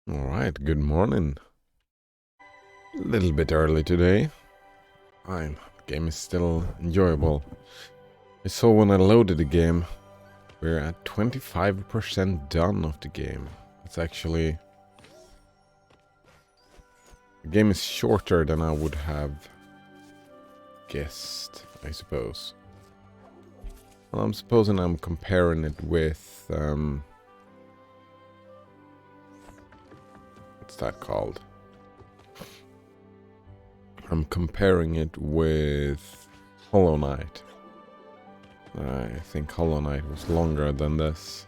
Alright, good morning. A little bit early today. Fine, the game is still enjoyable. I saw when I loaded the game, we're at 25% done of the game. It's actually... The game is shorter than I would have guessed, I suppose. Well, I'm supposing I'm comparing it with... what's that called? I'm comparing it with Hollow Knight. I think Hollow Knight was longer than this.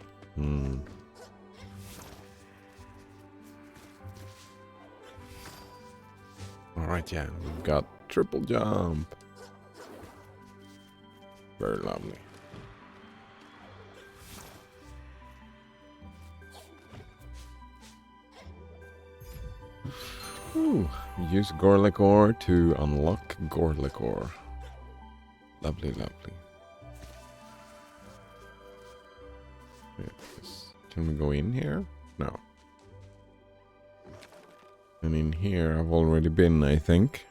Alright, yeah, we've got triple jump. Very lovely. Ooh, use Gorlick Ore to unlock Gorlick Ore. Lovely, lovely. Can we go in here? No. And in here I've already been, I think.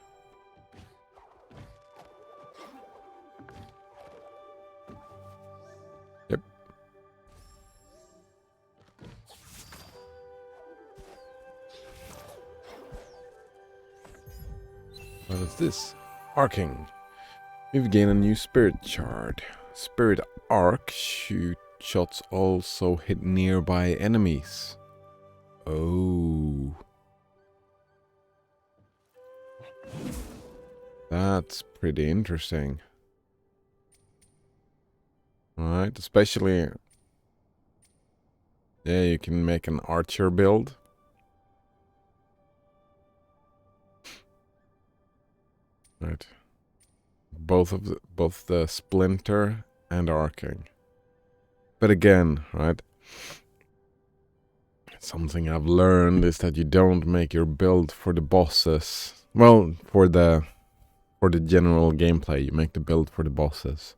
Yep. What is this? Arcing. We've gained a new spirit shard. Spirit arc shots also hit nearby enemies. Oh. That's pretty interesting. Alright, especially... Yeah, you can make an archer build. Right. Both the splinter and arcing. But again, right? Something I've learned is that you don't make your build for the bosses. Well, for the general gameplay, you make the build for the bosses.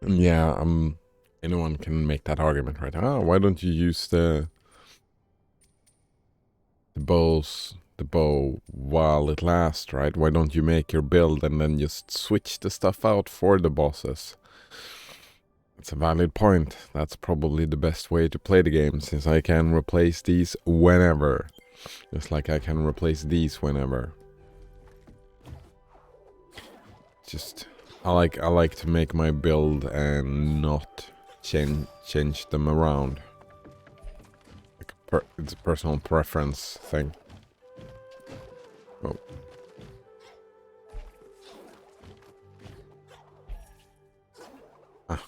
And yeah, anyone can make that argument, right? Oh, why don't you use the bow while it lasts, right? Why don't you make your build and then just switch the stuff out for the bosses? It's a valid point. That's probably the best way to play the game, since I can replace these whenever. Just like I can replace these whenever. Just I like to make my build and not change them around. Like it's a personal preference thing. Oh. Ah.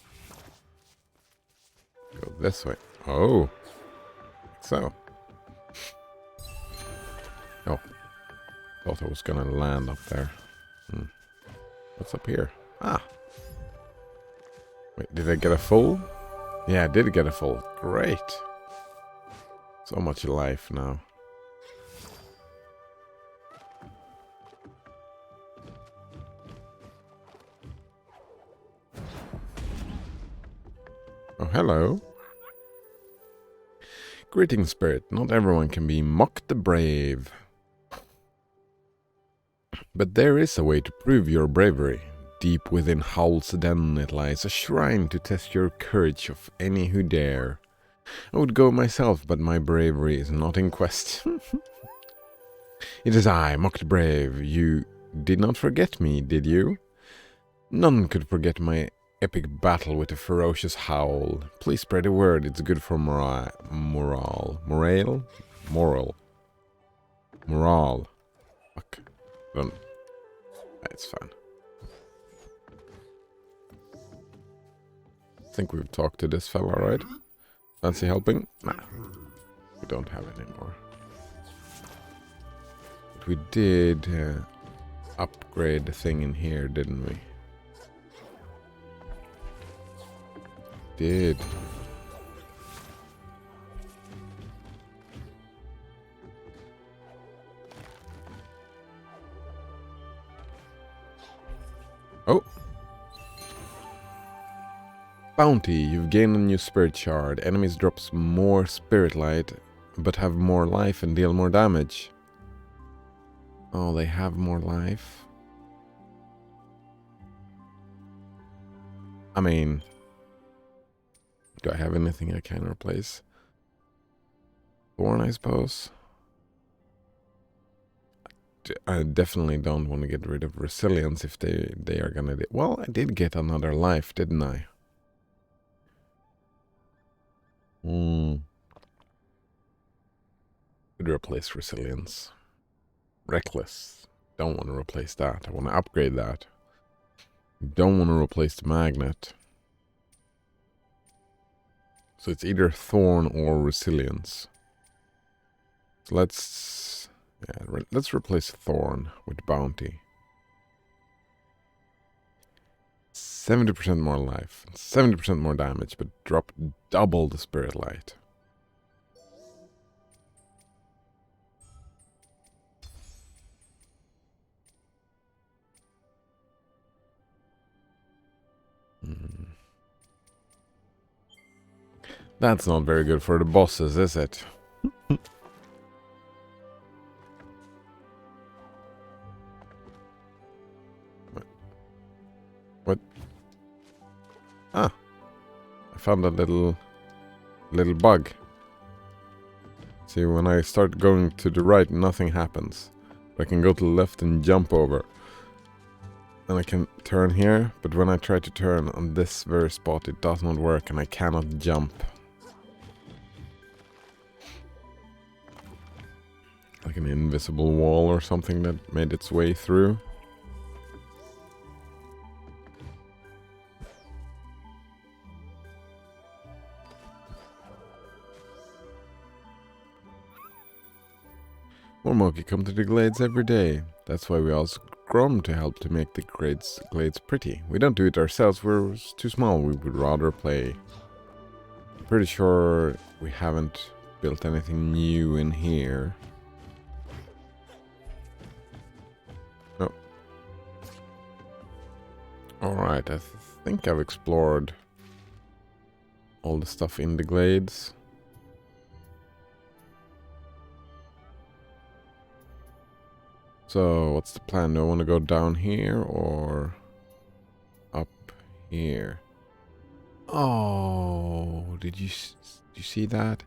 Go this way. Oh. So. Oh. Thought I was gonna land up there. What's up here? Ah. Wait, did I get a full? Yeah, I did get a full. Great. So much life now. Oh, hello. Greetings, spirit. Not everyone can be Mock the Brave. But there is a way to prove your bravery. Deep within Howl's den it lies a shrine to test your courage of any who dare. I would go myself, but my bravery is not in quest. It is I, Mock the Brave. You did not forget me, did you? None could forget my epic battle with a ferocious howl. Please spread the word, it's good for morale. Fuck. It's fine. I think we've talked to this fella, right? Fancy helping? Nah. We don't have it anymore. But we did upgrade the thing in here, didn't we? Did. Oh. Bounty. You've gained a new spirit shard. Enemies drops more spirit light, but have more life and deal more damage. Oh, they have more life? I mean, do I have anything I can replace? Thorn, I suppose? I definitely don't want to get rid of resilience if they are gonna... Well, I did get another life, didn't I? Could replace resilience. Reckless. Don't want to replace that. I want to upgrade that. Don't want to replace the magnet. So it's either thorn or resilience. So let's replace thorn with bounty. 70% more life, 70% more damage, but drop double the spirit light. That's not very good for the bosses, is it? What? Ah, I found a little bug. See, when I start going to the right, nothing happens. I can go to the left and jump over. And I can turn here, but when I try to turn on this very spot, it does not work and I cannot jump. Like an invisible wall or something that made its way through. More monkey come to the glades every day. That's why we ask Grom to help to make the glades pretty. We don't do it ourselves, we're too small, we would rather play. I'm pretty sure we haven't built anything new in here. No. Alright, I think I've explored all the stuff in the glades. So, what's the plan? Do I want to go down here or up here? Oh, did you see that?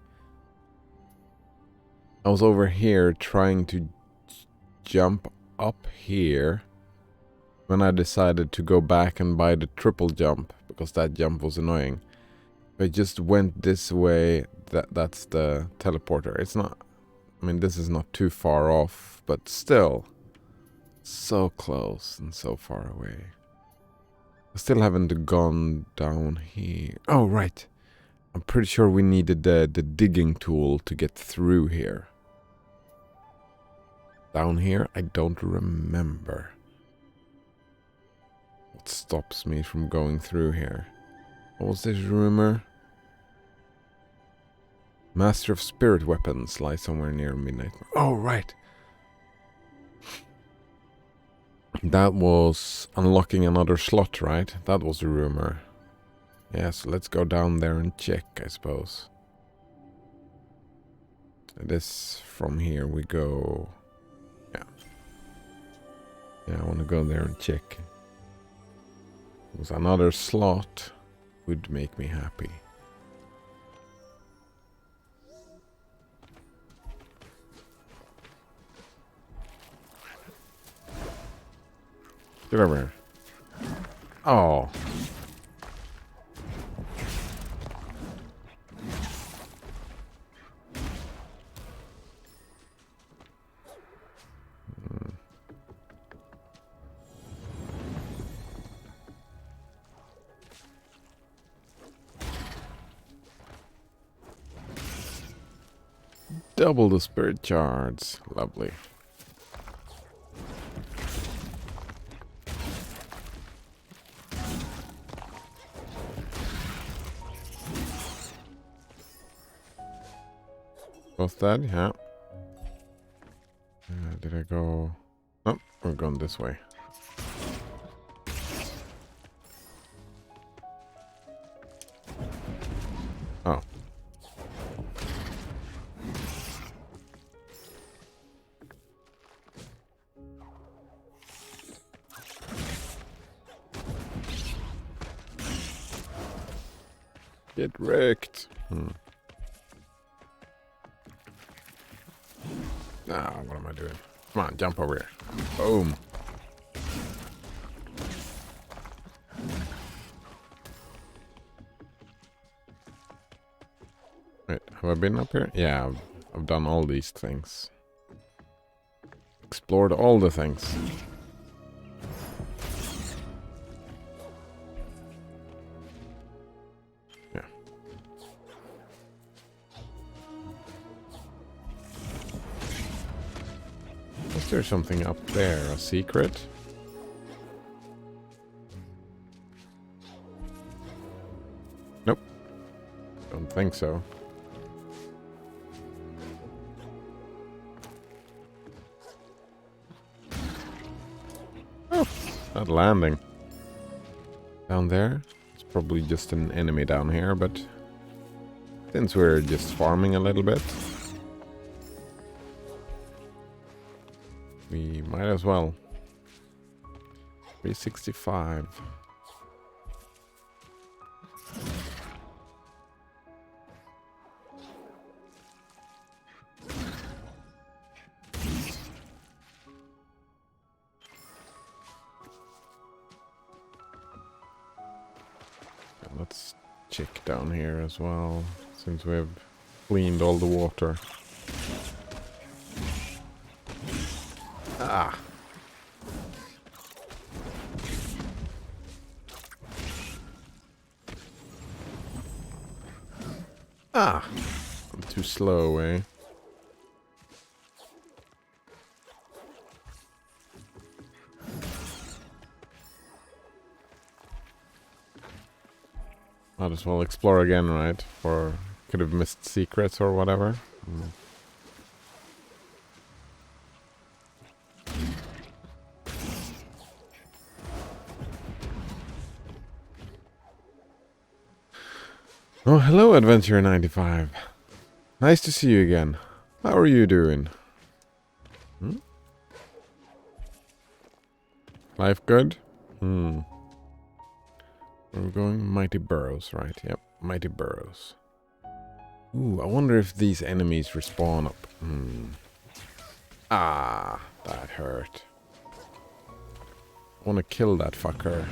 I was over here trying to jump up here when I decided to go back and buy the triple jump because that jump was annoying. I just went this way. That's the teleporter. It's not... I mean, this is not too far off, but still... so close and so far away. I still haven't gone down here. Oh, right. I'm pretty sure we needed the digging tool to get through here. Down here? I don't remember. What stops me from going through here? What was this rumor? Master of Spirit Weapons lies somewhere near Midnight. Oh, right. That was unlocking another slot, right? That was the rumor. Yeah, so let's go down there and check, I suppose. This, from here we go... Yeah. Yeah, I want to go there and check. Because another slot would make me happy. Get over here. Oh. Double the spirit shards. Lovely. Both dead? Yeah. Did I go... Nope, we're going this way. Get wrecked. Ah, what am I doing? Come on, jump over here. Boom. Wait, have I been up here? Yeah, I've done all these things. Explored all the things. Yeah. Is there something up there? A secret? Nope. Don't think so. Oh, that landing. Down there? It's probably just an enemy down here, but since we're just farming a little bit, we might as well. 365. Let's check down here as well, since we've cleaned all the water. Ah! Ah! I'm too slow, eh? Might as well explore again, right? Or could have missed secrets or whatever. Oh, hello, Adventurer 95. Nice to see you again. How are you doing? Life good? We're going Mighty Burrows, right? Yep, Mighty Burrows. Ooh, I wonder if these enemies respawn up. Ah, that hurt. I want to kill that fucker.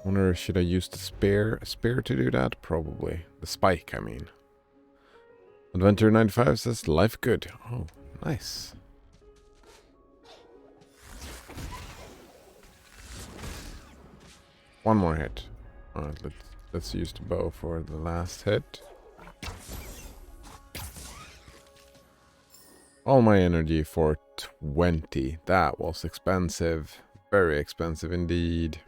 Wonder, should I use the spear to do that? Probably. The spike, I mean. Adventurer 95 says, life good. Oh, nice. One more hit. Alright, let's use the bow for the last hit. All my energy for 20. That was expensive. Very expensive indeed.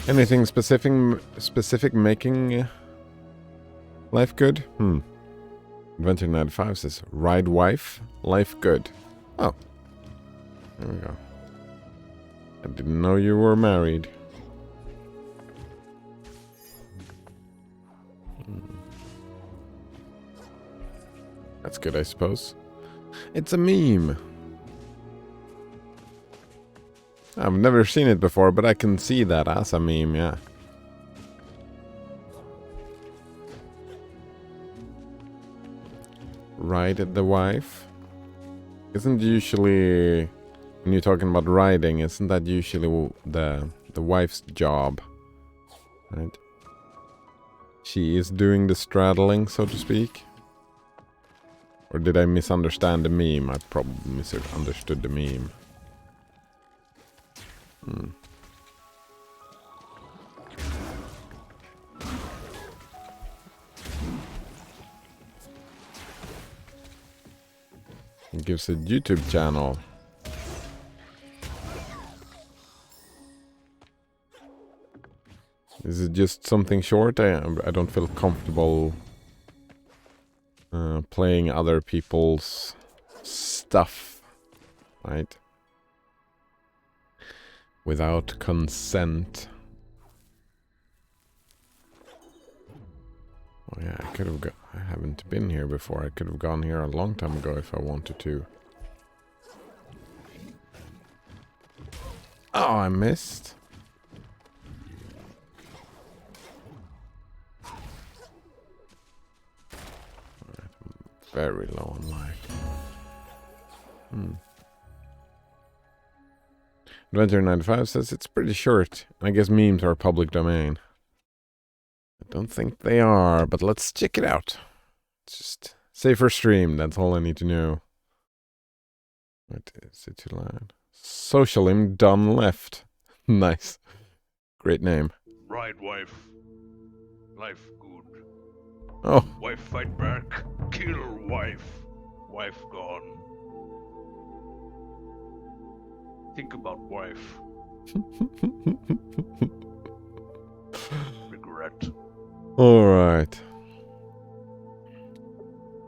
Anything specific making life good? Adventure 95 says, ride wife, life good. Oh. There we go. I didn't know you were married. That's good, I suppose. It's a meme. I've never seen it before, but I can see that as a meme, yeah. Ride the wife. Isn't usually, when you're talking about riding, isn't that usually the wife's job? Right? She is doing the straddling, so to speak. Or did I misunderstand the meme? I probably misunderstood the meme. It gives a YouTube channel. Is it just something short? I don't feel comfortable playing other people's stuff, right? Without consent. Oh yeah, I could have I haven't been here before. I could have gone here a long time ago if I wanted to. Oh, I missed. Alright, I'm very low on life. Adventure 95 says it's pretty short. I guess memes are public domain. I don't think they are, but let's check it out. Just save for stream, that's all I need to know. What is it to line? Socialism done left. Nice. Great name. Right, wife. Life good. Oh. Wife fight back. Kill wife. Wife gone. Think about wife. Regret. Alright.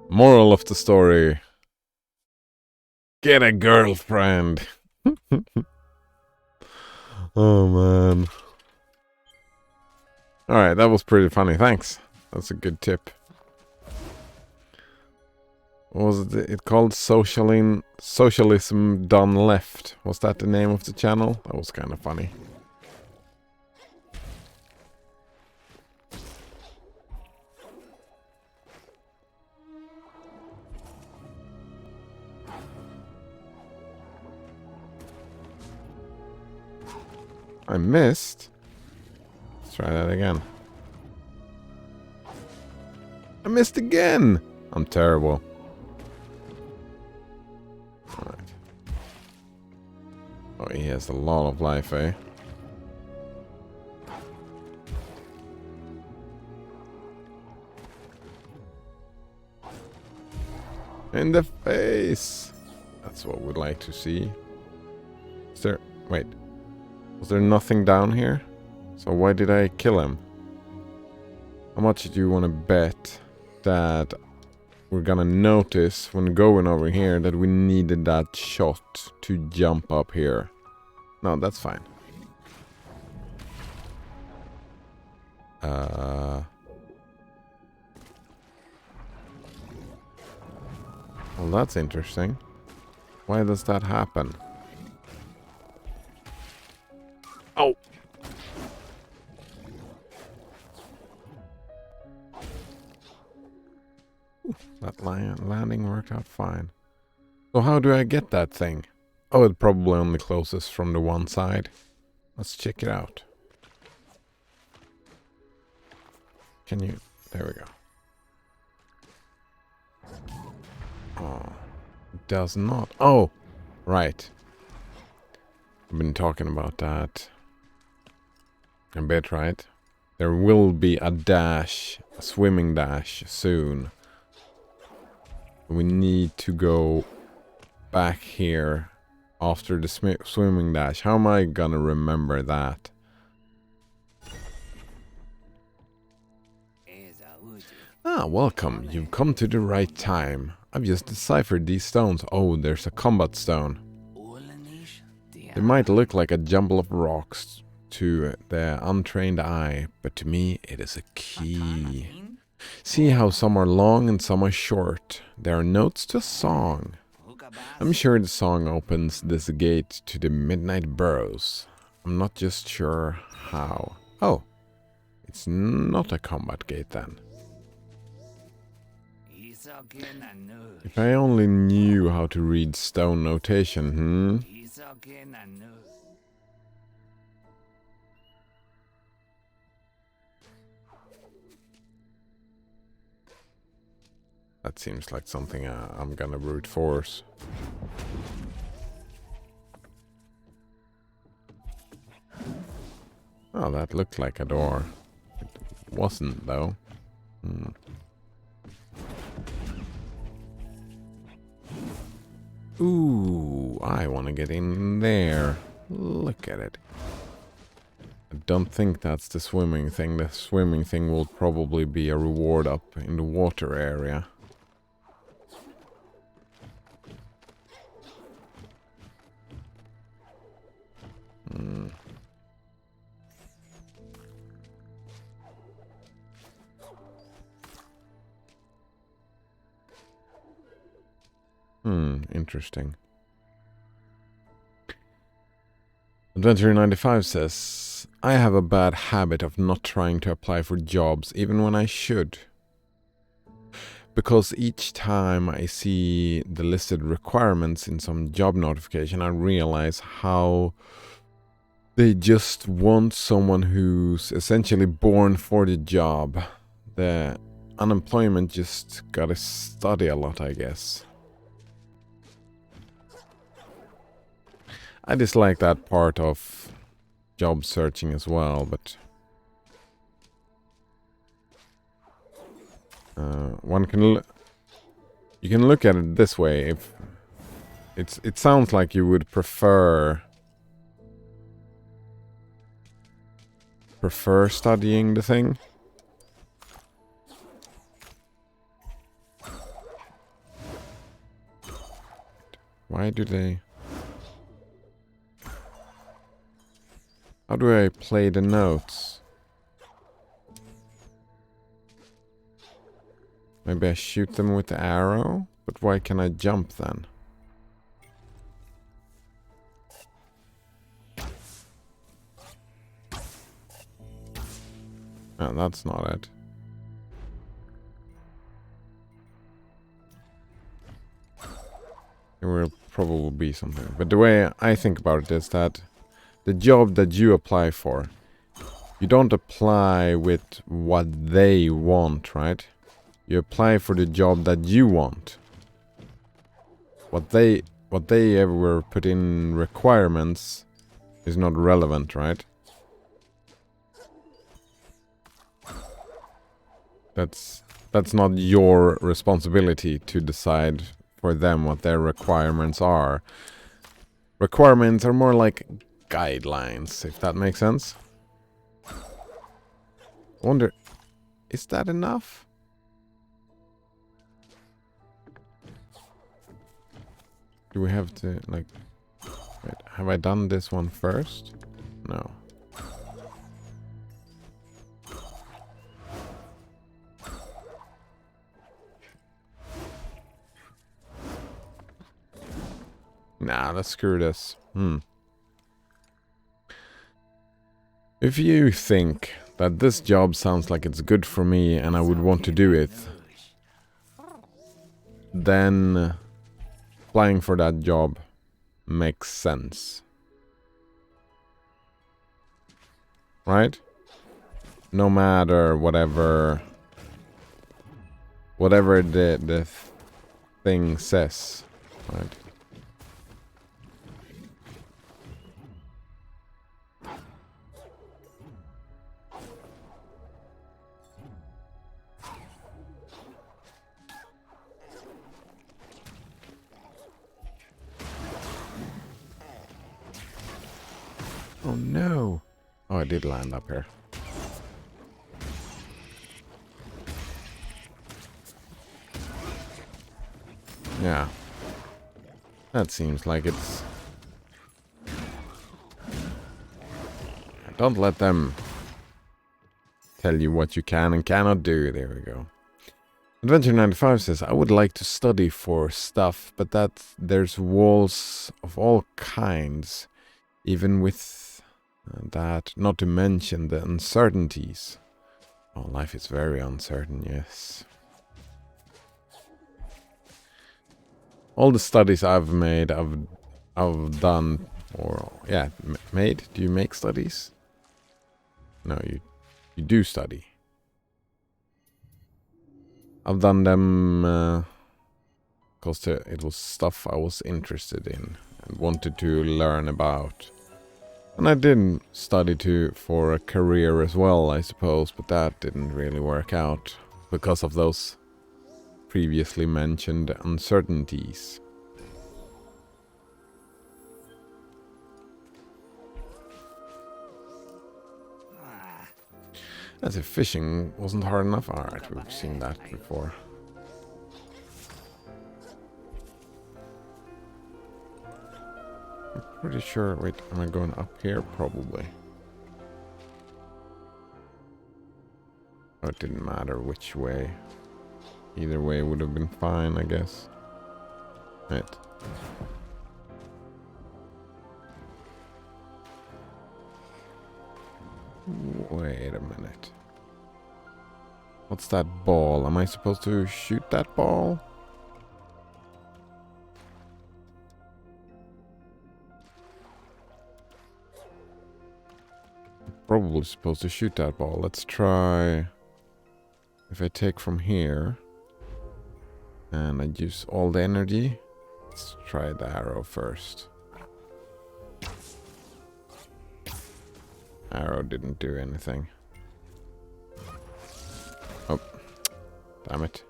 Moral of the story. Get a girlfriend. Oh man. Alright, that was pretty funny. Thanks. That's a good tip. What was it called? Socialism done left. Was that the name of the channel? That was kind of funny. I missed. Let's try that again. I missed again! I'm terrible. Alright. Oh, he has a lot of life, eh? In the face! That's what we'd like to see. Is there... Wait. Was there nothing down here? So why did I kill him? How much do you want to bet that we're gonna notice when going over here that we needed that shot to jump up here? No, that's fine. Well, that's interesting. Why does that happen? Oh! Ooh, that landing worked out fine. So how do I get that thing? Oh, it probably only closes from the one side. Let's check it out. Can you... There we go. Oh, it does not. Oh! Right. I've been talking about that a bit, right? There will be a dash, a swimming dash soon. We need to go back here after the swimming dash. How am I gonna remember that? Ah, welcome. You've come to the right time. I've just deciphered these stones. Oh, there's a combat stone. They might look like a jumble of rocks to the untrained eye, but to me it is a key. See how some are long and some are short. There are notes to a song. I'm sure the song opens this gate to the Midnight Burrows. I'm not just sure how. Oh, it's not a combat gate then. If I only knew how to read stone notation, That seems like something I'm gonna brute force. Oh, that looked like a door. It wasn't, though. Ooh, I want to get in there. Look at it. I don't think that's the swimming thing. The swimming thing will probably be a reward up in the water area. Interesting. Adventure 95 says, I have a bad habit of not trying to apply for jobs even when I should. Because each time I see the listed requirements in some job notification, I realize how they just want someone who's essentially born for the job. The unemployment just gotta study a lot, I guess. I dislike that part of job searching as well, but one can you can look at it this way. If it sounds like you would prefer studying the thing. Why do they? How do I play the notes? Maybe I shoot them with the arrow? But why can I jump then? Oh, that's not it. There will probably be something. But the way I think about it is that the job that you apply for, you don't apply with what they want, right? You apply for the job that you want. What they ever put in requirements is not relevant, right? That's not your responsibility to decide for them what their requirements are. Requirements are more like guidelines, if that makes sense. I wonder, is that enough? Do we have to, like... Wait, have I done this one first? No. Nah, let's screw this. If you think that this job sounds like it's good for me and I would want to do it, then applying for that job makes sense. Right? No matter whatever the thing says, right? Oh no! Oh, I did land up here. Yeah. That seems like it's... Don't let them tell you what you can and cannot do. There we go. Adventure 95 says, I would like to study for stuff, but that there's walls of all kinds. Even with that, not to mention the uncertainties. Oh, life is very uncertain, yes. All the studies I've made, I've done, or yeah, made. Do you make studies? No, you do study. I've done them because it was stuff I was interested in and wanted to learn about. And I did study for a career as well, I suppose, but that didn't really work out because of those previously mentioned uncertainties. As if fishing wasn't hard enough. Alright, we've seen that before. I'm pretty sure... Wait, am I going up here? Probably. Oh, it didn't matter which way. Either way would have been fine, I guess. Right. Wait a minute. What's that ball? Am I supposed to shoot that ball? Probably supposed to shoot that ball. Let's try. If I take from here and I use all the energy, let's try the arrow first. Arrow didn't do anything. Oh, damn it.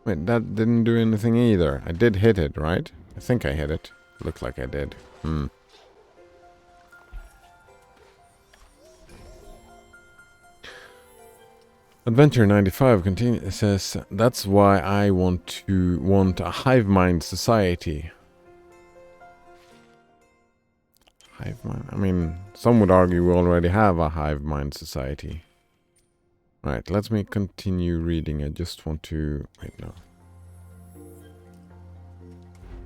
Wait, that didn't do anything either. I did hit it, right? I think I hit it. Looked like I did. Adventure 95 says, that's why I want a hive mind society. Hive mind? I mean, some would argue we already have a hive mind society. Alright, let me continue reading. I just want to... Wait, no.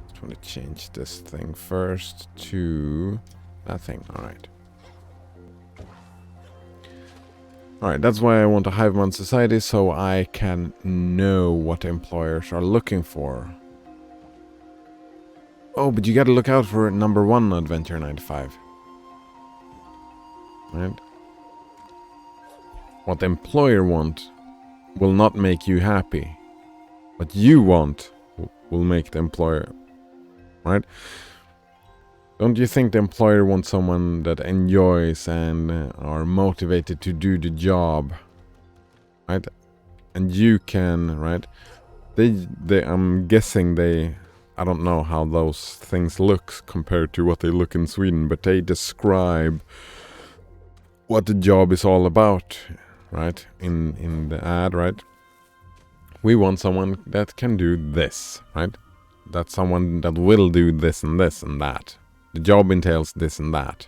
Just want to change this thing first to that thing. Alright. Alright, that's why I want a hive mind society, so I can know what employers are looking for. Oh, but you gotta look out for number 1 Adventure 95. Right? What the employer wants will not make you happy. What you want will make the employer. Right? Don't you think the employer wants someone that enjoys and are motivated to do the job? Right? And you can, right? I'm guessing I don't know how those things look compared to what they look in Sweden, but they describe what the job is all about, right? In the ad, right? We want someone that can do this, right? That's someone that will do this and that. The job entails this and that.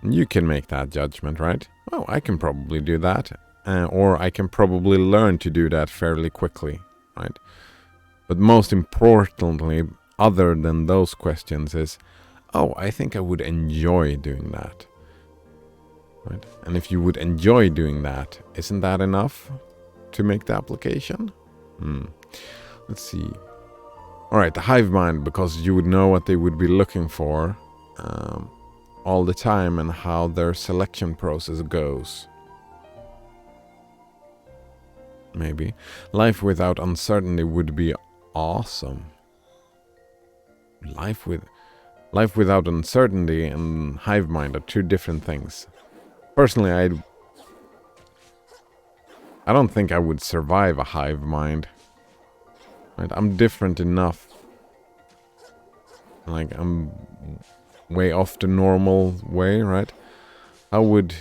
And you can make that judgment, right? Oh, I can probably do that. Or I can probably learn to do that fairly quickly, right? But most importantly, other than those questions is, oh, I think I would enjoy doing that. Right? And if you would enjoy doing that, isn't that enough to make the application? Let's see. Alright, the hive mind, because you would know what they would be looking for all the time and how their selection process goes. Maybe. Life without uncertainty would be awesome. Life without uncertainty and hive mind are two different things. Personally, I don't think I would survive a hive mind. Right? I'm different enough. Like, I'm way off the normal way, right? How would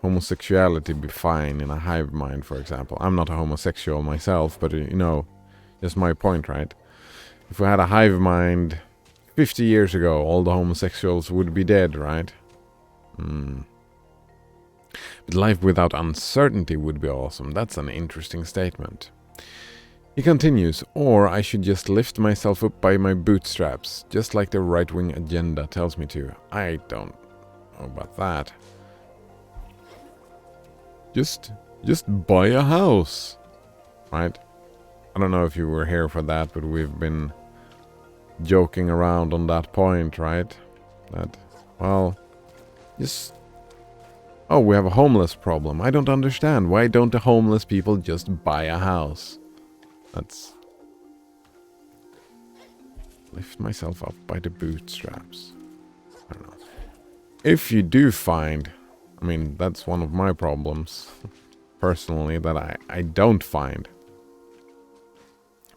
homosexuality be fine in a hive mind, for example? I'm not a homosexual myself, but you know, just my point, right? If we had a hive mind 50 years ago, all the homosexuals would be dead, right? But life without uncertainty would be awesome. That's an interesting statement. He continues, or I should just lift myself up by my bootstraps, just like the right-wing agenda tells me to. I don't know about that. Just buy a house, right? I don't know if you were here for that, but we've been joking around on that point, right? That, well, just... Oh, we have a homeless problem. I don't understand. Why don't the homeless people just buy a house? Let's lift myself up by the bootstraps. I don't know. If you do find, I mean, that's one of my problems, personally, that I don't find.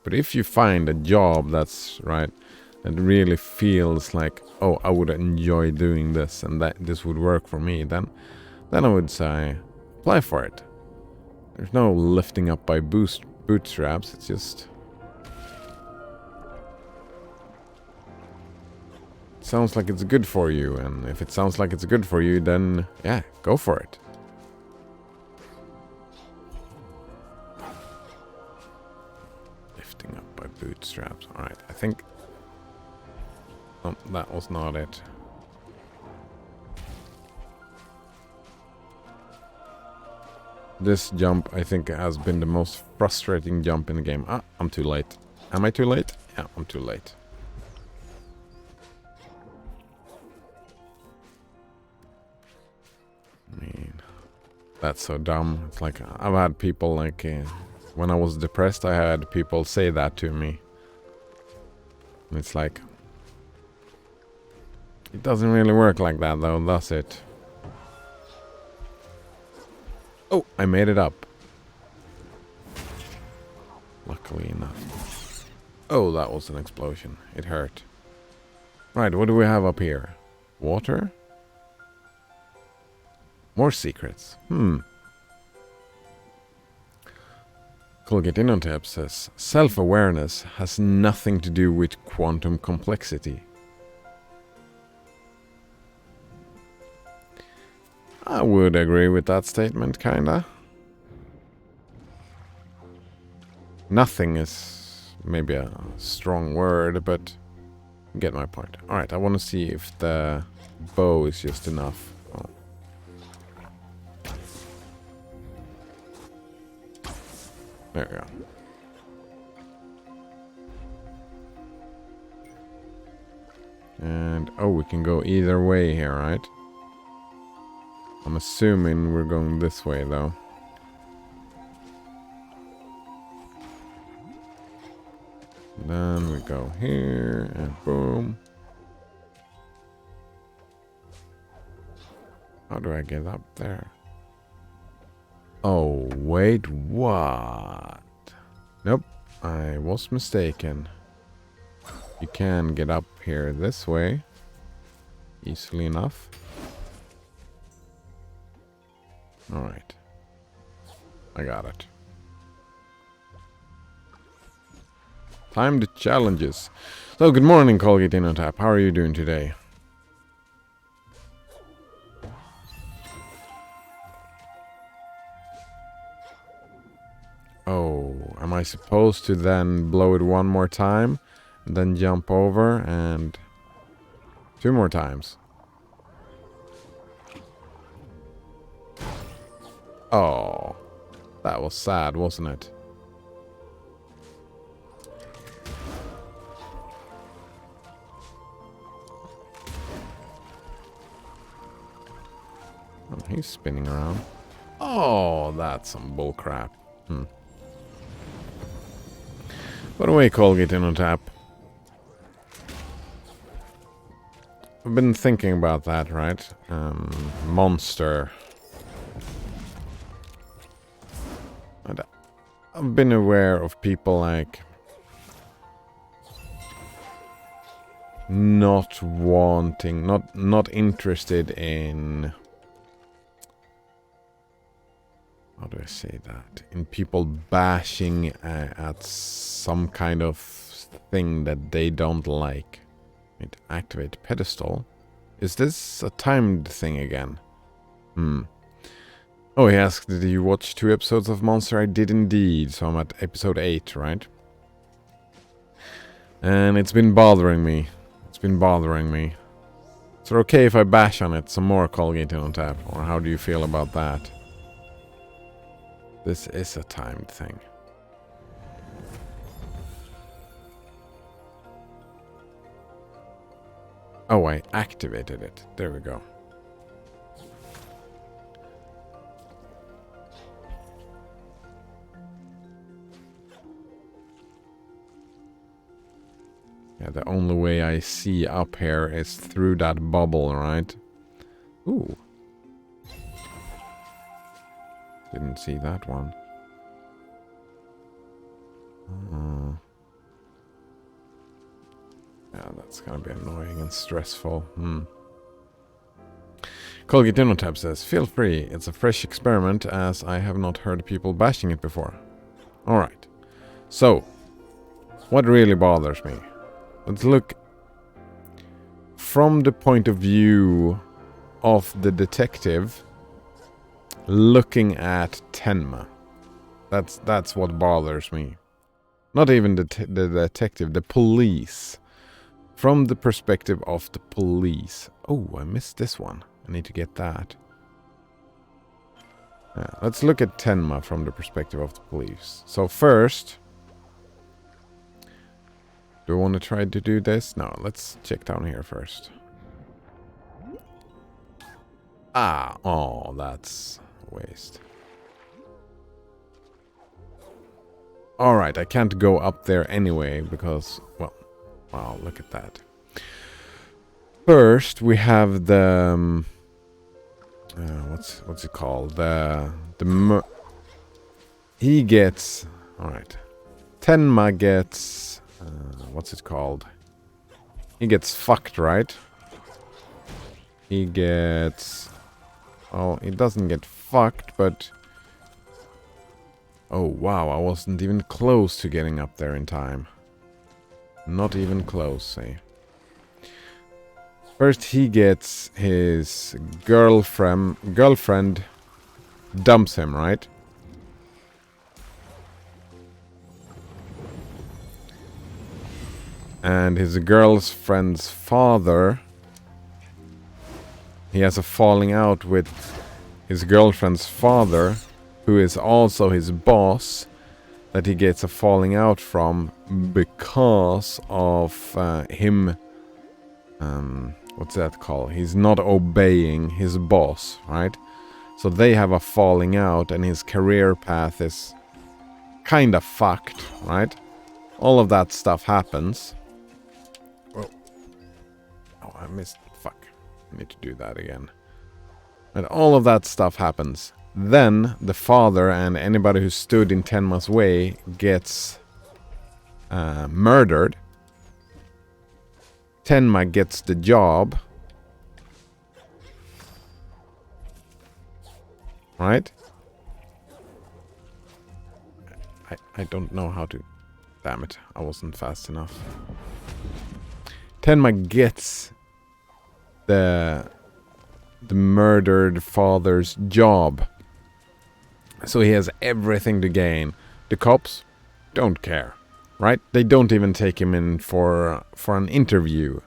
But if you find a job that's, right, that really feels like, oh, I would enjoy doing this and that this would work for me, then I would say, apply for it. There's no lifting up by bootstraps, it's just... It sounds like it's good for you, and if it sounds like it's good for you, then, yeah, go for it. Bootstraps. Alright, I think... Oh, that was not it. This jump, I think, has been the most frustrating jump in the game. Ah, I'm too late. Am I too late? Yeah, I'm too late. I mean, that's so dumb. It's like, I've had people like... when I was depressed, I had people say that to me. And it's like... It doesn't really work like that, though, does it? Oh, I made it up. Luckily enough. Oh, that was an explosion. It hurt. Right, what do we have up here? Water? More secrets. Colgate Innotep says, self-awareness has nothing to do with quantum complexity. I would agree with that statement, kinda. Nothing is maybe a strong word, but you get my point. Alright, I want to see if the bow is just enough. Oh. There we go. And, oh, we can go either way here, right? I'm assuming we're going this way, though. Then we go here, and boom. How do I get up there? Oh, wait, what? Nope, I was mistaken. You can get up here this way. Easily enough. Alright. I got it. Time to challenges. So, good morning, Colgate Innotap. How are you doing today? Oh, am I supposed to then blow it one more time? And then jump over and... 2 more times. Oh, that was sad, wasn't it? Oh, he's spinning around. Oh, that's some bullcrap. By the way, Colgate Innotap. I've been thinking about that, right? Monster. And I've been aware of people like not wanting, not interested in, how do I say that? In people bashing at some kind of thing that they don't like. Activate pedestal. Is this a timed thing again? Oh, he asked, did you watch 2 episodes of Monster? I did indeed. So I'm at episode 8, right? And it's been bothering me. It's been bothering me. Is it okay if I bash on it some more, Colgate Innotap? Or how do you feel about that? This is a timed thing. Oh, I activated it. There we go. Yeah, the only way I see up here is through that bubble, right? Ooh. Didn't see that one. Yeah, that's gonna be annoying and stressful. Colgate Innotap says, feel free, it's a fresh experiment as I have not heard people bashing it before. Alright. So, what really bothers me? Let's look from the point of view of the detective looking at Tenma. That's what bothers me. Not even the detective, the police. From the perspective of the police. Oh, I missed this one. I need to get that. Let's look at Tenma from the perspective of the police. So first, do I want to try to do this? No, let's check down here first. Ah, oh, that's a waste. Alright, I can't go up there anyway because, well, wow, look at that. First, we have the... what's it called? He gets... Alright. Tenma gets... what's it called? He gets fucked, right? He gets... Oh, he doesn't get fucked, but... Oh, wow, I wasn't even close to getting up there in time. Not even close, see. First, he gets his girlfriend dumps him, right? And his girlfriend's father, he has a falling out with his girlfriend's father, who is also his boss, that he gets a falling out from because of him... what's that called? He's not obeying his boss, right? So they have a falling out and his career path is kind of fucked, right? All of that stuff happens. Oh, I missed. Fuck. I need to do that again. And all of that stuff happens. Then the father and anybody who stood in Tenma's way gets murdered. Tenma gets the job. Right? I don't know how to... Damn it, I wasn't fast enough. Tenma gets the murdered father's job. So he has everything to gain. The cops don't care. Right? They don't even take him in for an interview.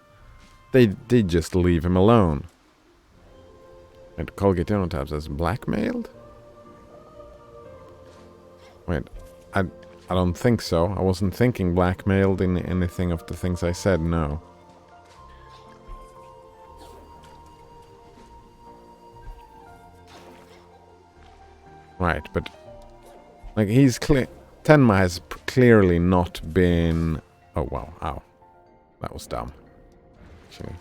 They just leave him alone. And Colgate tabs as blackmailed? Wait, I don't think so. I wasn't thinking blackmailed in anything of the things I said, no. Right, but like he's clear. Tenma has clearly not been... Oh, wow. Ow. That was dumb. Actually.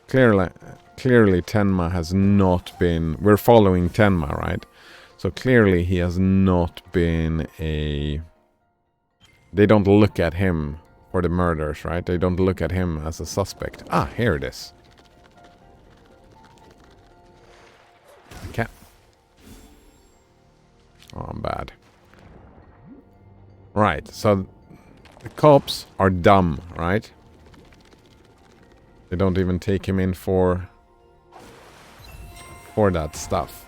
Clearly Tenma has not been... We're following Tenma, right? So clearly he has not been a... They don't look at him for the murders, right? They don't look at him as a suspect. Ah, here it is. I can't... Oh, I'm bad. Right, so the cops are dumb, right? They don't even take him in for that stuff.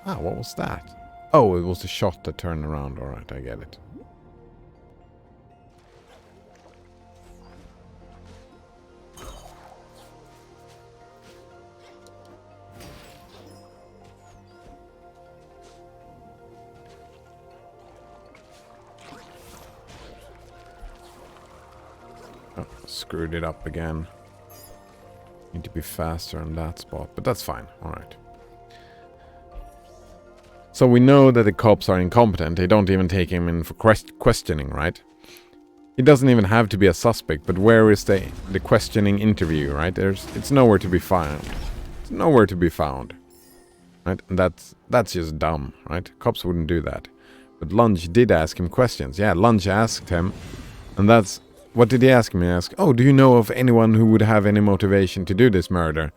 Ah, what was that? Oh, it was a shot that turned around. Alright, I get it. Oh, screwed it up again. Need to be faster on that spot, but that's fine. Alright. So we know that the cops are incompetent. They don't even take him in for questioning, right? He doesn't even have to be a suspect, but where is the questioning interview, right? It's nowhere to be found. It's nowhere to be found. Right? And that's just dumb, right? Cops wouldn't do that. But Lunge did ask him questions. Yeah, Lunge asked him, and that's... What did he ask him? He asked, oh, do you know of anyone who would have any motivation to do this murder?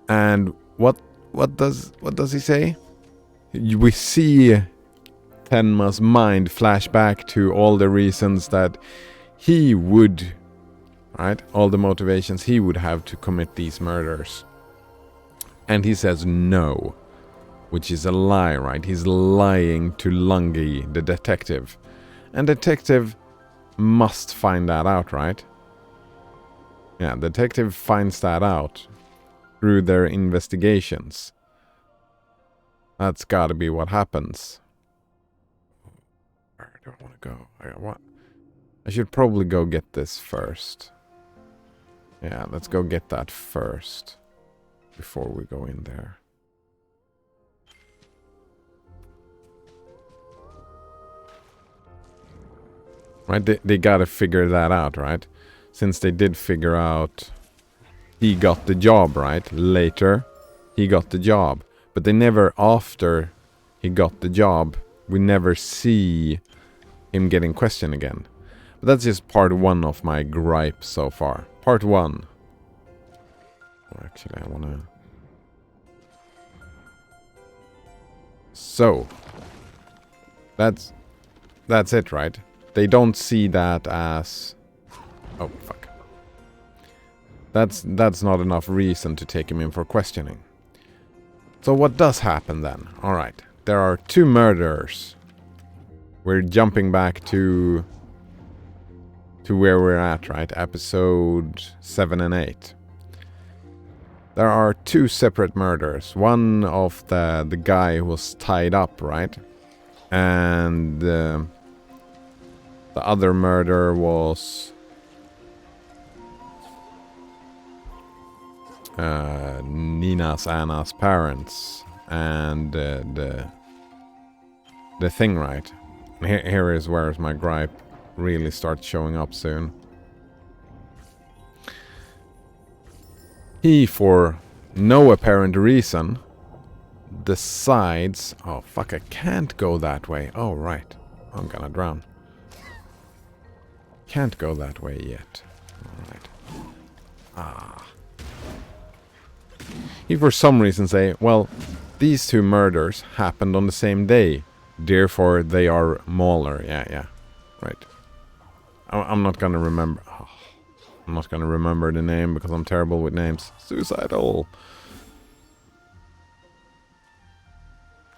And what does he say? We see Tenma's mind flash back to all the reasons that he would, right? All the motivations he would have to commit these murders. And he says no. Which is a lie, right? He's lying to Lungi, the detective. And detective must find that out, right? Yeah, detective finds that out through their investigations. That's gotta be what happens. Where do I want to go? I should probably go get this first. Yeah, let's go get that first. Before we go in there. Right, they gotta figure that out, right? Since they did figure out he got the job, right? Later, he got the job. But they never, after he got the job, we never see him getting questioned again. But that's just part 1 of my gripe so far. Part 1. Or actually, I wanna... So. That's it, right? They don't see that as... Oh, fuck. That's not enough reason to take him in for questioning. So what does happen then? Alright. There are 2 murderers. We're jumping back to where we're at, right? Episode 7 and 8. There are 2 separate murders. One of the guy who was tied up, right? And the other murder was Anna's parents, and the thing, right? Here is where my gripe really starts showing up soon. He, for no apparent reason, decides... Oh, fuck, I can't go that way. Oh, right. I'm gonna drown. Can't go that way yet. Alright. He, for some reason, say, well, these 2 murders happened on the same day. Therefore, they are Mauler. Yeah. Right. I'm not gonna remember... Oh, I'm not gonna remember the name because I'm terrible with names. Suicidal.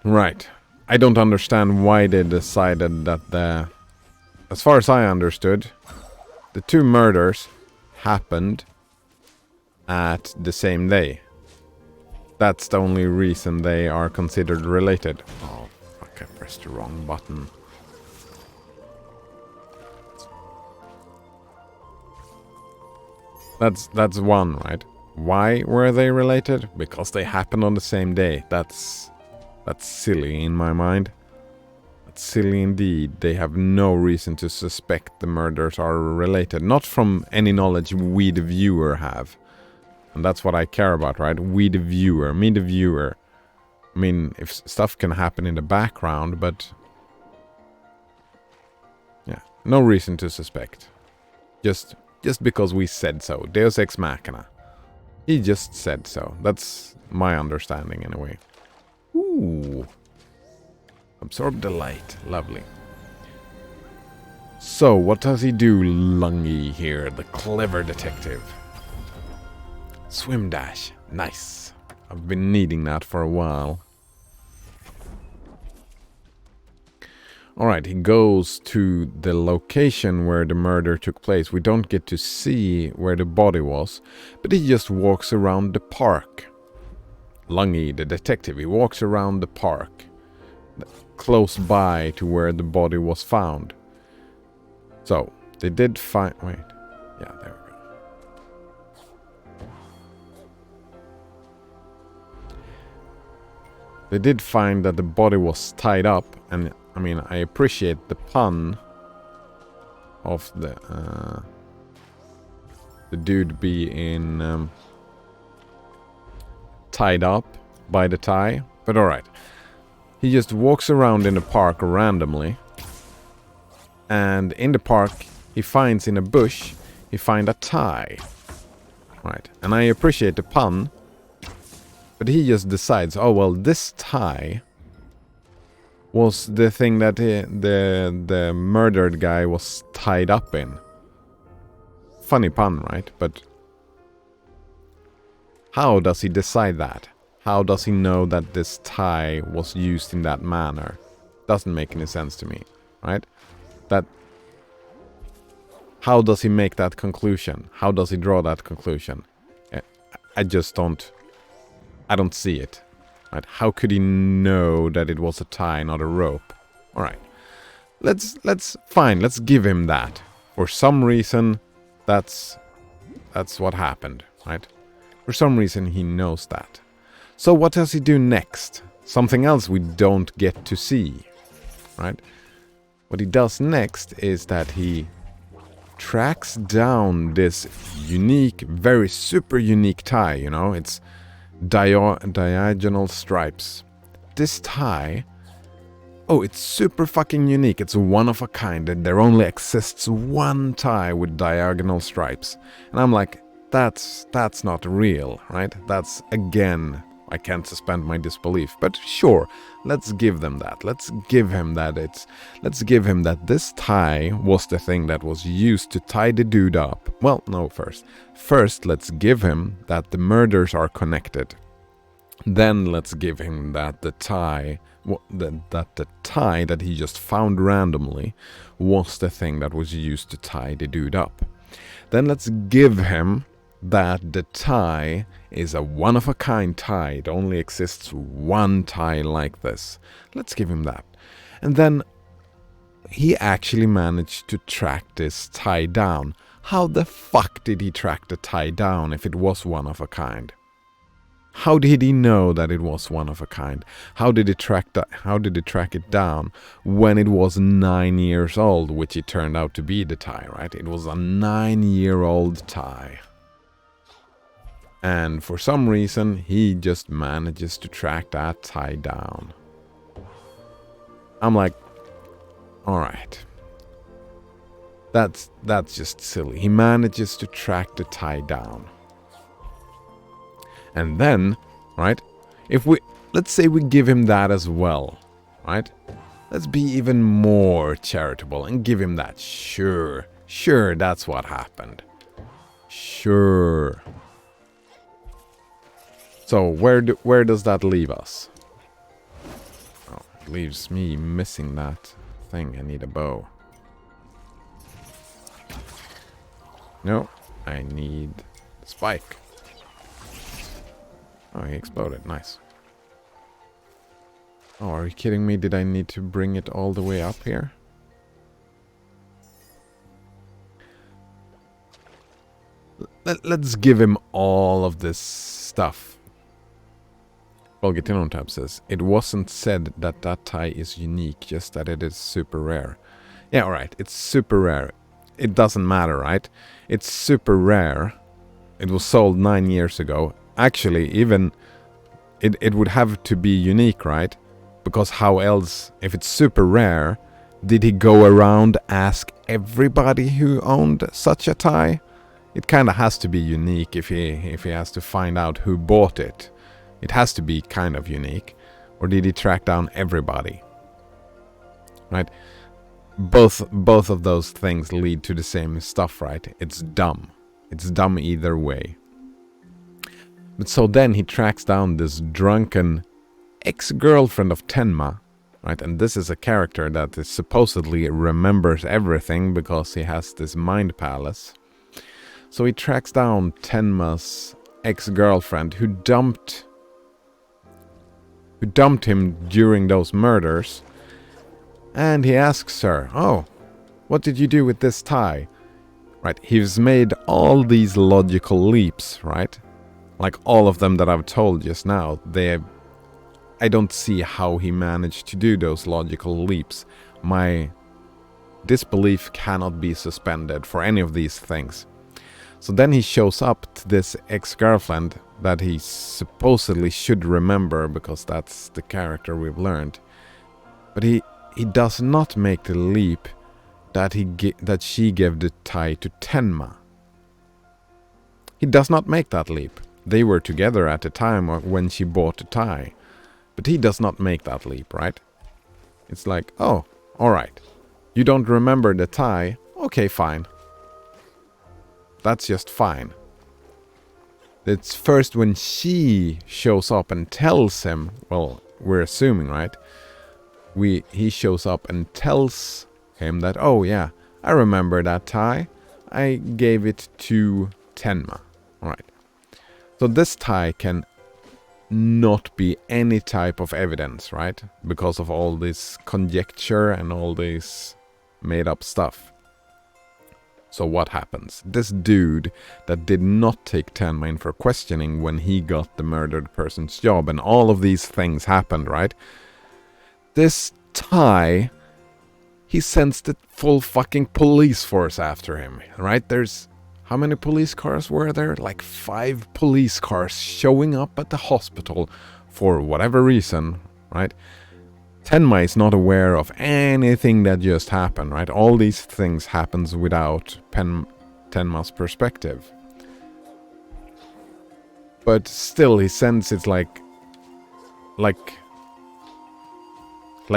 Right. I don't understand why they decided that as far as I understood, the 2 murders happened at the same day. That's the only reason they are considered related. Oh, fuck, I pressed the wrong button. That's one, right? Why were they related? Because they happened on the same day. That's silly in my mind. That's silly indeed. They have no reason to suspect the murders are related. Not from any knowledge we, the viewer, have. And that's what I care about, right? We, the viewer. Me, the viewer. I mean, if stuff can happen in the background, but... yeah, no reason to suspect. Just because we said so. Deus Ex Machina. He just said so. That's my understanding, anyway. Ooh. Absorb the light. Lovely. So, what does he do, Lungi here, the clever detective? Swim dash. Nice. I've been needing that for a while. Alright, he goes to the location where the murder took place. We don't get to see where the body was, but he just walks around the park. Lungi, the detective, he walks around the park, close by to where the body was found. So, they did find... Wait. Yeah, there we go. They did find that the body was tied up, and I mean, I appreciate the pun of the dude being tied up by the tie, but alright. He just walks around in the park randomly, and in the park he finds in a bush, he finds a tie. Right, and I appreciate the pun, but he just decides, oh well, this tie was the thing that the murdered guy was tied up in. Funny pun, right? But how does he decide that? how does he know that this tie was used in that manner? Doesn't make any sense to me, right? That how does he make that conclusion? How does he draw that conclusion? I just don't. I don't see it. Right? How could he know that it was a tie, not a rope? All right. Let's fine. Let's give him that. For some reason, that's what happened, right? For some reason, he knows that. So what does he do next? Something else we don't get to see, right? What he does next is that he tracks down this unique, very super unique tie, you know? It's diagonal stripes. This tie, oh, it's super fucking unique. It's one of a kind. There only exists one tie with diagonal stripes. And I'm like, that's not real, right? That's, again, I can't suspend my disbelief. But sure, let's give them that. Let's give him that this tie was the thing that was used to tie the dude up. Well, no, first let's give him that the murders are connected. Then let's give him that the tie that he just found randomly was the thing that was used to tie the dude up. Then let's give him that the tie is a one-of-a-kind tie. It only exists one tie like this. Let's give him that. And then he actually managed to track this tie down. How the fuck did he track the tie down if it was one of a kind? How did he know that it was one of a kind? How did he track it down when it was 9 years old, which it turned out to be the tie, right? It was a 9-year-old tie. And for some reason, he just manages to track that tie down. I'm like, all right. That's just silly. He manages to track the tie down. And then, right, let's say we give him that as well, right? Let's be even more charitable and give him that. Sure, that's what happened. Sure. So where does that leave us? Oh, it leaves me missing that thing. I need a bow. No, I need the spike. Oh, he exploded. Nice. Oh, are you kidding me? Did I need to bring it all the way up here? Let's give him all of this stuff. Volgetino tab says, it wasn't said that that tie is unique, just that it is super rare. Yeah, alright, it's super rare. It doesn't matter, right? It's super rare. It was sold 9 years ago. Actually, even it would have to be unique, right? Because how else, if it's super rare, did he go around ask everybody who owned such a tie? It kind of has to be unique if he has to find out who bought it. It has to be kind of unique. Or did he track down everybody? Right? Both of those things lead to the same stuff, right? It's dumb. It's dumb either way. But so then he tracks down this drunken ex-girlfriend of Tenma, right? And this is a character that is supposedly remembers everything because he has this mind palace. So he tracks down Tenma's ex-girlfriend who dumped him during those murders. And he asks her, oh, what did you do with this tie? Right, he's made all these logical leaps, right? Like all of them that I've told just now. I don't see how he managed to do those logical leaps. My disbelief cannot be suspended for any of these things. So then he shows up to this ex-girlfriend that he supposedly should remember because that's the character we've learned. But he does not make the leap that she gave the tie to Tenma. He does not make that leap. They were together at the time when she bought the tie. But he does not make that leap, right? It's like, oh, alright. You don't remember the tie? Okay, fine. That's just fine. It's first when she shows up and tells him, well, we're assuming, right? He shows up and tells him that, oh yeah, I remember that tie. I gave it to Tenma. Alright. So this tie can not be any type of evidence, right? Because of all this conjecture and all this made up stuff. So what happens? This dude that did not take Tenma in for questioning when he got the murdered person's job, and all of these things happened, right? This tie, he sends the full fucking police force after him, right? There's, how many police cars were there? Like 5 police cars showing up at the hospital for whatever reason, right? Tenma is not aware of anything that just happened, right? All these things happens without Tenma's perspective. But still, he sends it like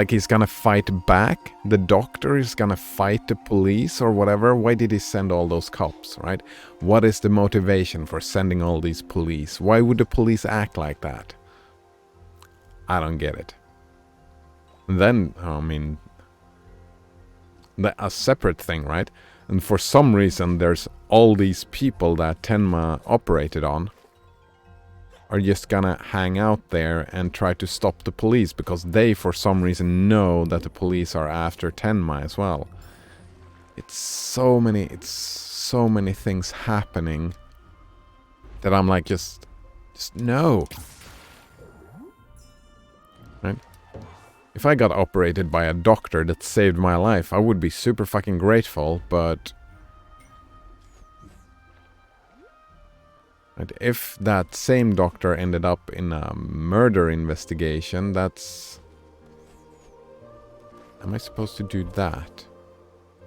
he's gonna fight back. The doctor is gonna fight the police or whatever. Why did he send all those cops, right? What is the motivation for sending all these police? Why would the police act like that? I don't get it. And then, I mean, a separate thing, right? And for some reason, there's all these people that Tenma operated on are just gonna hang out there and try to stop the police because they, for some reason, know that the police are after Tenma as well. It's so many things happening that I'm like, just no. Right? If I got operated by a doctor that saved my life, I would be super fucking grateful, but and if that same doctor ended up in a murder investigation, that's... Am I supposed to do that?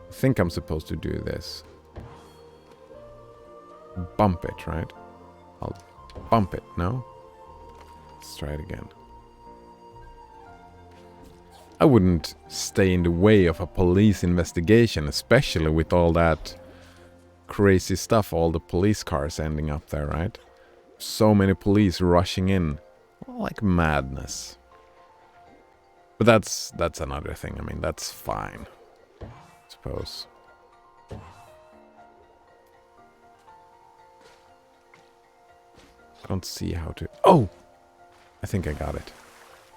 I think I'm supposed to do this. Bump it, right? I'll bump it, no? Let's try it again. I wouldn't stay in the way of a police investigation, especially with all that crazy stuff, all the police cars ending up there, right? So many police rushing in, like madness. But that's another thing. I mean, that's fine, I suppose. I don't see how to... Oh! I think I got it.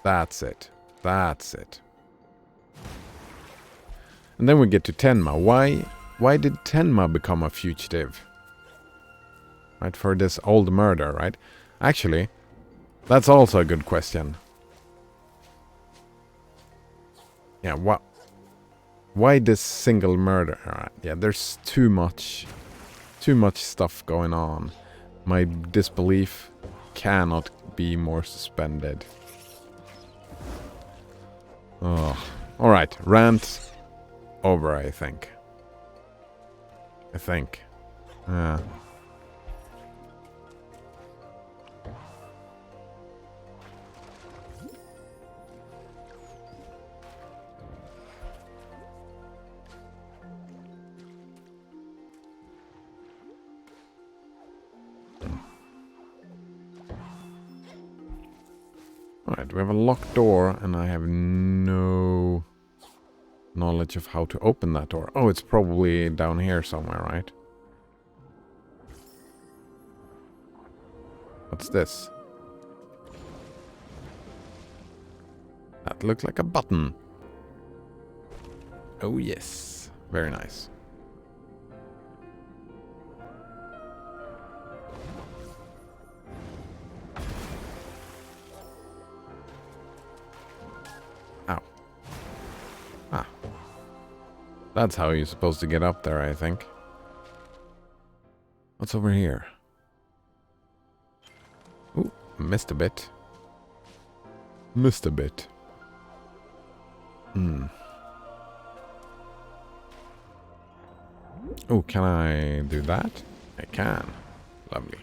That's it. That's it. And then we get to Tenma. Why did Tenma become a fugitive? Right, for this old murder, right? Actually, that's also a good question. Yeah, why this single murder? Right, yeah, there's too much stuff going on. My disbelief cannot be more suspended. Oh, all right, rant over, I think. Alright, we have a locked door, and I have no knowledge of how to open that door. Oh, it's probably down here somewhere, right? What's this? That looks like a button. Oh yes, very nice. Ow. Ah. That's how you're supposed to get up there, I think. What's over here? Ooh, missed a bit. Missed a bit. Oh, can I do that? I can. Lovely.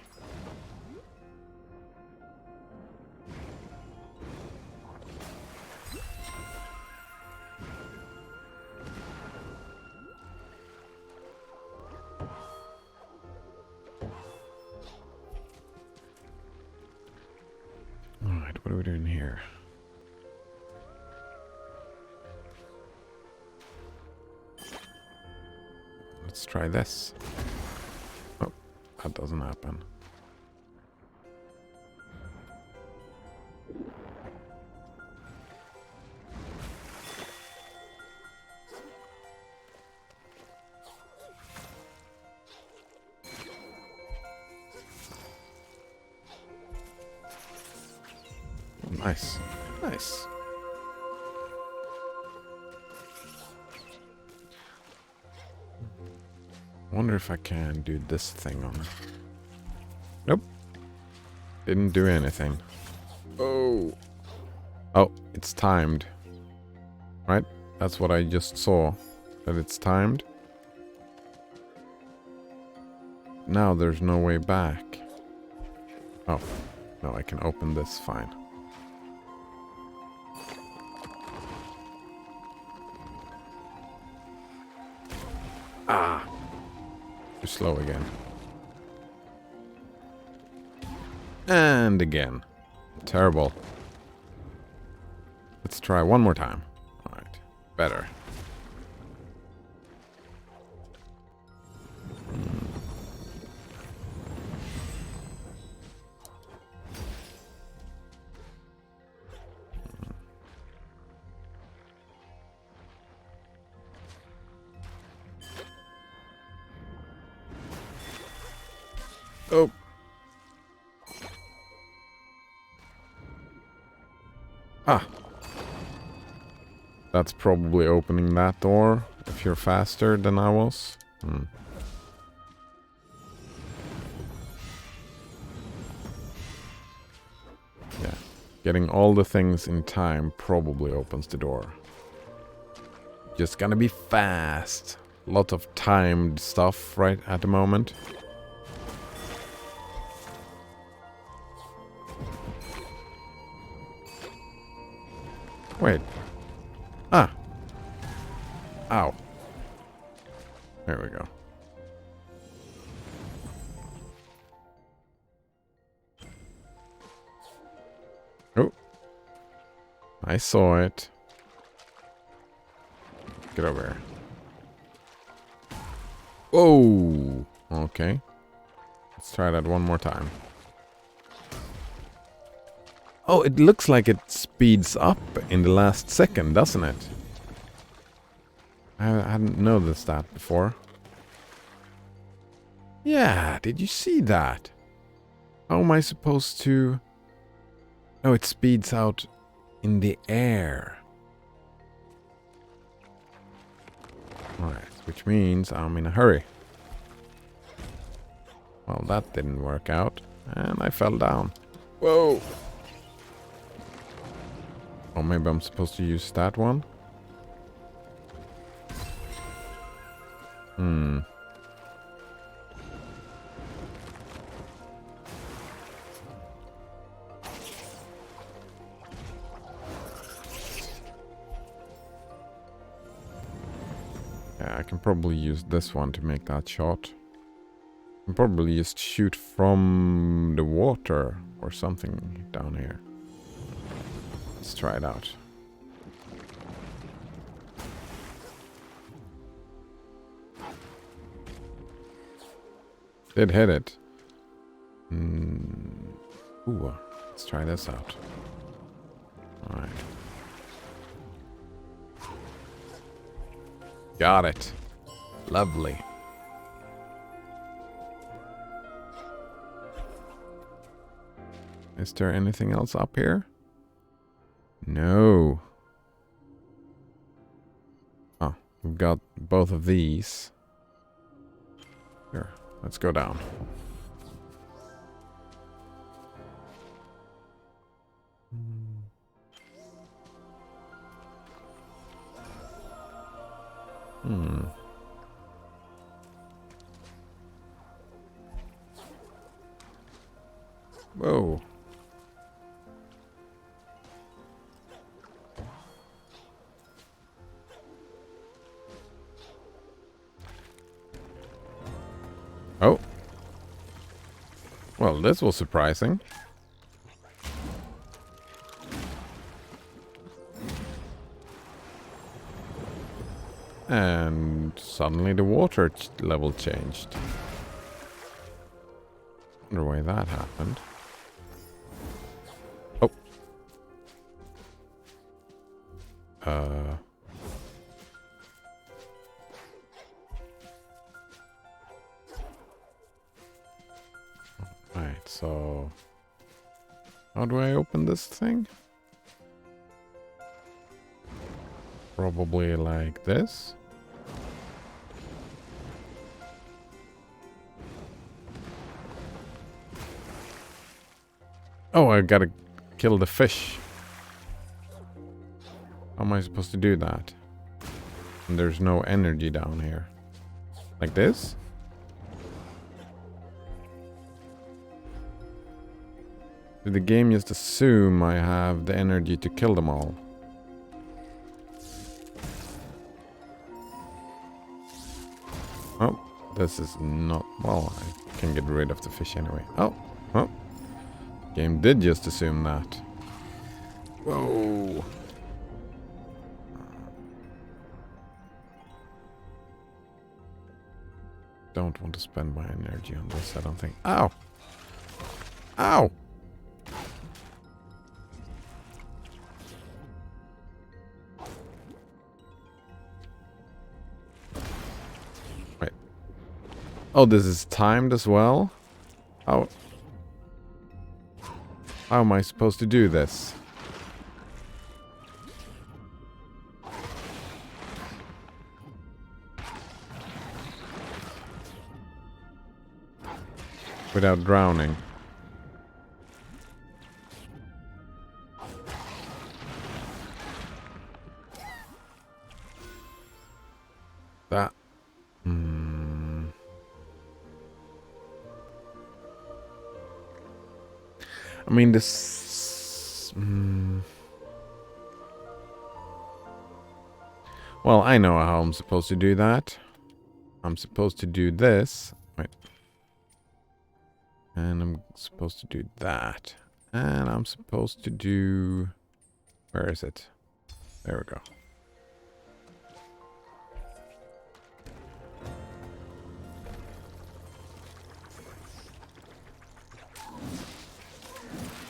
we doing here? Let's try this. Oh, that doesn't happen. Nice. Nice. Wonder if I can do this thing on it. Nope. Didn't do anything. Oh. Oh, it's timed. Right? That's what I just saw. That it's timed. Now there's no way back. Oh. No, I can open this fine. Ah! Too slow again. And again. Terrible. Let's try one more time. Alright. Better. Oh. Ah. That's probably opening that door if you're faster than I was. Yeah. Getting all the things in time probably opens the door. Just gonna be fast. Lot of timed stuff right at the moment. Wait. Ah. Ow. There we go. Oh. I saw it. Get over here. Whoa. Okay. Let's try that one more time. Oh, it looks like it speeds up in the last second, doesn't it? I hadn't noticed that before. Yeah, did you see that? How am I supposed to... Oh, it speeds out in the air. Alright, which means I'm in a hurry. Well, that didn't work out. And I fell down. Whoa! Or maybe I'm supposed to use that one? Yeah, I can probably use this one to make that shot. I can probably just shoot from the water or something down here. Let's try it out. Did hit it. Ooh, let's try this out. Alright. Got it. Lovely. Is there anything else up here? No. Oh, we've got both of these. Here, let's go down. Whoa. Oh. Well, this was surprising. And suddenly the water level changed. Wonder why that happened. Oh. Right, so... How do I open this thing? Probably like this. Oh, I gotta kill the fish. How am I supposed to do that? And there's no energy down here. Like this? Did the game just assume I have the energy to kill them all? Oh, this is not... Well, I can get rid of the fish anyway. Oh, oh. Game did just assume that. Whoa. Don't want to spend my energy on this, I don't think. Ow! Ow! Wait. Oh, this is timed as well? How am I supposed to do this? Without drowning. That... I mean, this... Well, I know how I'm supposed to do that. I'm supposed to do this. Wait. And I'm supposed to do that. And I'm supposed to do... Where is it? There we go.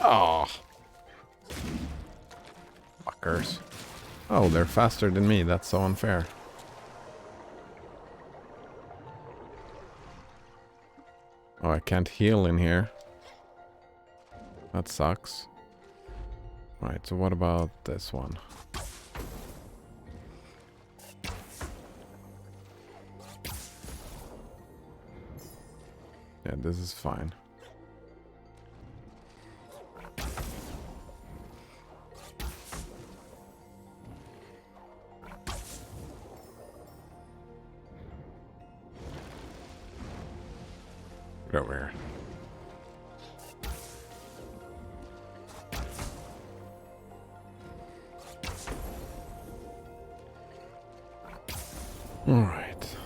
Oh. Fuckers. Oh, they're faster than me. That's so unfair. Oh, I can't heal in here. That sucks. Right, so what about this one? Yeah, this is fine. Get over here. Alright.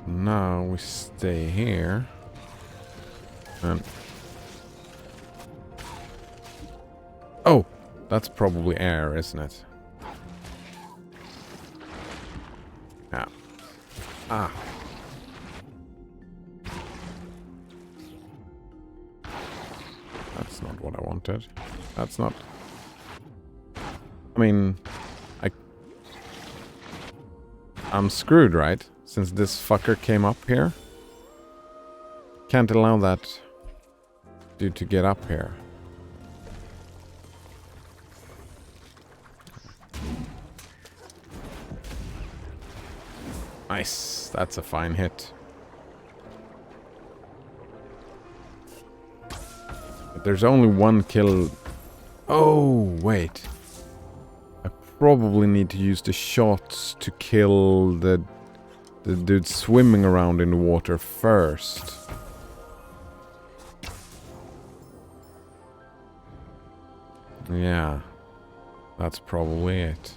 Now we stay here. And... Oh! That's probably air, isn't it? Yeah. Ah. That's not what I wanted. That's not... I mean... I'm screwed, right? Since this fucker came up here. Can't allow that dude to get up here. Nice. That's a fine hit. But there's only one kill. Oh, wait. I probably need to use the shots to kill the dude swimming around in the water first. Yeah. That's probably it.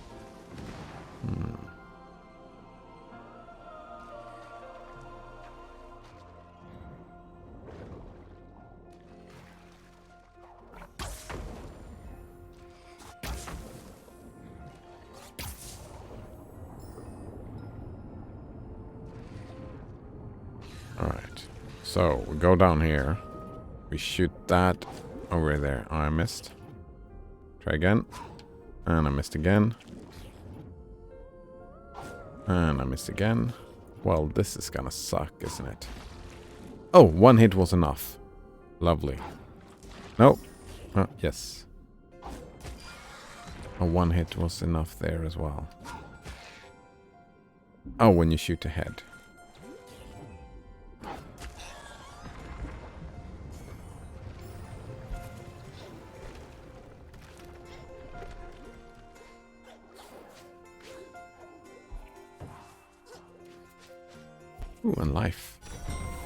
Alright. So, we go down here. We shoot that over there. Oh, I missed. Try again. And I missed again. And I missed again. Well, this is gonna suck, isn't it? Oh, one hit was enough. Lovely. No. Oh, yes. Oh, one hit was enough there as well. Oh, when you shoot ahead. Ooh, and life.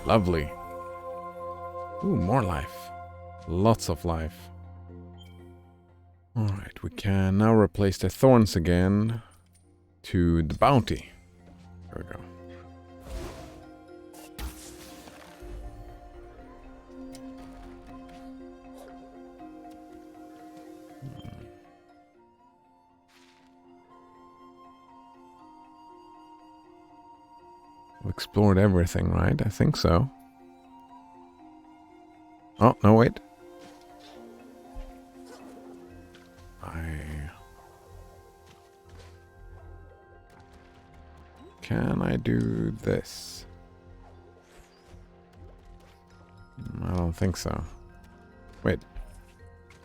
Lovely. Ooh, more life. Lots of life. Alright, we can now replace the thorns again to the bounty. There we go. We've explored everything, right? I think so. Oh, no, wait. Can I do this? I don't think so. Wait.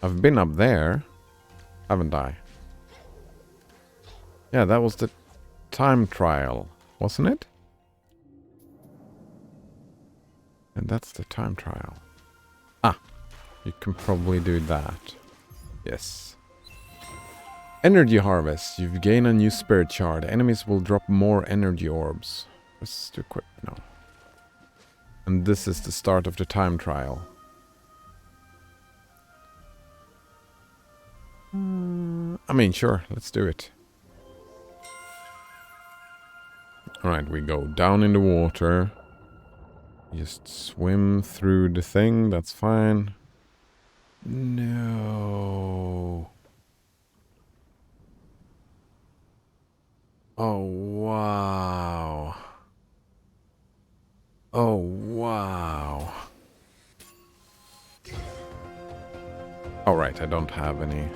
I've been up there, haven't I? Yeah, that was the time trial, wasn't it? And that's the time trial. Ah, you can probably do that. Yes. Energy harvest. You've gained a new spirit shard. Enemies will drop more energy orbs. Just to equip. No. And this is the start of the time trial. I mean, sure. Let's do it. Alright, we go down in the water. Just swim through the thing. That's fine. No. Oh, wow. Oh, wow. Alright, I don't have any.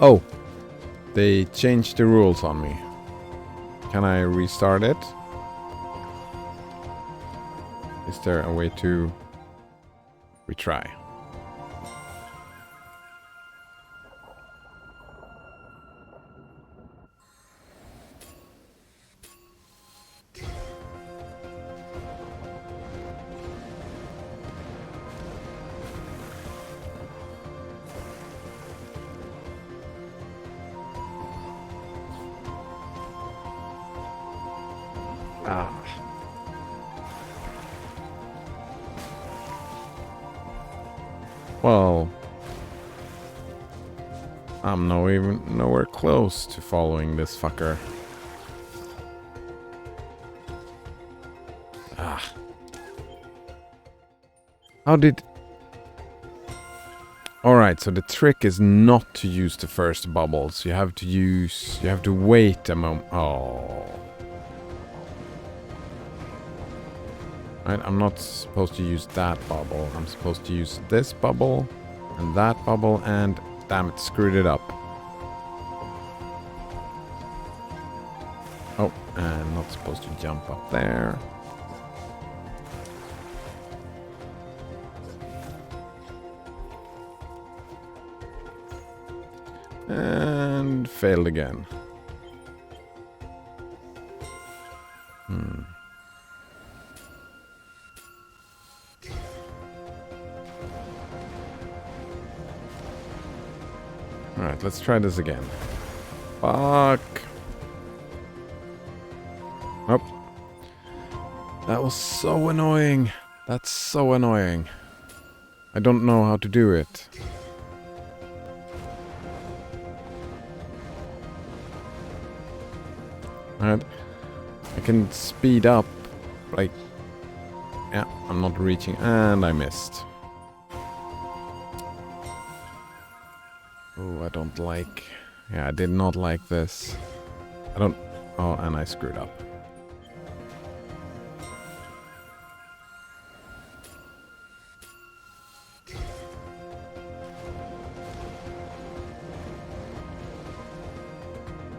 Oh. They changed the rules on me. Can I restart it? Is there a way to retry? Ah. Well, I'm nowhere close to following this fucker. Ah. How did... Alright, so the trick is not to use the first bubbles. You have to wait a moment. Oh. Right, I'm not supposed to use that bubble. I'm supposed to use this bubble and that bubble, and damn it, screwed it up. Oh, and I'm not supposed to jump up there. And failed again. Alright, let's try this again. Fuck. Oh. That was so annoying. That's so annoying. I don't know how to do it. Alright. I can speed up. Like... Yeah, I'm not reaching. And I missed. Oh, I don't like... Yeah, I did not like this. I don't... Oh, and I screwed up.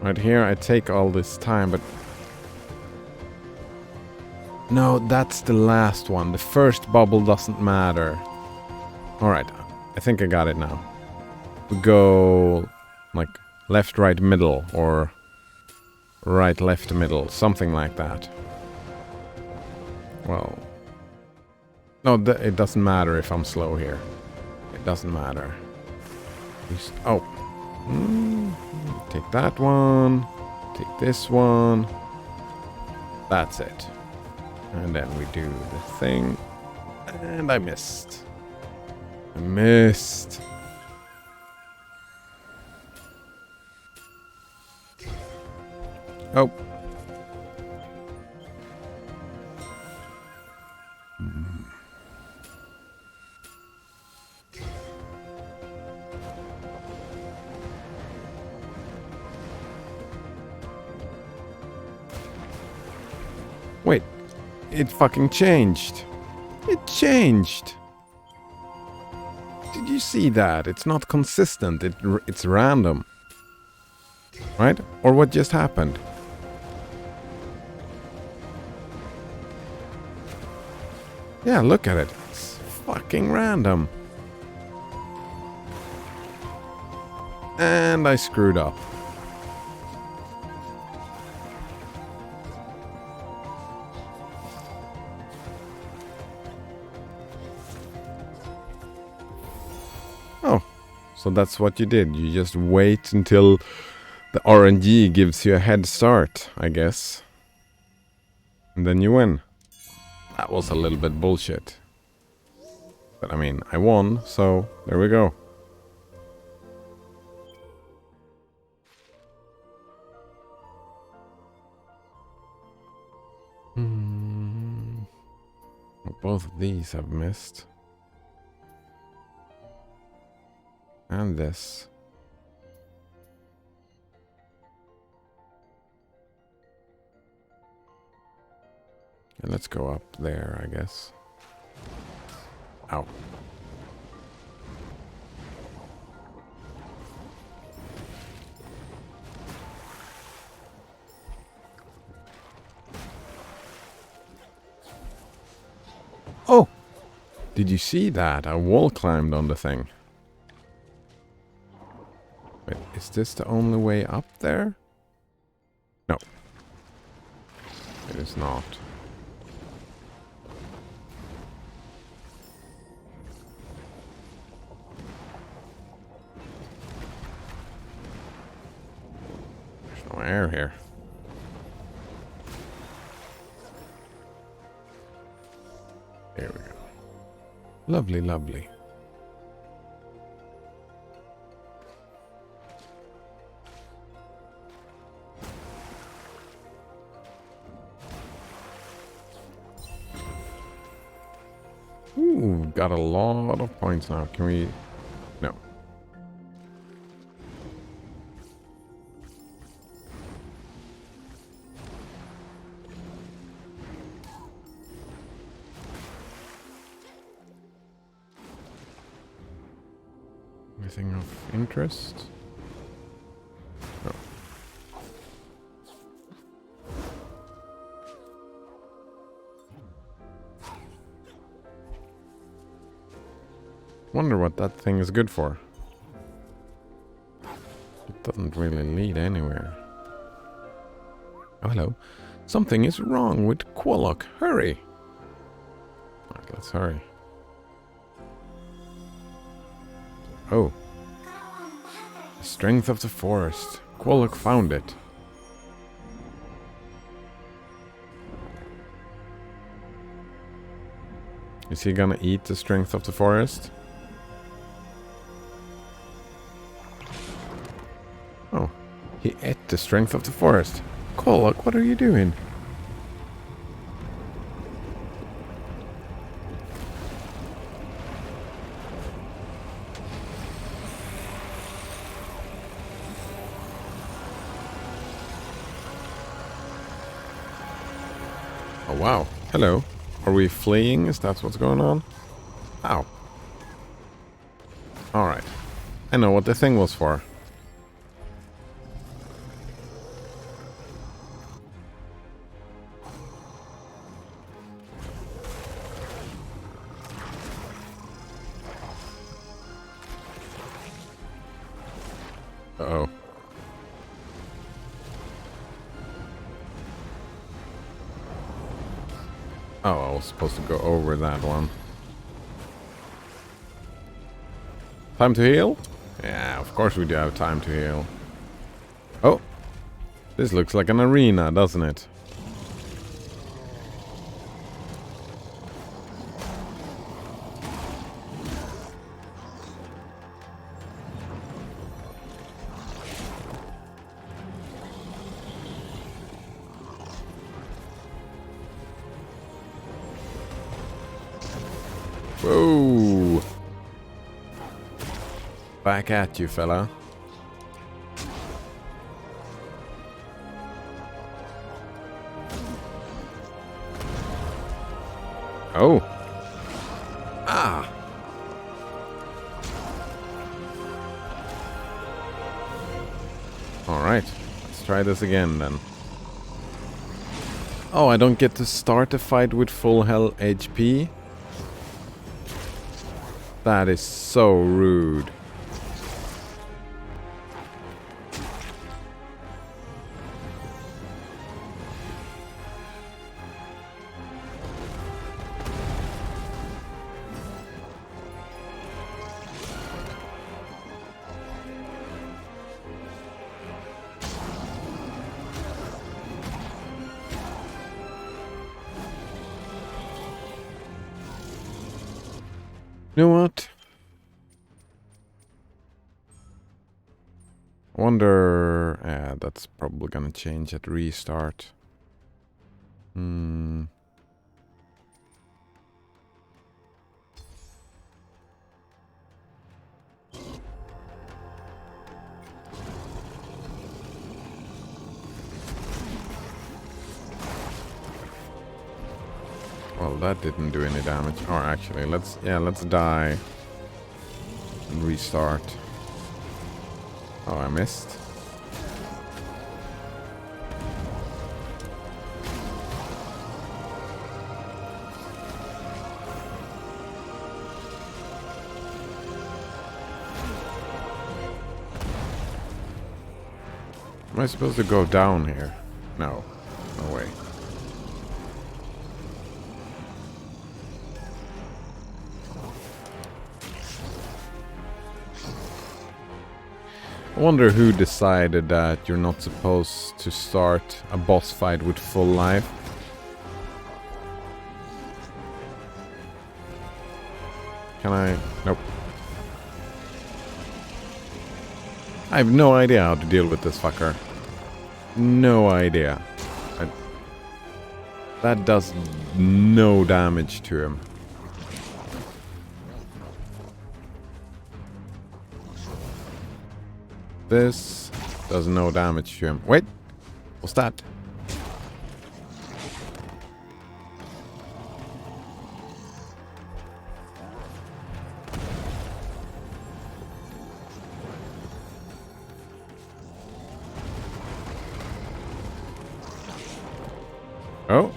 Right here, I take all this time, but... No, that's the last one. The first bubble doesn't matter. Alright, I think I got it now. We go... like, left, right, middle, or... right, left, middle. Something like that. Well... No, it doesn't matter if I'm slow here. It doesn't matter. Oh. Take that one. Take this one. That's it. And then we do the thing. And I missed. I missed. Oh. Wait, it fucking changed. It changed. Did you see that? It's not consistent. It's random. Right? Or what just happened? Yeah, look at it. It's fucking random. And I screwed up. Oh, so that's what you did. You just wait until the RNG gives you a head start, I guess. And then you win. That was a little bit bullshit. But I mean, I won, so there we go. Both of these have missed. And this. And let's go up there, I guess. Ow. Oh! Did you see that? I wall climbed on the thing. Wait, is this the only way up there? No. It is not. There's no air here. There we go. Lovely, lovely. Ooh, got a lot of points now. Can we... No. Anything of interest? No. Wonder what that thing is good for. It doesn't really lead anywhere. Oh, hello. Something is wrong with Quolok. Hurry! Right, let's hurry. Oh. The strength of the forest. Quolok found it. Is he gonna eat the strength of the forest? Oh. He ate the strength of the forest. Quolok, what are you doing? wow. Hello. Are we fleeing? Is that what's going on? Ow. Alright. I know what the thing was for. Uh-oh. Oh, I was supposed to go over that one. Time to heal? Yeah, of course we do have time to heal. Oh! This looks like an arena, doesn't it? Whoa! Back at you, fella. Oh! Ah! Alright, let's try this again then. Oh, I don't get to start a fight with full hell HP? That is so rude. You know what? I wonder... Yeah, that's probably gonna change at restart. Well, that didn't do any damage. Or actually, let's die and restart. Oh, I missed. Am I supposed to go down here? No. No way. I wonder who decided that you're not supposed to start a boss fight with full life. Can I? Nope. I have no idea how to deal with this fucker. No idea. That does no damage to him. This does no damage to him. Wait! What's that? Oh!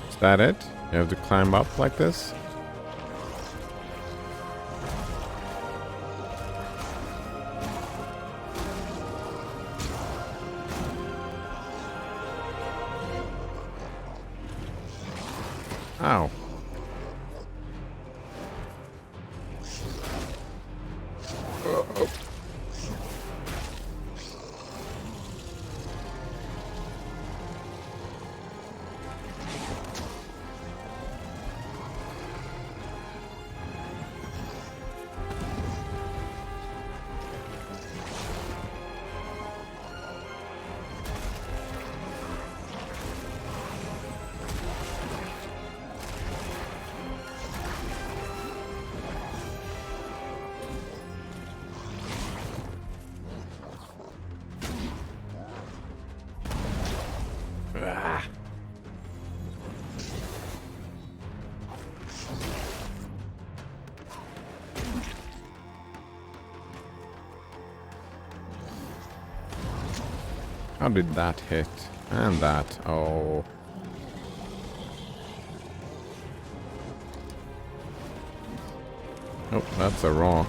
Is that it? You have to climb up like this? Ow. Oh. How did that hit? And that. Oh. Oh, that's a rock.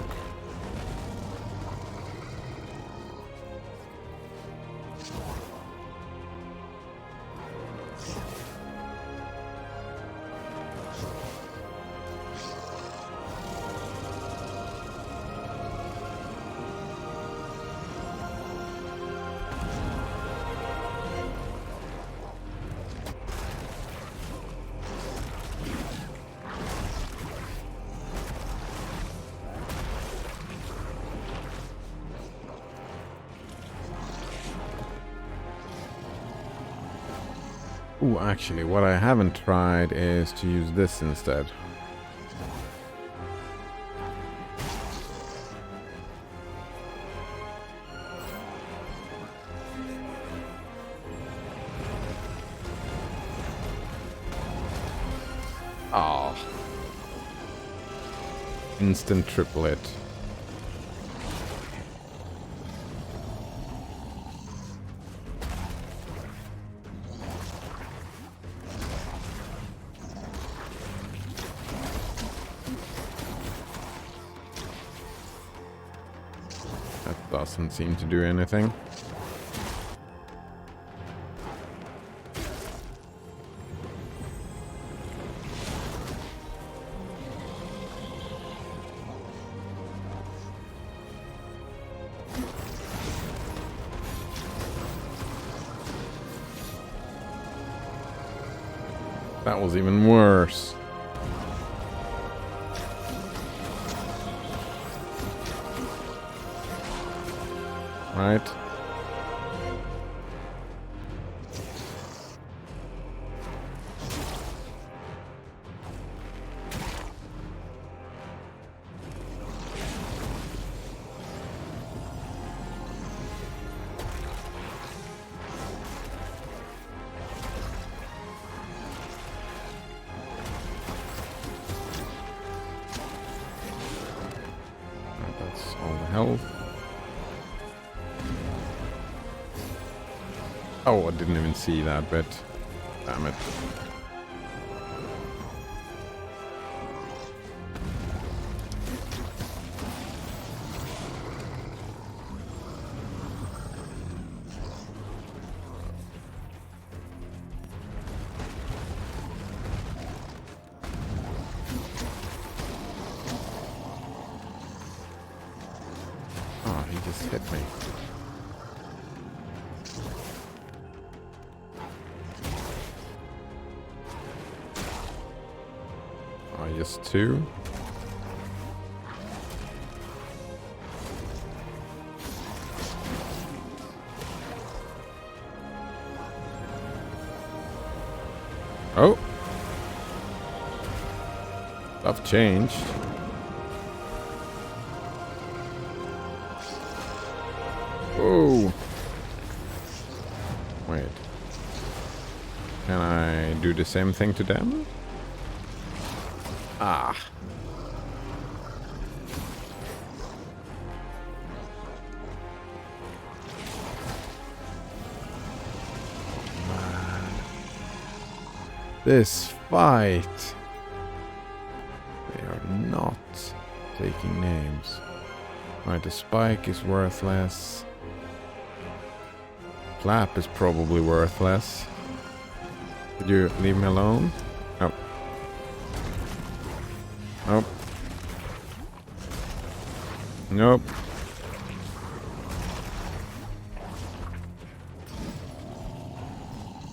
Ooh, actually, what I haven't tried is to use this instead. Ah. Instant triple hit. Doesn't seem to do anything. That was even worse. Right. That's all the health. Oh, I didn't even see that bit. Damn it. Oh, he just hit me. Just two. Oh. Stuff changed. Whoa. Wait. Can I do the same thing to them? Ah. Man. This fight. They are not taking names. Right, the spike is worthless. Flap is probably worthless. Could you leave me alone? Oh. Nope. Nope.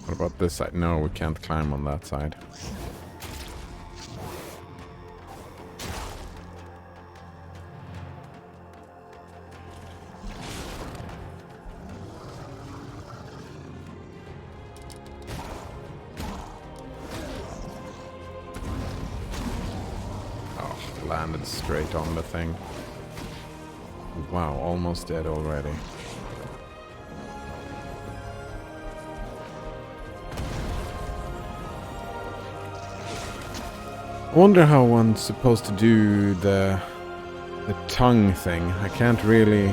What about this side? No, we can't climb on that side. Landed straight on the thing. Wow, almost dead already. I wonder how one's supposed to do the tongue thing. I can't really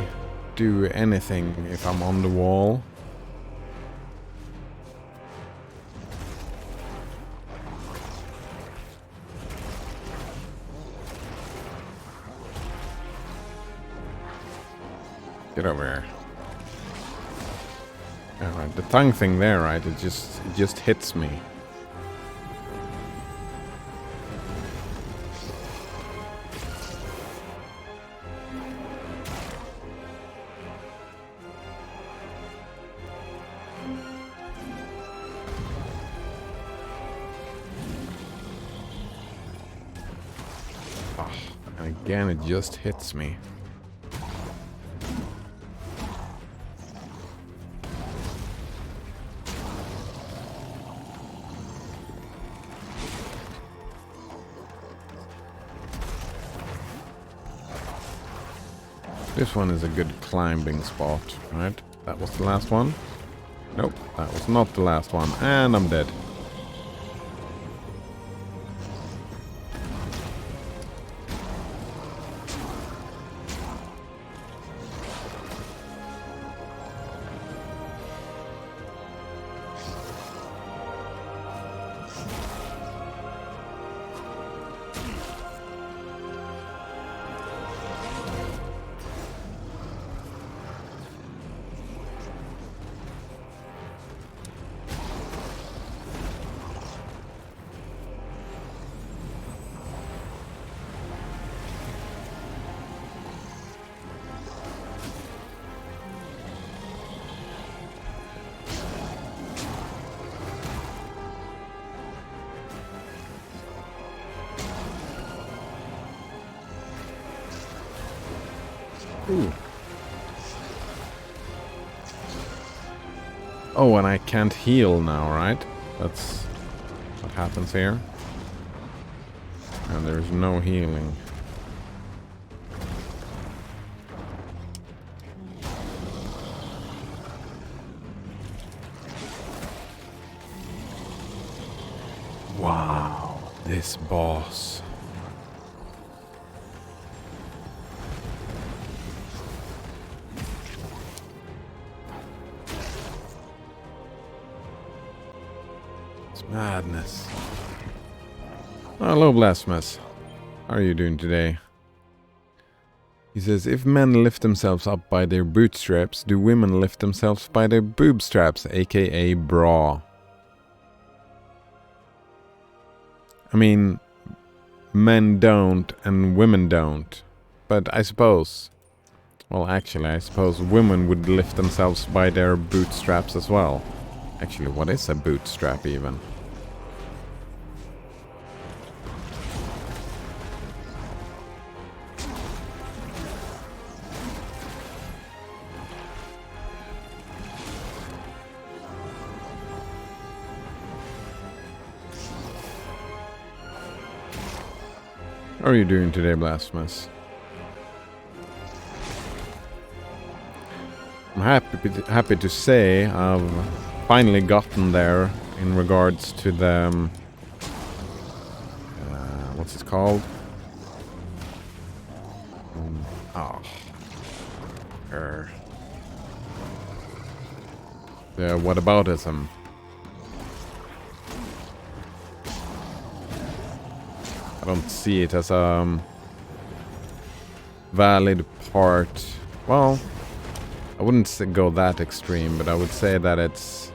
do anything if I'm on the wall. Get over here. Alright, the tongue thing there, right? It just hits me. Oh, and again, it just hits me. This one is a good climbing spot, right? That was the last one. Nope, that was not the last one. And I'm dead. Ooh. Oh, and I can't heal now, right? That's what happens here. And there's no healing. Wow, this boss. Madness. Hello, Blasphemous. How are you doing today? He says, if men lift themselves up by their bootstraps, do women lift themselves by their boob straps, aka bra? I mean, men don't and women don't. But I suppose... Well, actually, I suppose women would lift themselves by their bootstraps as well. Actually, what is a bootstrap even? How are you doing today, Blasphemous? I'm happy to say I've finally gotten there in regards to the what's it called? The whataboutism. I don't see it as a valid part. Well, I wouldn't go that extreme, but I would say that it's...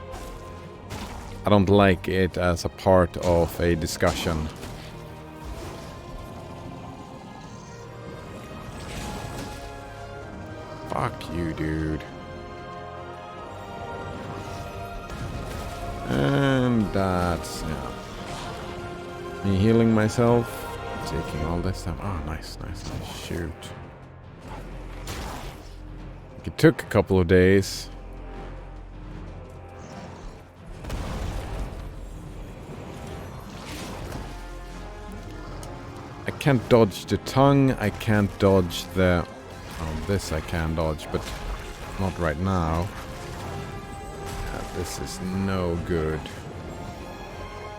I don't like it as a part of a discussion. Fuck you, dude. And that's... yeah. Me healing myself. Taking all this time. Oh, nice. Shoot. It took a couple of days. I can't dodge the tongue. I can't dodge the... oh, this I can dodge, but not right now. This is no good.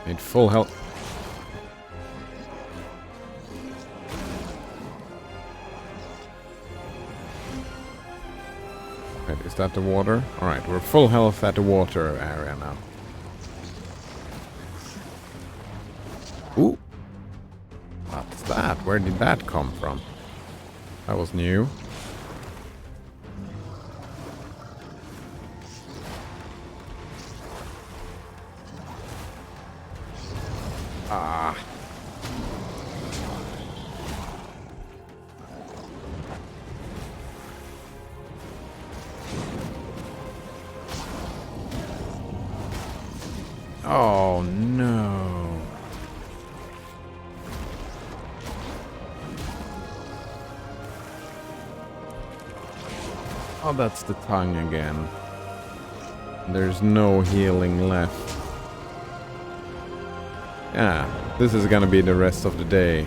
Need full health. Right, is that the water? Alright, we're full health at the water area now. Ooh! What's that? Where did that come from? That was new. Ah. Oh no. Oh, that's the tongue again. There's no healing left. Yeah, this is gonna be the rest of the day.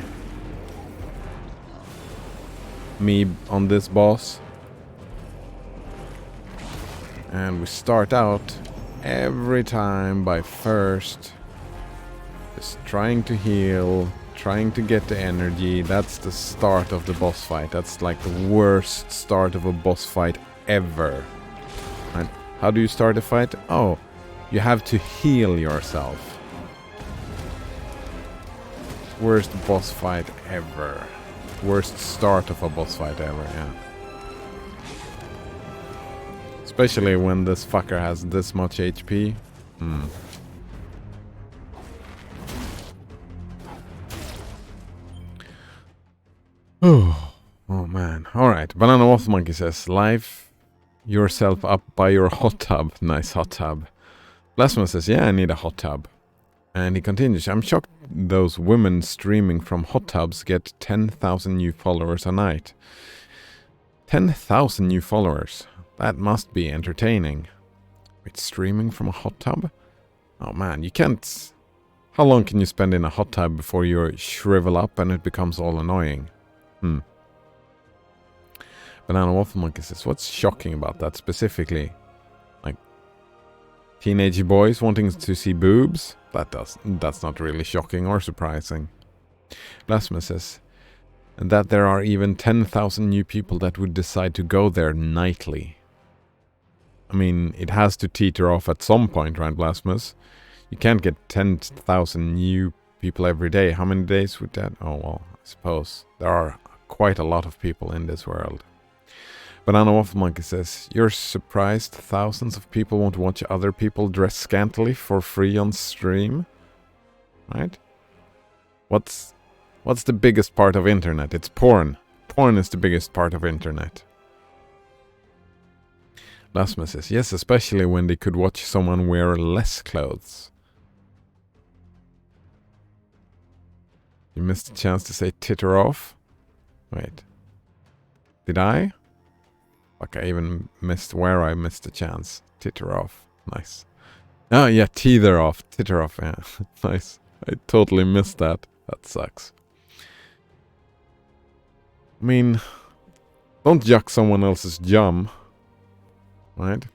Me on this boss. And we start out every time by first just trying to heal, trying to get the energy. That's the start of the boss fight. That's like the worst start of a boss fight ever. And how do you start a fight? Oh, you have to heal yourself. Worst boss fight ever. Worst start of a boss fight ever, yeah. Especially when this fucker has this much HP. Oh man. Alright. Banana Wolf Monkey says, life yourself up by your hot tub. Nice hot tub. Blasphemous says, yeah, I need a hot tub. And he continues, I'm shocked those women streaming from hot tubs get 10,000 new followers a night. 10,000 new followers. That must be entertaining. Wait, streaming from a hot tub? Oh man, you can't... How long can you spend in a hot tub before you shrivel up and it becomes all annoying? Banana Waffle Monkey says, what's shocking about that specifically? Like, teenage boys wanting to see boobs? That's not really shocking or surprising. Blasphemous says, and that there are even 10,000 new people that would decide to go there nightly. I mean, it has to teeter off at some point, right, Blasphemous? You can't get 10,000 new people every day. How many days would that? Oh, well, I suppose. There are quite a lot of people in this world. Banana Waffle Monkey says, you're surprised thousands of people won't watch other people dress scantily for free on stream? Right? What's the biggest part of internet? It's porn. Porn is the biggest part of internet. Lasma says, yes, especially when they could watch someone wear less clothes. You missed a chance to say titter off? Wait. Did I? Fuck, I even missed where I missed the chance. Titter off. Nice. Oh, yeah, teether off. Titter off, yeah. Nice. I totally missed that. That sucks. I mean, don't yuck someone else's jum. Right?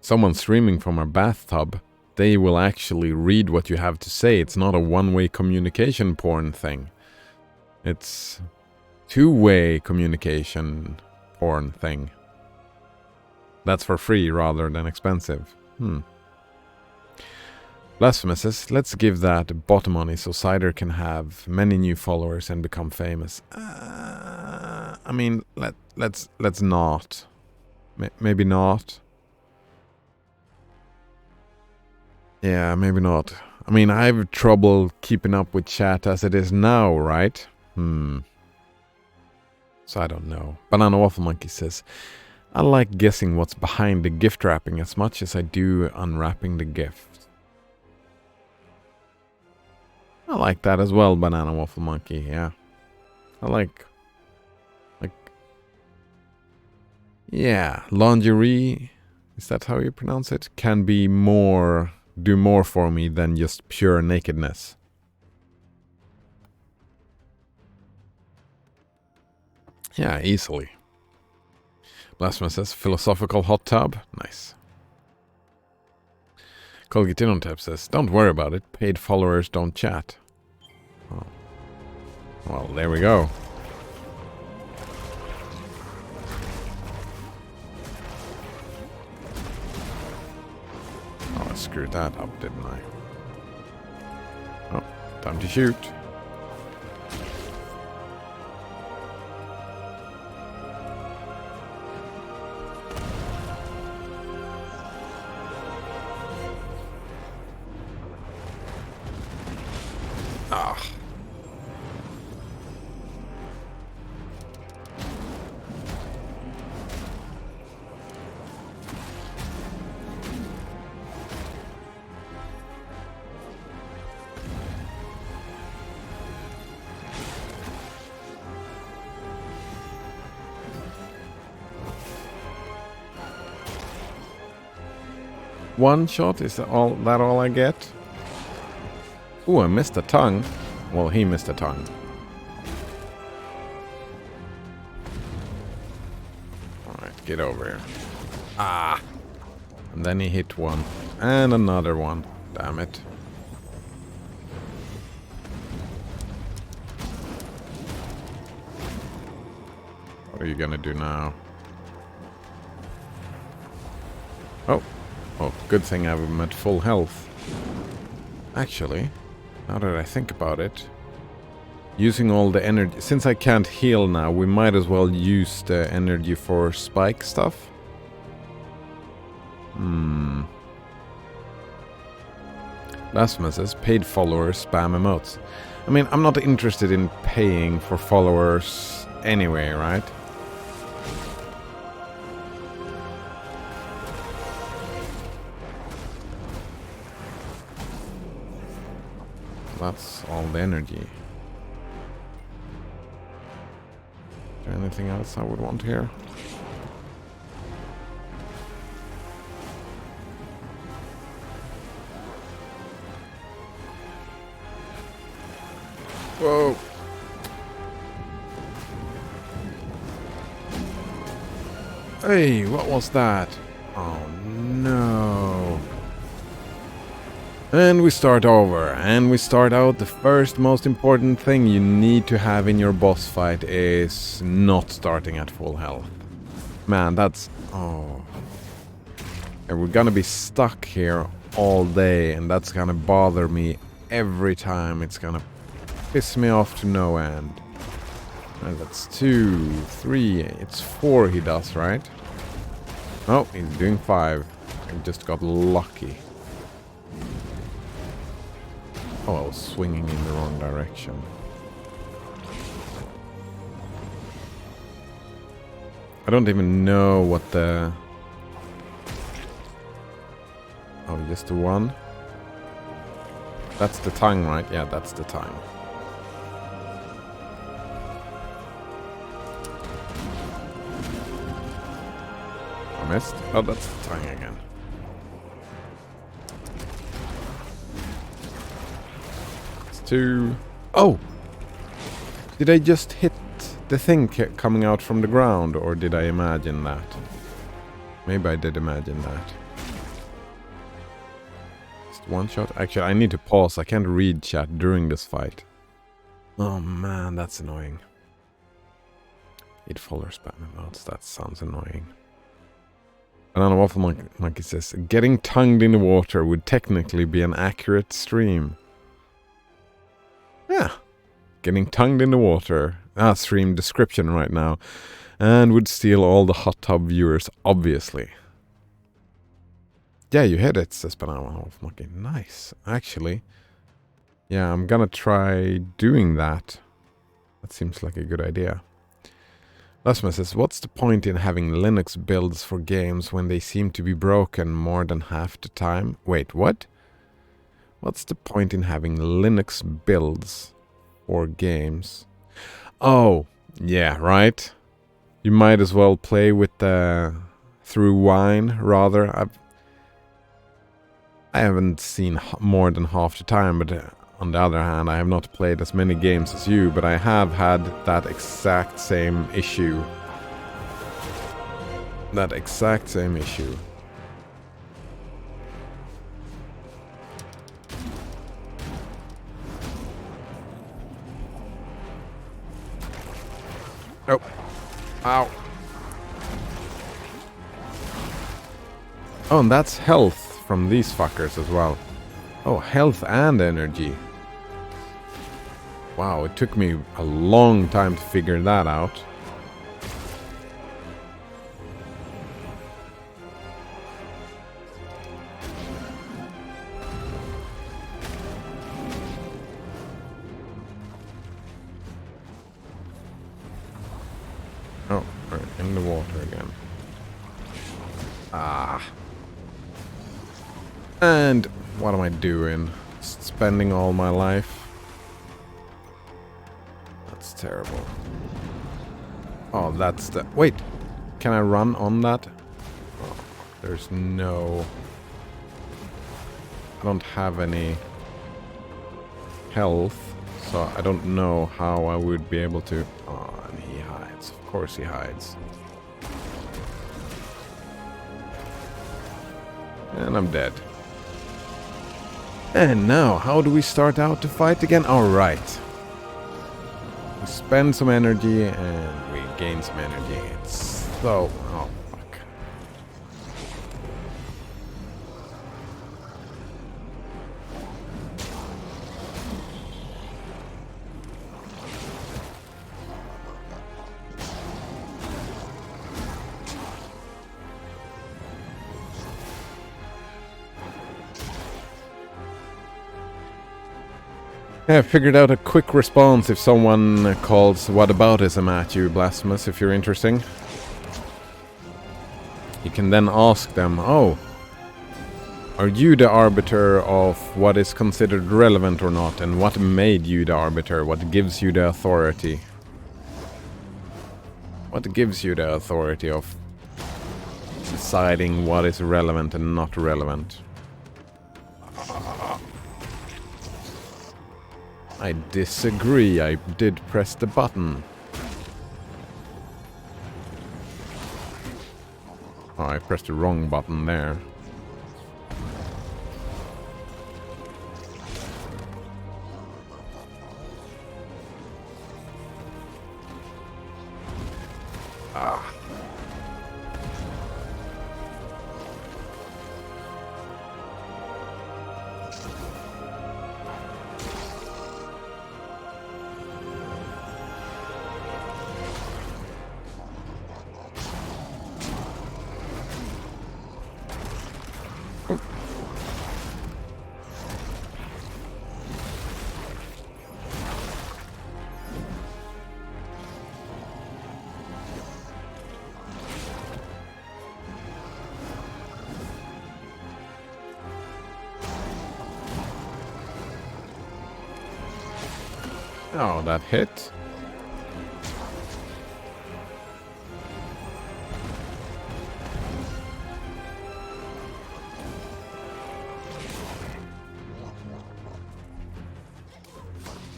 Someone streaming from a bathtub, they will actually read what you have to say. It's not a one-way communication porn thing. It's two-way communication porn thing. That's for free rather than expensive. Blasphemous says, let's give that bot money so Cider can have many new followers and become famous. I mean, let's not. Maybe not. Yeah, maybe not. I mean, I have trouble keeping up with chat as it is now, right? So I don't know. Banana Waffle Monkey says, I like guessing what's behind the gift wrapping as much as I do unwrapping the gift. I like that as well, Banana Waffle Monkey, yeah. I like... Yeah, lingerie, is that how you pronounce it? Can be more, do more for me than just pure nakedness. Yeah, easily. Blasphemous says, philosophical hot tub. Nice. Colgate says, don't worry about it. Paid followers don't chat. Oh. Well, there we go. Oh, I screwed that up, didn't I? Oh, time to shoot. Ah. One shot? Is that all I get? Ooh, I missed a tongue. Well, he missed a tongue. Alright, get over here. Ah! And then he hit one. And another one. Damn it. What are you gonna do now? Oh. Oh, good thing I have him at full health. Actually, now that I think about it, using all the energy... Since I can't heal now, we might as well use the energy for spike stuff. Lasma says, paid followers spam emotes. I mean, I'm not interested in paying for followers anyway, right? That's all the energy. Is there anything else I would want here? Whoa! Hey, what was that? Oh no! And we start over, and we start out. The first most important thing you need to have in your boss fight is not starting at full health. Man, that's... oh. And we're gonna be stuck here all day, and that's gonna bother me every time. It's gonna piss me off to no end. And that's 2, 3, it's 4 he does, right? Oh, he's doing 5. I just got lucky. Oh, I was swinging in the wrong direction. I don't even know what the... oh, just the one? That's the tongue, right? Yeah, that's the tongue. I missed? Oh, that's the tongue again. To... oh! Did I just hit the thing coming out from the ground, or did I imagine that? Maybe I did imagine that. Just one shot? Actually, I need to pause. I can't read chat during this fight. Oh man, that's annoying. Eat follower spam emotes. That sounds annoying. Banana Waffle Monkey says, getting tongued in the water would technically be an accurate stream. Yeah, getting tongued in the water. Stream description right now. And would steal all the hot tub viewers, obviously. Yeah, you hit it, says Banana Wolf Monkey. Nice, actually. Yeah, I'm gonna try doing that. That seems like a good idea. Lasma says, what's the point in having Linux builds for games when they seem to be broken more than half the time? Wait, what? What's the point in having Linux builds for games? Oh, yeah, right. You might as well play with the through wine rather. I haven't seen more than half the time, but on the other hand, I have not played as many games as you, but I have had that exact same issue. That exact same issue. Oh. Ow. Oh, and that's health from these fuckers as well. Oh, health and energy. Wow, it took me a long time to figure that out. In the water again. Ah. And what am I doing? Spending all my life? That's terrible. Oh, that's the... Wait! Can I run on that? Oh, there's no... I don't have any health, so I don't know how I would be able to... Oh, and he hides. Of course he hides. And I'm dead. And now, how do we start out to fight again? Alright. We spend some energy and we gain some energy. It's so... Oh, fuck. I figured out a quick response if someone calls whataboutism at you, Blasphemous, if you're interesting. You can then ask them, oh, are you the arbiter of what is considered relevant or not, and what made you the arbiter? What gives you the authority? What gives you the authority of deciding what is relevant and not relevant? I disagree. I did press the button. Oh, I pressed the wrong button there. Ah. Oh, that hit.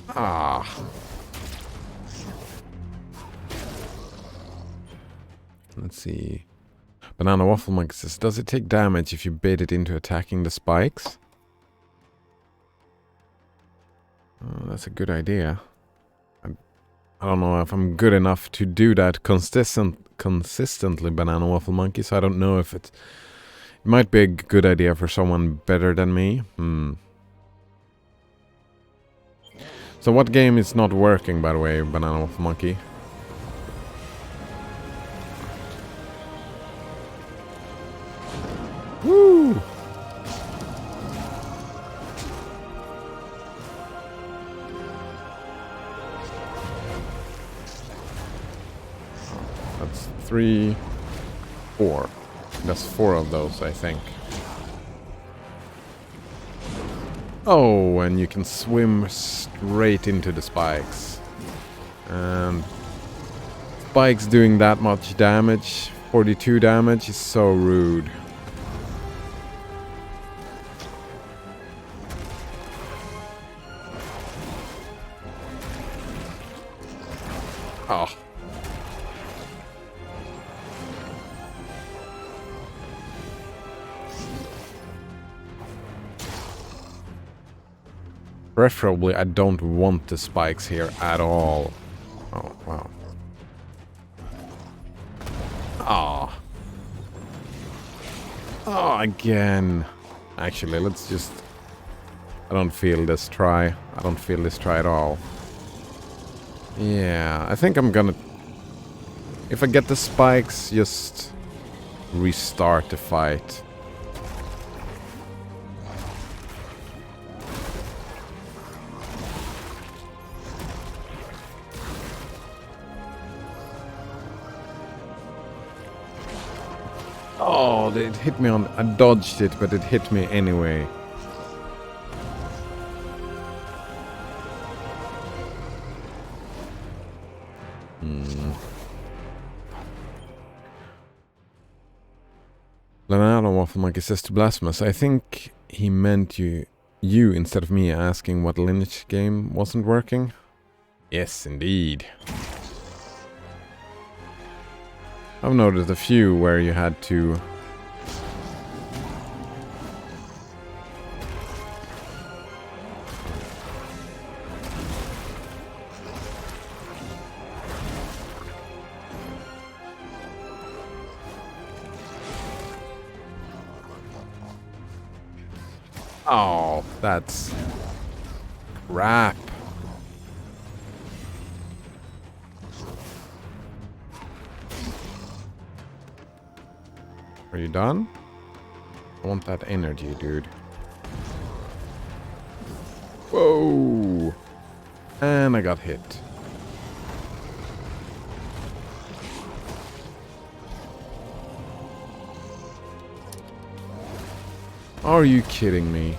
Ah. Let's see. Banana Waffle Monkey says, does it take damage if you bait it into attacking the spikes? Oh, that's a good idea. I don't know if I'm good enough to do that consistently, Banana Waffle Monkey, so I don't know if it might be a good idea for someone better than me. So what game is not working, by the way, Banana Waffle Monkey? Woo! That's 3, 4. That's 4 of those, I think. Oh, and you can swim straight into the spikes. And spikes doing that much damage, 42 damage, is so rude. Oh. Preferably, I don't want the spikes here at all. Oh, wow. Ah. Oh, again. Actually, let's just... I don't feel this try. I don't feel this try at all. Yeah, I think I'm gonna... If I get the spikes, just restart the fight. Oh, it hit me on... I dodged it, but it hit me anyway. Leonardo Waffle Monkey says to Blasphemous, I think he meant you instead of me asking what lineage game wasn't working. Yes, indeed. I've noticed a few where you had to... Oh, that's... crap. Are you done? I want that energy, dude. Whoa! And I got hit. Are you kidding me?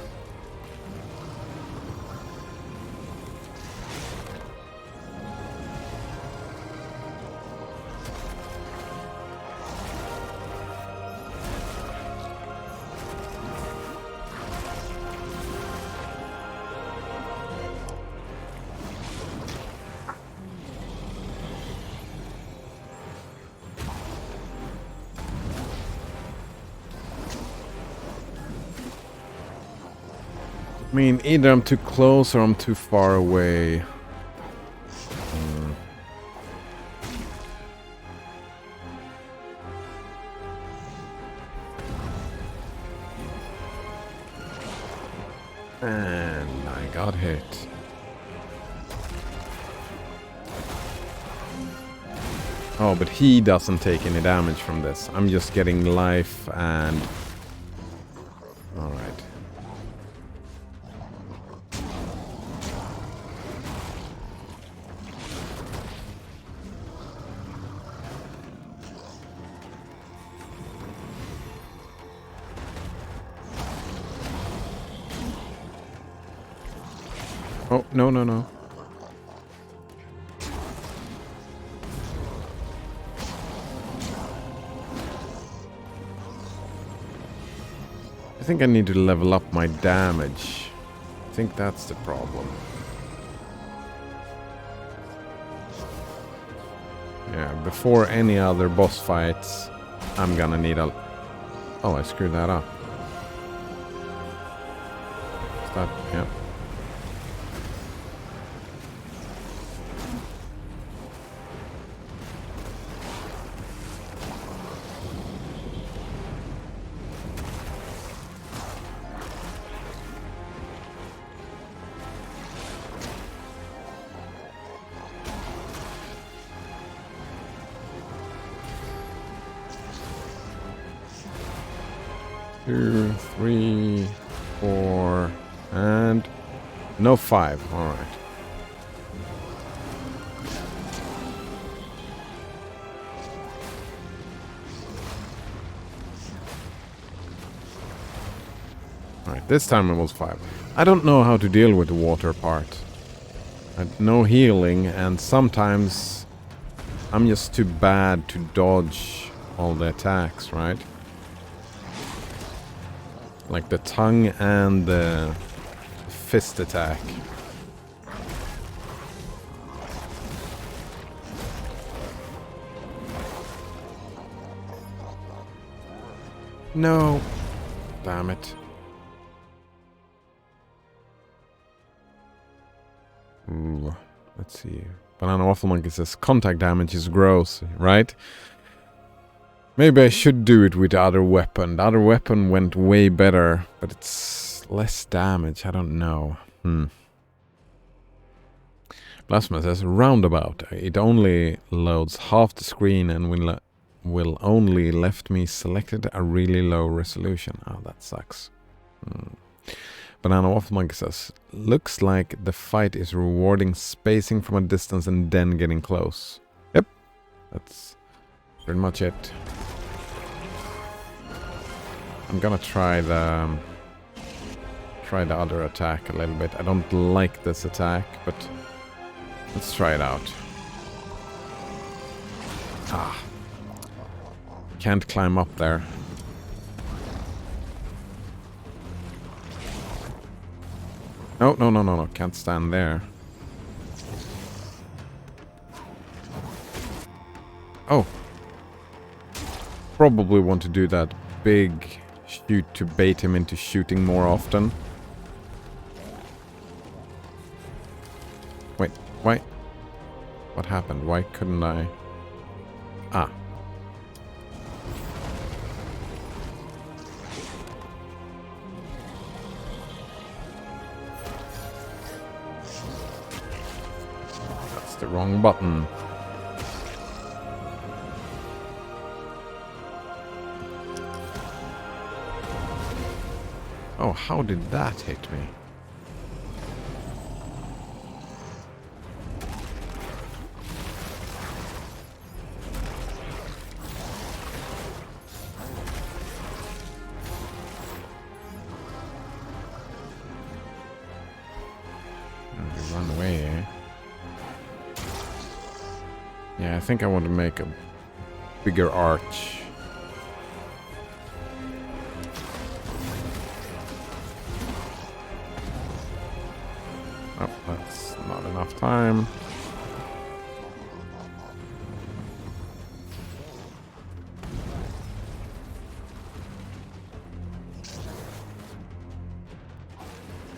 I mean, either I'm too close or I'm too far away. And I got hit. Oh, but he doesn't take any damage from this. I'm just getting life and... Alright. Oh, no, no, no. I think I need to level up my damage. I think that's the problem. Yeah, before any other boss fights, I'm gonna need a... Oh, I screwed that up. Is that... Yeah. Two, three, four, and no 5. All right. All right. This time it was 5. I don't know how to deal with the water part. No healing, and sometimes I'm just too bad to dodge all the attacks, right? Like the tongue and the fist attack. No. Damn it. Ooh, let's see. Banana Waffle Monkey says contact damage is gross, right? Maybe I should do it with the other weapon. The other weapon went way better, but it's less damage. I don't know. Plasma says roundabout. It only loads half the screen and will only left me selected a really low resolution. Oh, that sucks. Banana Waffle Monkey says, looks like the fight is rewarding spacing from a distance and then getting close. Yep, that's pretty much it. I'm gonna try the other attack a little bit. I don't like this attack, but let's try it out. Ah. Can't climb up there. No, no, no, no, no. Can't stand there. Oh. Probably want to do that big shoot to bait him into shooting more often. Wait, why? What happened? Why couldn't I? Ah. That's the wrong button. Oh, how did that hit me? Run away, eh? Yeah, I think I want to make a bigger arch. Oh, that's not enough time.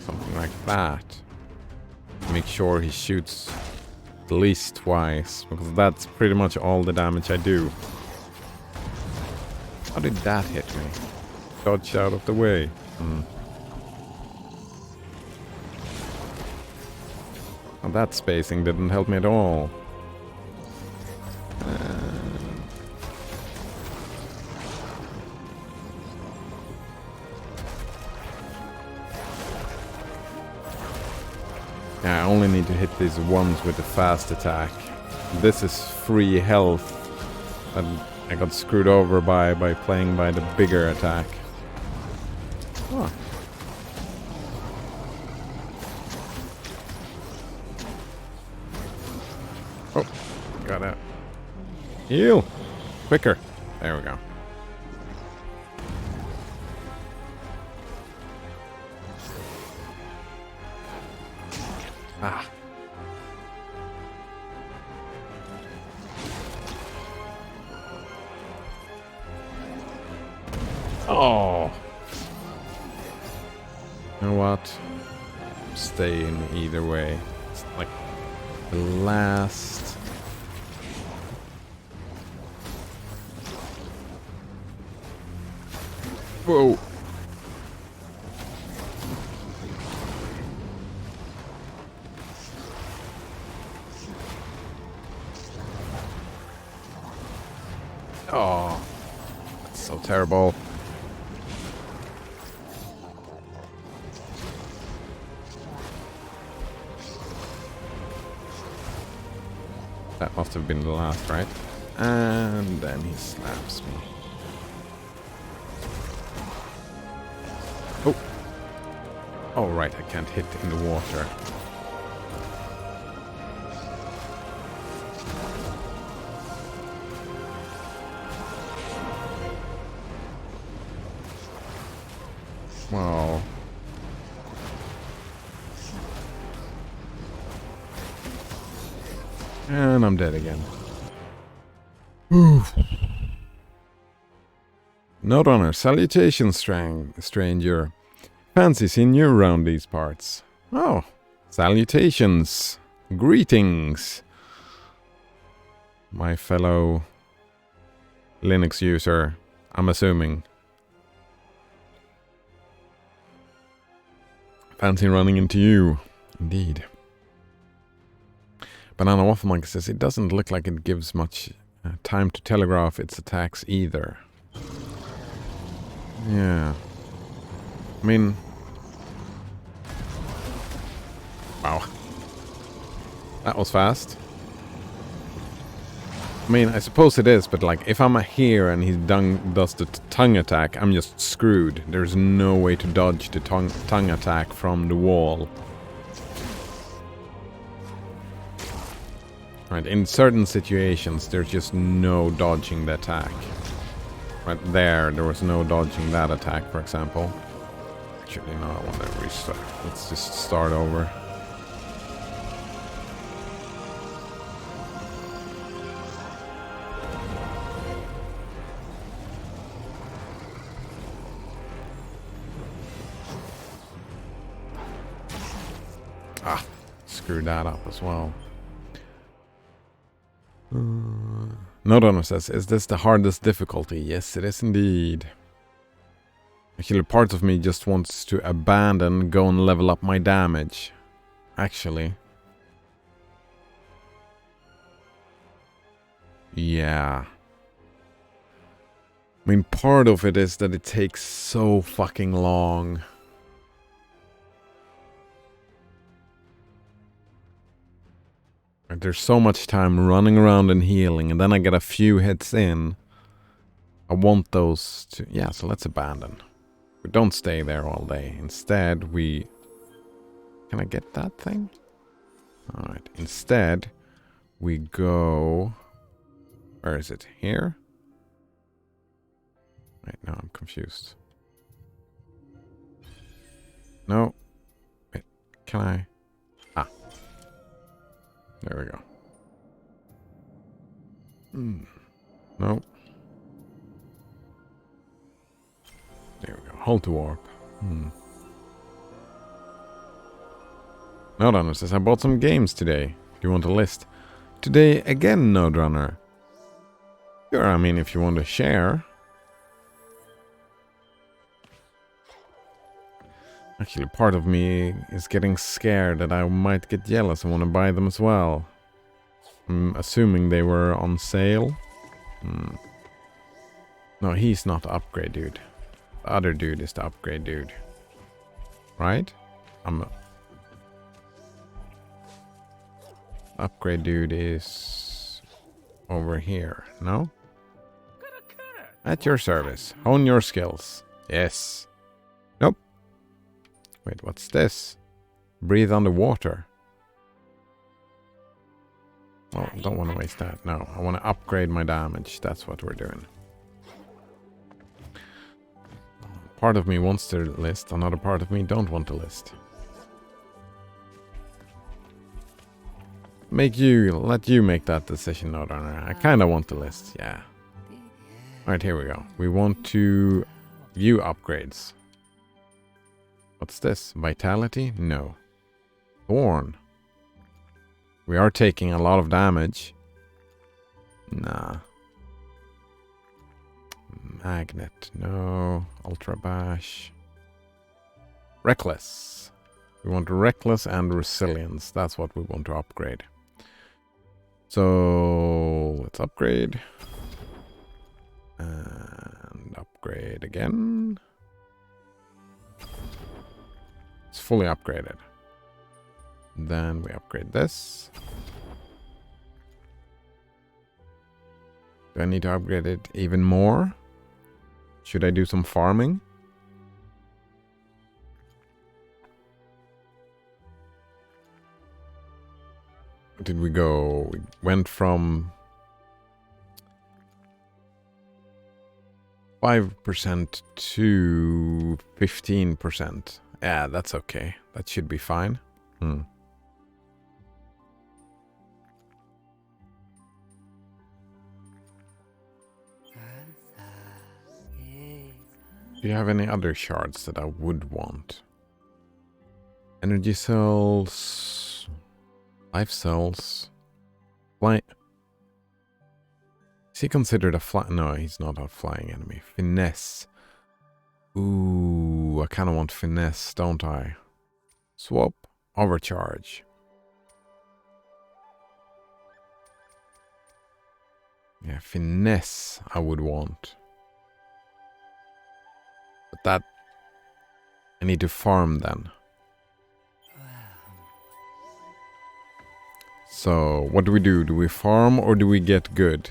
Something like that. Make sure he shoots at least twice, because that's pretty much all the damage I do. How did that hit me? Dodge out of the way. Well, that spacing didn't help me at all. Yeah, I only need to hit these ones with the fast attack. This is free health. And I got screwed over by playing by the bigger attack. Oh. Oh, gotta heal quicker. There we go. Ah. Oh. You know what? Stay in either way. It's like the last. Whoa. Oh, that's so terrible. That must have been the last, right? And then he slaps me. Oh. Oh, right, I can't hit in the water. Well. And I'm dead again. Oof. Note honor. Salutations, stranger. Fancy seeing you around these parts. Oh. Salutations. Greetings. My fellow Linux user, I'm assuming. Fancy running into you. Indeed. Banana Waffle says it doesn't look like it gives much time to telegraph its attacks either. Yeah. I mean... Wow. That was fast. I mean, I suppose it is, but like, if I'm here and he does the tongue attack, I'm just screwed. There's no way to dodge the tongue attack from the wall. Right, in certain situations, there's just no dodging the attack. Right there was no dodging that attack, for example. Actually, no, I want to restart. Let's just start over. Ah, screw that up as well. Nodonor says, is this the hardest difficulty? Yes, it is indeed. Actually, part of me just wants to abandon, go and level up my damage. Actually. Yeah. I mean, part of it is that it takes so fucking long. There's so much time running around and healing, and then I get a few hits in. I want those to... Yeah, so let's abandon. We don't stay there all day. Instead, we... Can I get that thing? Alright, instead, we go... Where is it? Here? Wait, no, I'm confused. No. Wait, can I... Ah. There we go. No. There we go. Hold to warp. Nodrunner says, I bought some games today. Do you want a list? Today again, Nodrunner. Sure, I mean, if you want to share. Actually, part of me is getting scared that I might get jealous and want to buy them as well. I'm assuming they were on sale. No, he's not the upgrade dude. The other dude is the upgrade dude. Right? Upgrade dude is over here. No? At your service. Hone your skills. Yes. Nope. Wait, what's this? Breathe underwater. Oh, don't want to waste that. No, I want to upgrade my damage. That's what we're doing. Part of me wants to list, another part of me don't want to list. Let you make that decision, Nodrunner. I kind of want to list, yeah. Alright, here we go. We want to view upgrades. What's this? Vitality? No. Thorn. We are taking a lot of damage. Nah. Magnet. No. Ultra Bash. Reckless. We want Reckless and Resilience. That's what we want to upgrade. So let's upgrade. And upgrade again. It's fully upgraded. Then we upgrade this. Do I need to upgrade it even more? Should I do some farming? Did we go? We went from 5% to 15%. Yeah, that's okay. That should be fine. Do you have any other shards that I would want? Energy cells, life cells, fly. Is he considered a fly? No, he's not a flying enemy. Finesse. Ooh, I kind of want finesse, don't I? Swap, overcharge. Yeah, finesse I would want. But that... I need to farm then. So, what do we do? Do we farm or do we get good?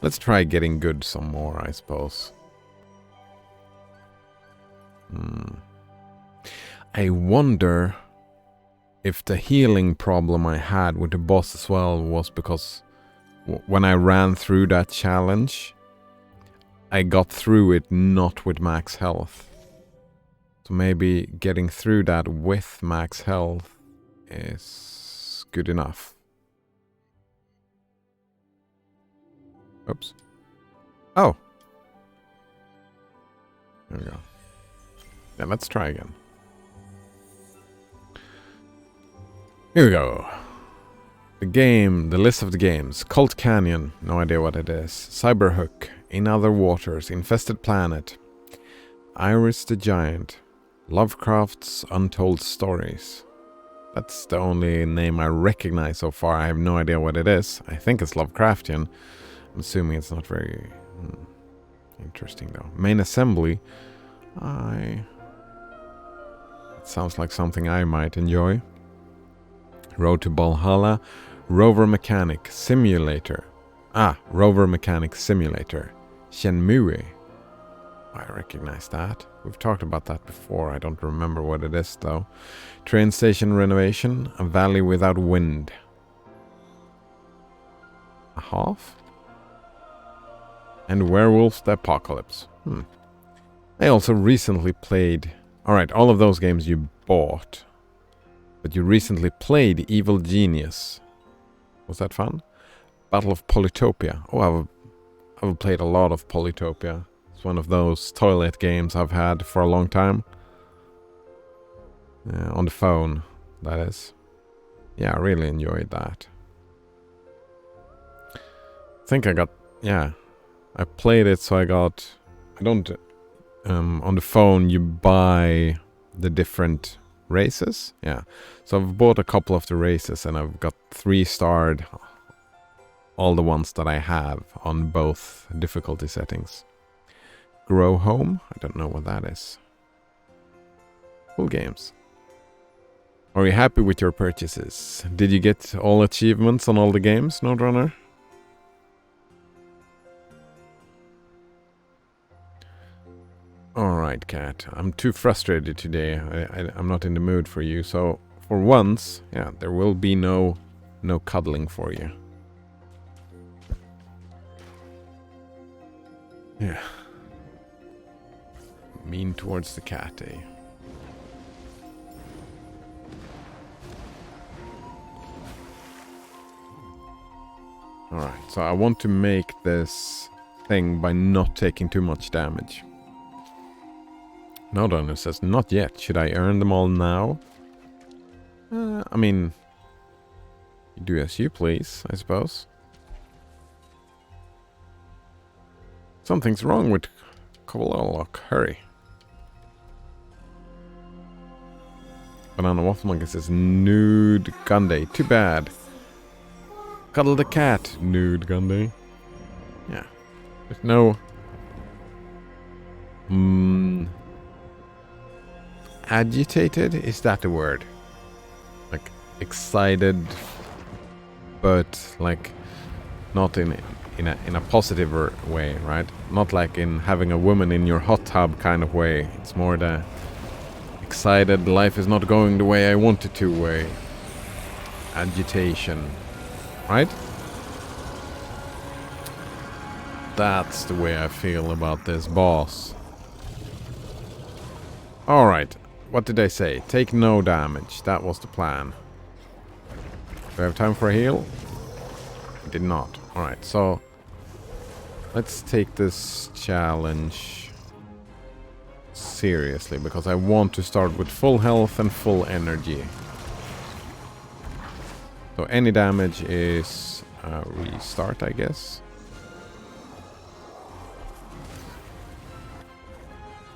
Let's try getting good some more, I suppose. I wonder if the healing problem I had with the boss as well was because when I ran through that challenge, I got through it not with max health. So maybe getting through that with max health is good enough. Oops. Oh. There we go. Yeah, let's try again. Here we go. The list of the games. Cult Canyon, no idea what it is. Cyberhook, In Other Waters, Infested Planet, Iris the Giant, Lovecraft's Untold Stories. That's the only name I recognize so far. I have no idea what it is. I think it's Lovecraftian. I'm assuming it's not very interesting though. Main Assembly. It sounds like something I might enjoy. Road to Valhalla. Rover Mechanic Simulator. Rover Mechanic Simulator. Shenmue. I recognize that. We've talked about that before. I don't remember what it is though. Train station renovation. A valley without wind. A half? And Werewolf the Apocalypse. I also recently played... Alright, all of those games you bought. But you recently played Evil Genius. Was that fun? Battle of Polytopia. Oh, I've played a lot of Polytopia. It's one of those toilet games I've had for a long time. On the phone, that is. Yeah, I really enjoyed that. I think I got... Yeah. I played it, so I got... I don't... on the phone, you buy the different... races? Yeah. So I've bought a couple of the races and I've got 3-starred all the ones that I have on both difficulty settings. Grow Home? I don't know what that is. Cool games. Are you happy with your purchases? Did you get all achievements on all the games, Nodrunner? Alright, Cat. I'm too frustrated today. I'm not in the mood for you, so for once, yeah, there will be no cuddling for you. Yeah. Mean towards the cat, eh? Alright, so I want to make this thing by not taking too much damage. Nodrunner says, not yet. Should I earn them all now? I mean, you do as you please, I suppose. Something's wrong with Kovalolok. Hurry. Banana Waffle Monkey says, nude Gunday. Too bad. Cuddle the cat, nude Gunday. Yeah. There's no... agitated? Is that the word? Like, excited, but like not in a positive way, right? Not like in having a woman in your hot tub kind of way. It's more the excited, life is not going the way I want it to way. Agitation, right? That's the way I feel about this boss. Alright, what did I say? Take no damage. That was the plan. Do I have time for a heal? I did not. Alright, so let's take this challenge seriously, because I want to start with full health and full energy. So any damage is a restart, I guess.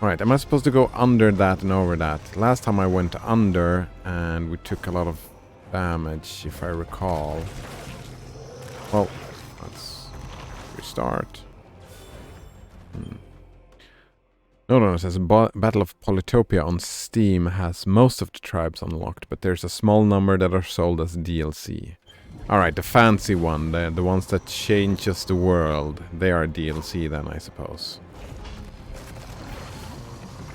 Alright, am I supposed to go under that and over that? Last time I went under and we took a lot of damage, if I recall. Well, let's restart. No, it says Battle of Polytopia on Steam has most of the tribes unlocked, but there's a small number that are sold as DLC. Alright, the fancy one, the ones that changes the world. They are DLC then, I suppose.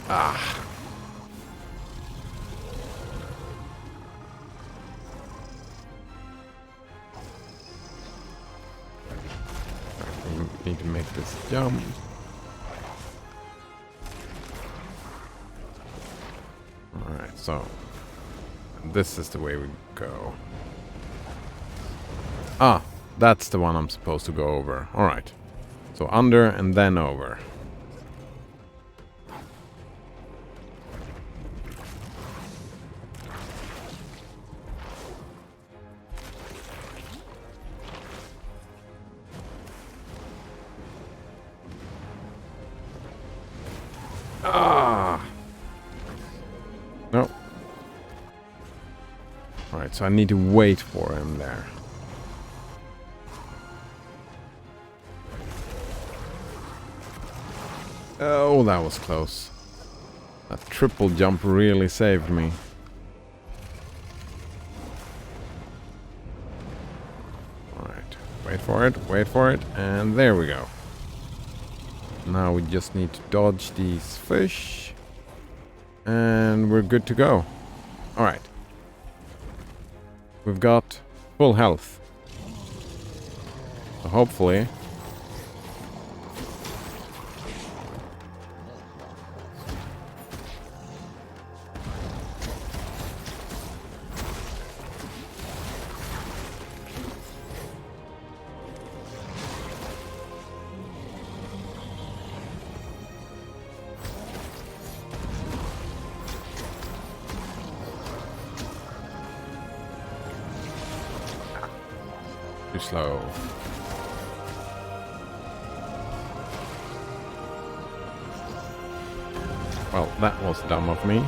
Ah. We need to make this jump. Alright, so this is the way we go. Ah, that's the one I'm supposed to go over. Alright. So under and then over. Ah! No. Alright, so I need to wait for him there. Oh, that was close. That triple jump really saved me. Alright, wait for it, and there we go. Now we just need to dodge these fish. And we're good to go. Alright. We've got full health. So hopefully... Too slow. Well, that was dumb of me.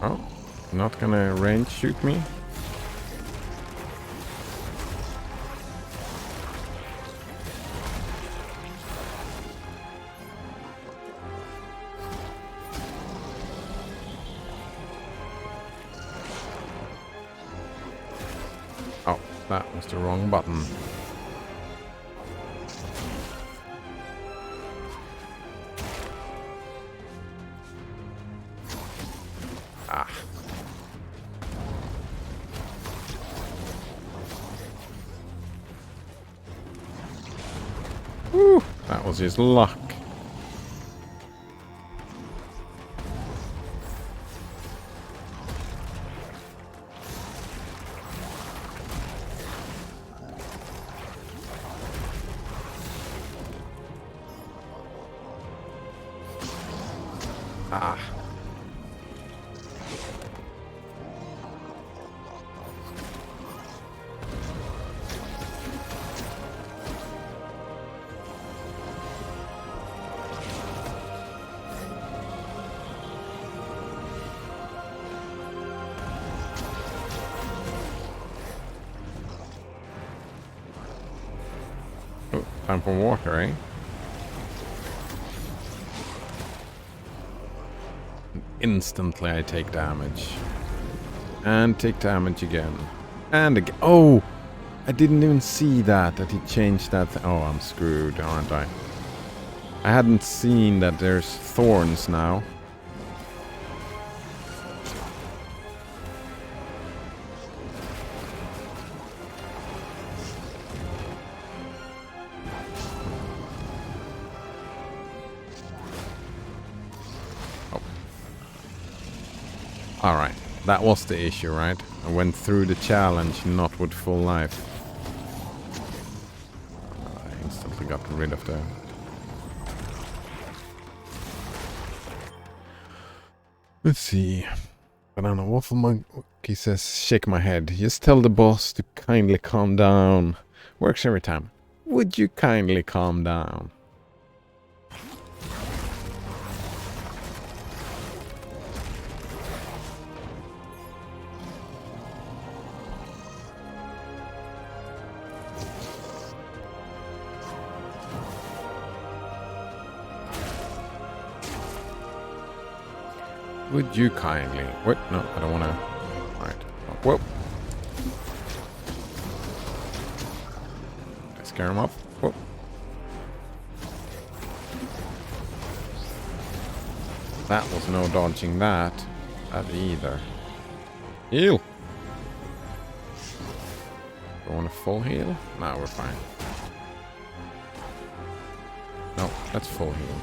Oh, not gonna range shoot me? Oh, that was the wrong button. Ah. Whew, that was just luck. Ah. Oh, time for water, eh? Instantly I take damage. And take damage again. And again. Oh! I didn't even see that he changed that. Oh, I'm screwed, aren't I? I hadn't seen that there's thorns now. Alright, that was the issue, right? I went through the challenge not with full life. I instantly got rid of the... Let's see. Banana Waffle Monkey says, shake my head. Just tell the boss to kindly calm down. Works every time. Would you kindly calm down? Would you kindly... What? No, I don't want to... Alright. Oh, whoa. Did I scare him off? Whoa. That was no dodging that. That either. Heal! Do I want a full heal? No, we're fine. No, that's full heal.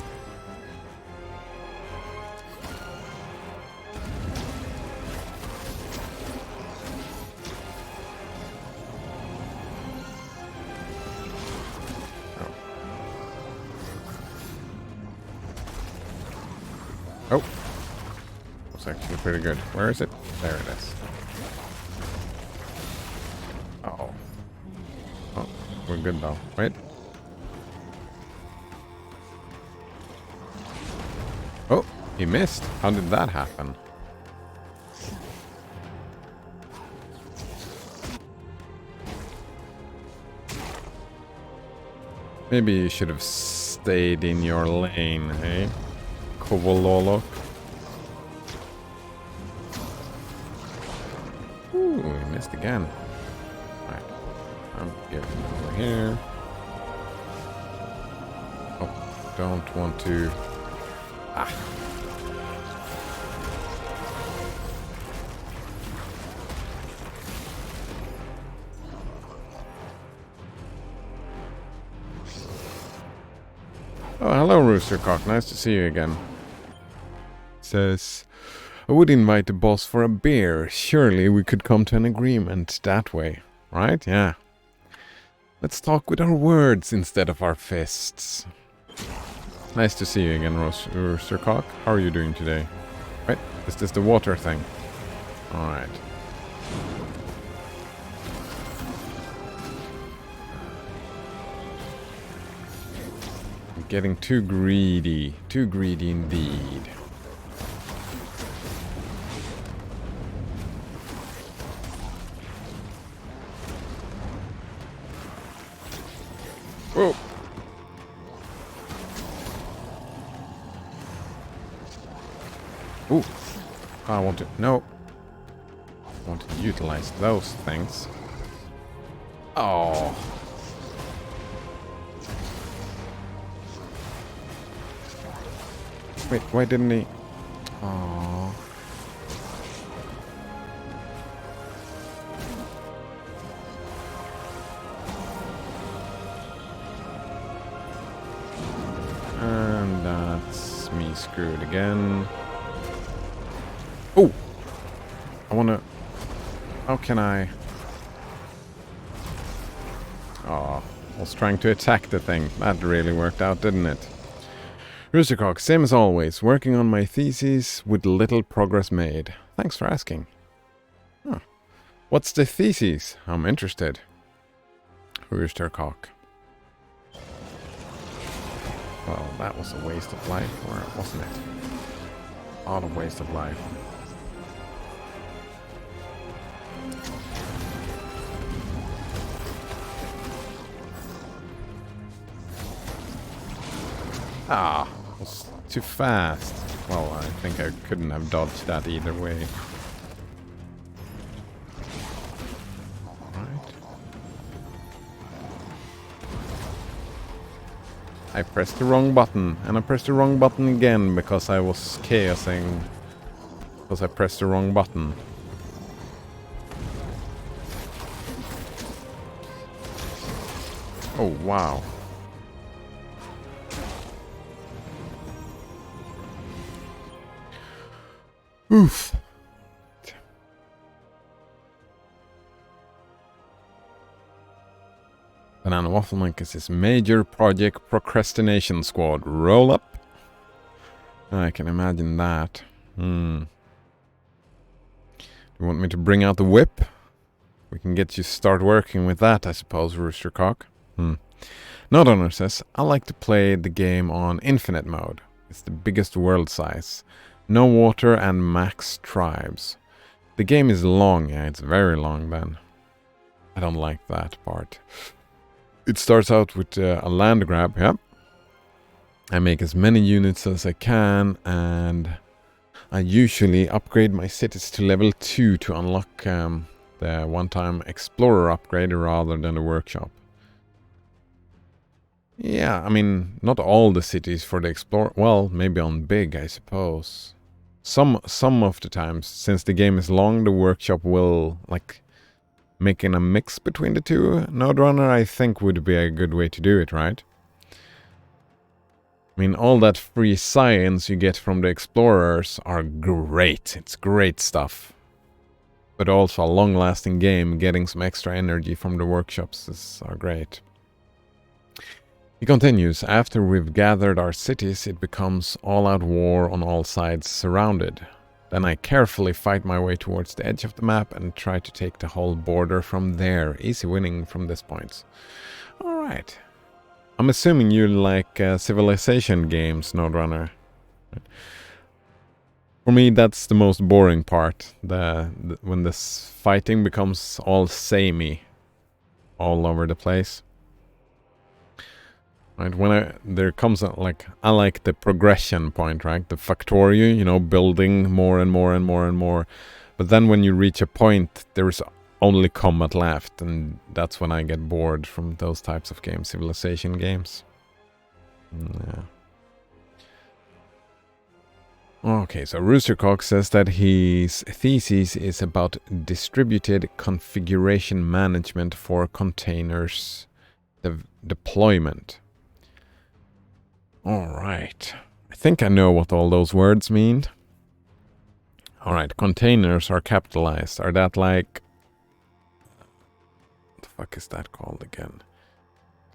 Oh. That's actually pretty good. Where is it? There it is. Uh-oh. Oh, we're good though. Wait. Oh, he missed. How did that happen? Maybe you should have stayed in your lane, eh? Kovololo. Ooh, he missed again. Right. I'm getting over here. Oh, don't want to... Ah. Oh, hello, Roostercock. Nice to see you again. Says, I would invite the boss for a beer. Surely we could come to an agreement that way. Right? Yeah. Let's talk with our words instead of our fists. Nice to see you again, Roostercock. How are you doing today? Right? Is this the water thing? Alright. I'm getting too greedy. Too greedy indeed. Whoa! Ooh. I want to... No. I want to utilize those things. Oh. Wait, why didn't he... Oh. And that's me screwed again. Oh! I wanna... How can I... Oh, I was trying to attack the thing. That really worked out, didn't it? Roostercock, same as always. Working on my thesis with little progress made. Thanks for asking. Huh. What's the thesis? I'm interested. Roostercock. Well, that was a waste of life, or wasn't it? All a waste of life. Ah, it was too fast. Well, I think I couldn't have dodged that either way. Alright. I pressed the wrong button, and I pressed the wrong button again because I was chaosing. Because I pressed the wrong button. Oh, wow. Oof. Banana Waffle Monkeys' major project procrastination squad. Roll up. I can imagine that. You want me to bring out the whip? We can get you start working with that, I suppose, Roostercock. Nodonor says, I like to play the game on infinite mode. It's the biggest world size. No water and max tribes. The game is long, yeah, it's very long then. I don't like that part. It starts out with a land grab, yeah. I make as many units as I can, and I usually upgrade my cities to level 2 to unlock the one-time explorer upgrade rather than the workshop. Yeah, I mean, not all the cities for the explorer. Well, maybe on big, I suppose. Some of the times, since the game is long, the workshop will, like, making a mix between the two. Node Runner, I think, would be a good way to do it, right? I mean, all that free science you get from the explorers are great. It's great stuff. But also a long-lasting game, getting some extra energy from the workshops are great. He continues, after we've gathered our cities, it becomes all-out war on all sides surrounded. Then I carefully fight my way towards the edge of the map and try to take the whole border from there. Easy winning from this point. Alright. I'm assuming you like civilization games, Node Runner. For me, that's the most boring part. When this fighting becomes all samey all over the place. Right, when there comes I like the progression point, right? The factorio, you know, building more and more and more and more. But then when you reach a point, there's only combat left, and that's when I get bored from those types of games, civilization games. Yeah. Okay, so Roostercock says that his thesis is about distributed configuration management for containers deployment. Alright, I think I know what all those words mean. Alright, containers are capitalized. Are that like... what the fuck is that called again?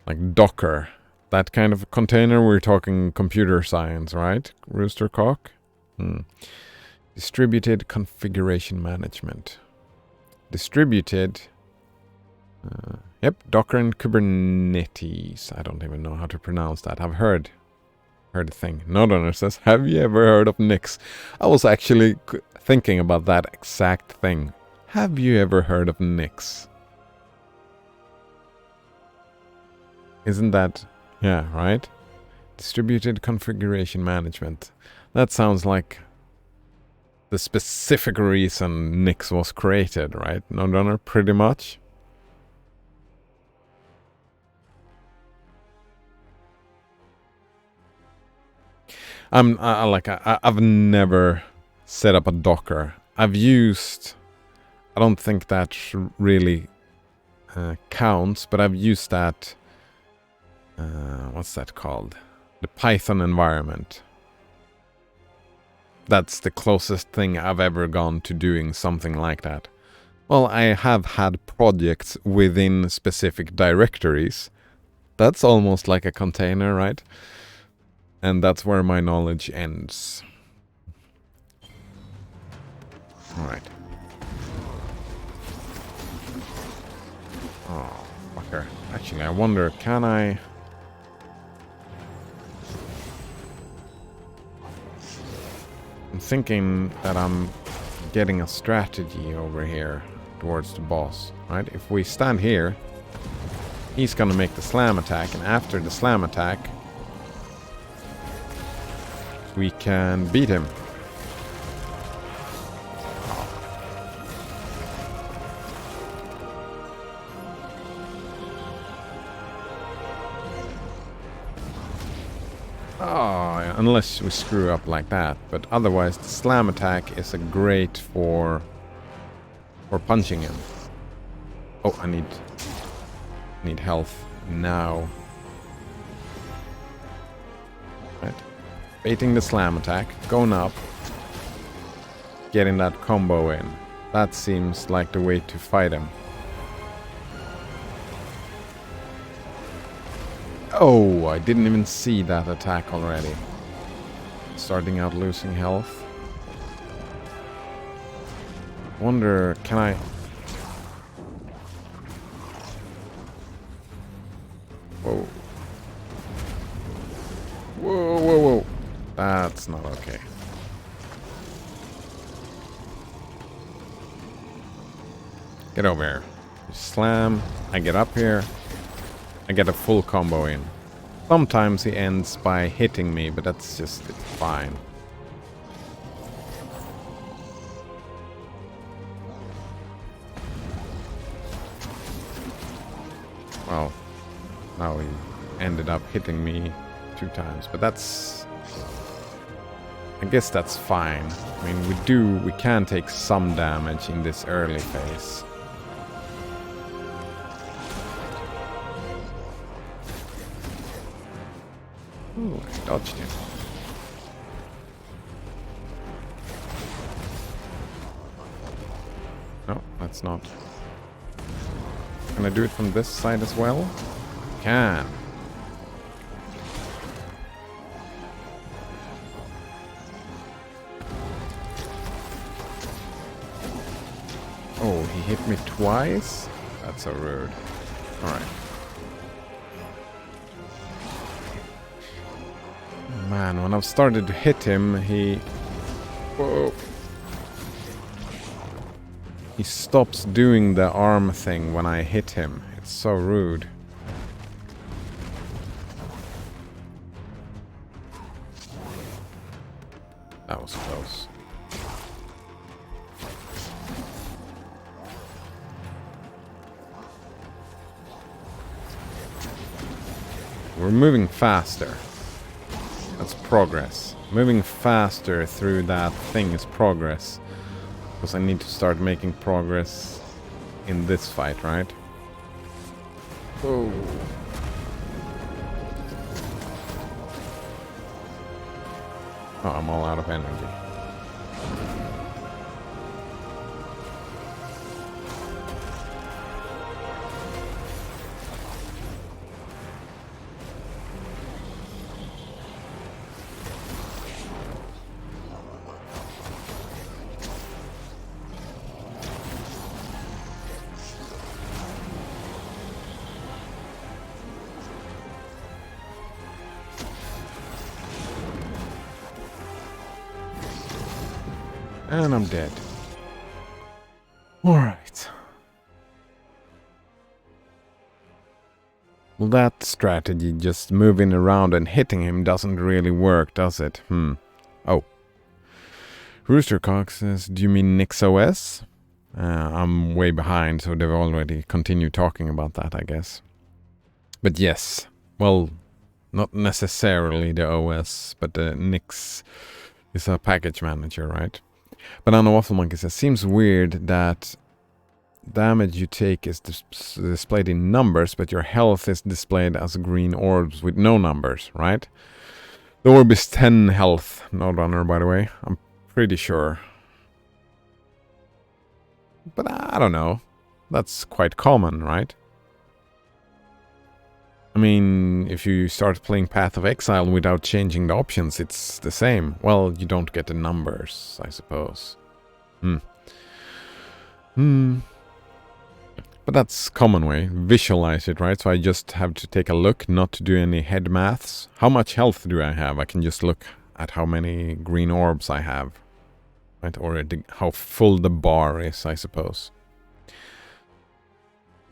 Like Docker. That kind of container, we're talking computer science, right? Roostercock? Distributed configuration management. Distributed... yep, Docker and Kubernetes. I don't even know how to pronounce that. I've heard a thing. Nodonor says, have you ever heard of Nix? I was actually thinking about that exact thing. Have you ever heard of Nix? Isn't that... yeah, right? Distributed configuration management. That sounds like the specific reason Nix was created, right? Nodonor, pretty much. I've never set up a Docker. I've used... I don't think that really counts, but I've used that... what's that called? The Python environment. That's the closest thing I've ever gone to doing something like that. Well, I have had projects within specific directories. That's almost like a container, right? And that's where my knowledge ends. Alright. Oh, fucker. Actually, I wonder, can I... I'm thinking that I'm getting a strategy over here towards the boss, right? If we stand here, he's gonna make the slam attack, and after the slam attack, we can beat him. Oh, unless we screw up like that. But otherwise, the slam attack is a great for punching him. Oh, I need health now. Right. Baiting the slam attack, going up, getting that combo in. That seems like the way to fight him. Oh, I didn't even see that attack already. Starting out losing health. Wonder, can I... Whoa. Whoa, whoa, whoa. That's not okay. Get over here. Slam. I get up here. I get a full combo in. Sometimes he ends by hitting me, but that's just fine. Well, now he ended up hitting me 2 times, but that's... I guess that's fine. I mean, we can take some damage in this early phase. Ooh, I dodged him. No, that's not. Can I do it from this side as well? Can. Oh, he hit me twice? That's so rude. Alright. Man, when I've started to hit him, he... Whoa. He stops doing the arm thing when I hit him. It's so rude. That was close. We're moving faster. That's progress. Moving faster through that thing is progress. Because I need to start making progress in this fight, right? Oh. Oh, I'm all out of energy. And I'm dead. Alright. Well, that strategy, just moving around and hitting him, doesn't really work, does it? Oh. Roostercock says, do you mean NixOS? I'm way behind, so they've already continued talking about that, I guess. But yes. Well, not necessarily the OS, but the Nix is a package manager, right? But Banana Waffle Monkey says, seems weird that damage you take is displayed in numbers, but your health is displayed as green orbs with no numbers, right? The orb is 10 health, no runner, by the way. I'm pretty sure. But I don't know. That's quite common, right? I mean, if you start playing Path of Exile without changing the options, it's the same. Well, you don't get the numbers, I suppose. But that's common way. Visualize it, right? So I just have to take a look, not to do any head maths. How much health do I have? I can just look at how many green orbs I have. Right? Or how full the bar is, I suppose.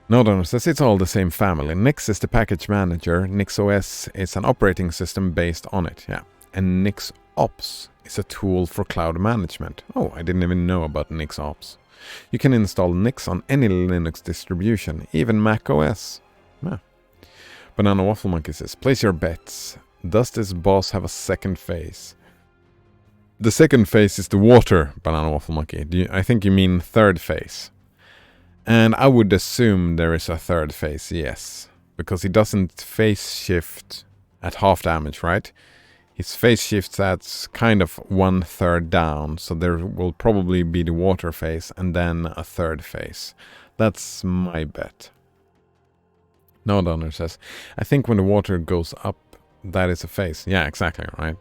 Nodon says it's all the same family. Nix is the package manager. NixOS is an operating system based on it. Yeah. And NixOps is a tool for cloud management. Oh, I didn't even know about NixOps. You can install Nix on any Linux distribution, even Mac OS. Yeah. Banana Waffle Monkey says, place your bets. Does this boss have a second phase? The second phase is the water, Banana Waffle Monkey. I think you mean third phase. And I would assume there is a third phase, yes. Because he doesn't phase shift at half damage, right? His phase shifts at kind of 1/3 down. So there will probably be the water phase and then a third phase. That's my bet. No Donner says, I think when the water goes up, that is a phase. Yeah, exactly, right?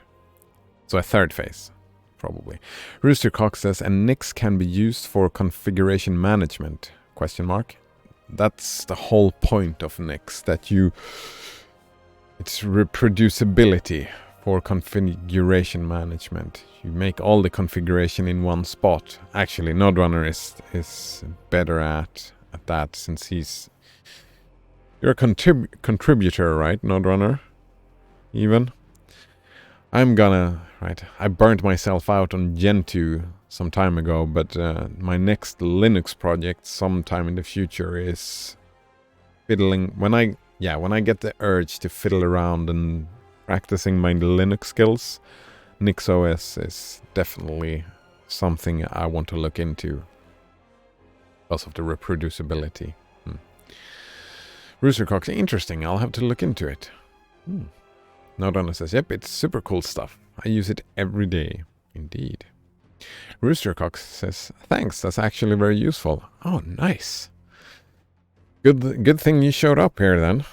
So a third phase, probably. Roostercock says, and Nix can be used for configuration management. Question mark. That's the whole point of Nix, that it's reproducibility for configuration management. You make all the configuration in one spot. Actually, Nodrunner is better at that, since you're a contributor, right, Nodrunner? Even. I burnt myself out on Gentoo some time ago, but my next Linux project sometime in the future is fiddling when I get the urge to fiddle around and practicing my Linux skills, NixOS is definitely something I want to look into because of the reproducibility. Roostercock's interesting. I'll have to look into it. Nodonna says, yep, it's super cool stuff. I use it every day. Indeed. Roostercock says, thanks, that's actually very useful. Oh, nice. Good thing you showed up here then.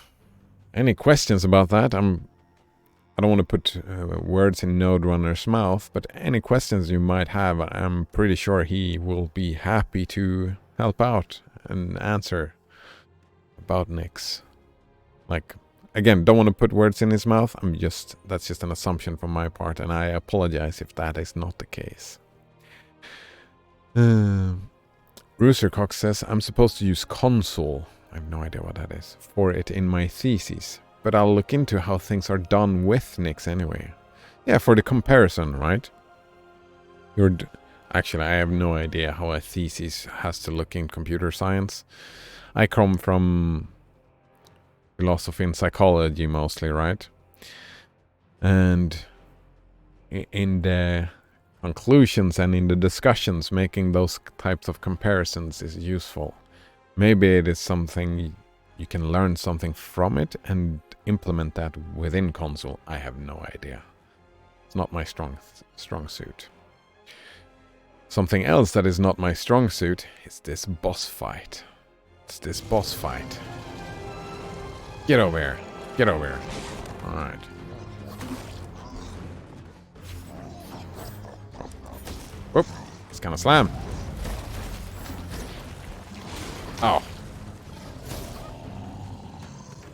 Any questions about that? I don't want to put words in Node Runner's mouth, but any questions you might have, I'm pretty sure he will be happy to help out and answer about Nix. Like, again, don't want to put words in his mouth. That's just an assumption from my part, and I apologize if that is not the case. Roostercock says, I'm supposed to use console. I have no idea what that is. For it in my thesis. But I'll look into how things are done with Nix anyway. Yeah, for the comparison, right? Actually, I have no idea how a thesis has to look in computer science. I come from philosophy and psychology mostly, right? And in the conclusions and in the discussions, making those types of comparisons is useful. Maybe it is something you can learn something from it and implement that within console. I have no idea. It's not my strong suit. Something else that is not my strong suit is this boss fight. It's this boss fight. Get over here. Get over here. Alright. Whoop. It's gonna slam. Oh.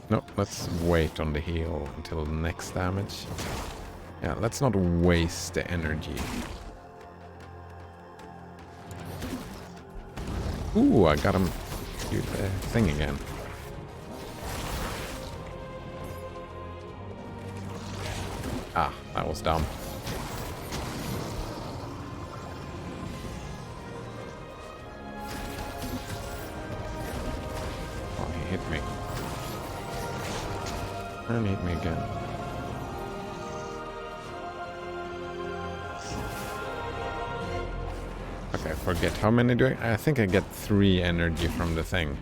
No, let's wait on the heal until the next damage. Yeah, let's not waste the energy. Ooh, I got him do the thing again. Ah, that was dumb. Oh, he hit me. And hit me again. Okay, forget. How many do I think I get 3 energy from the thing.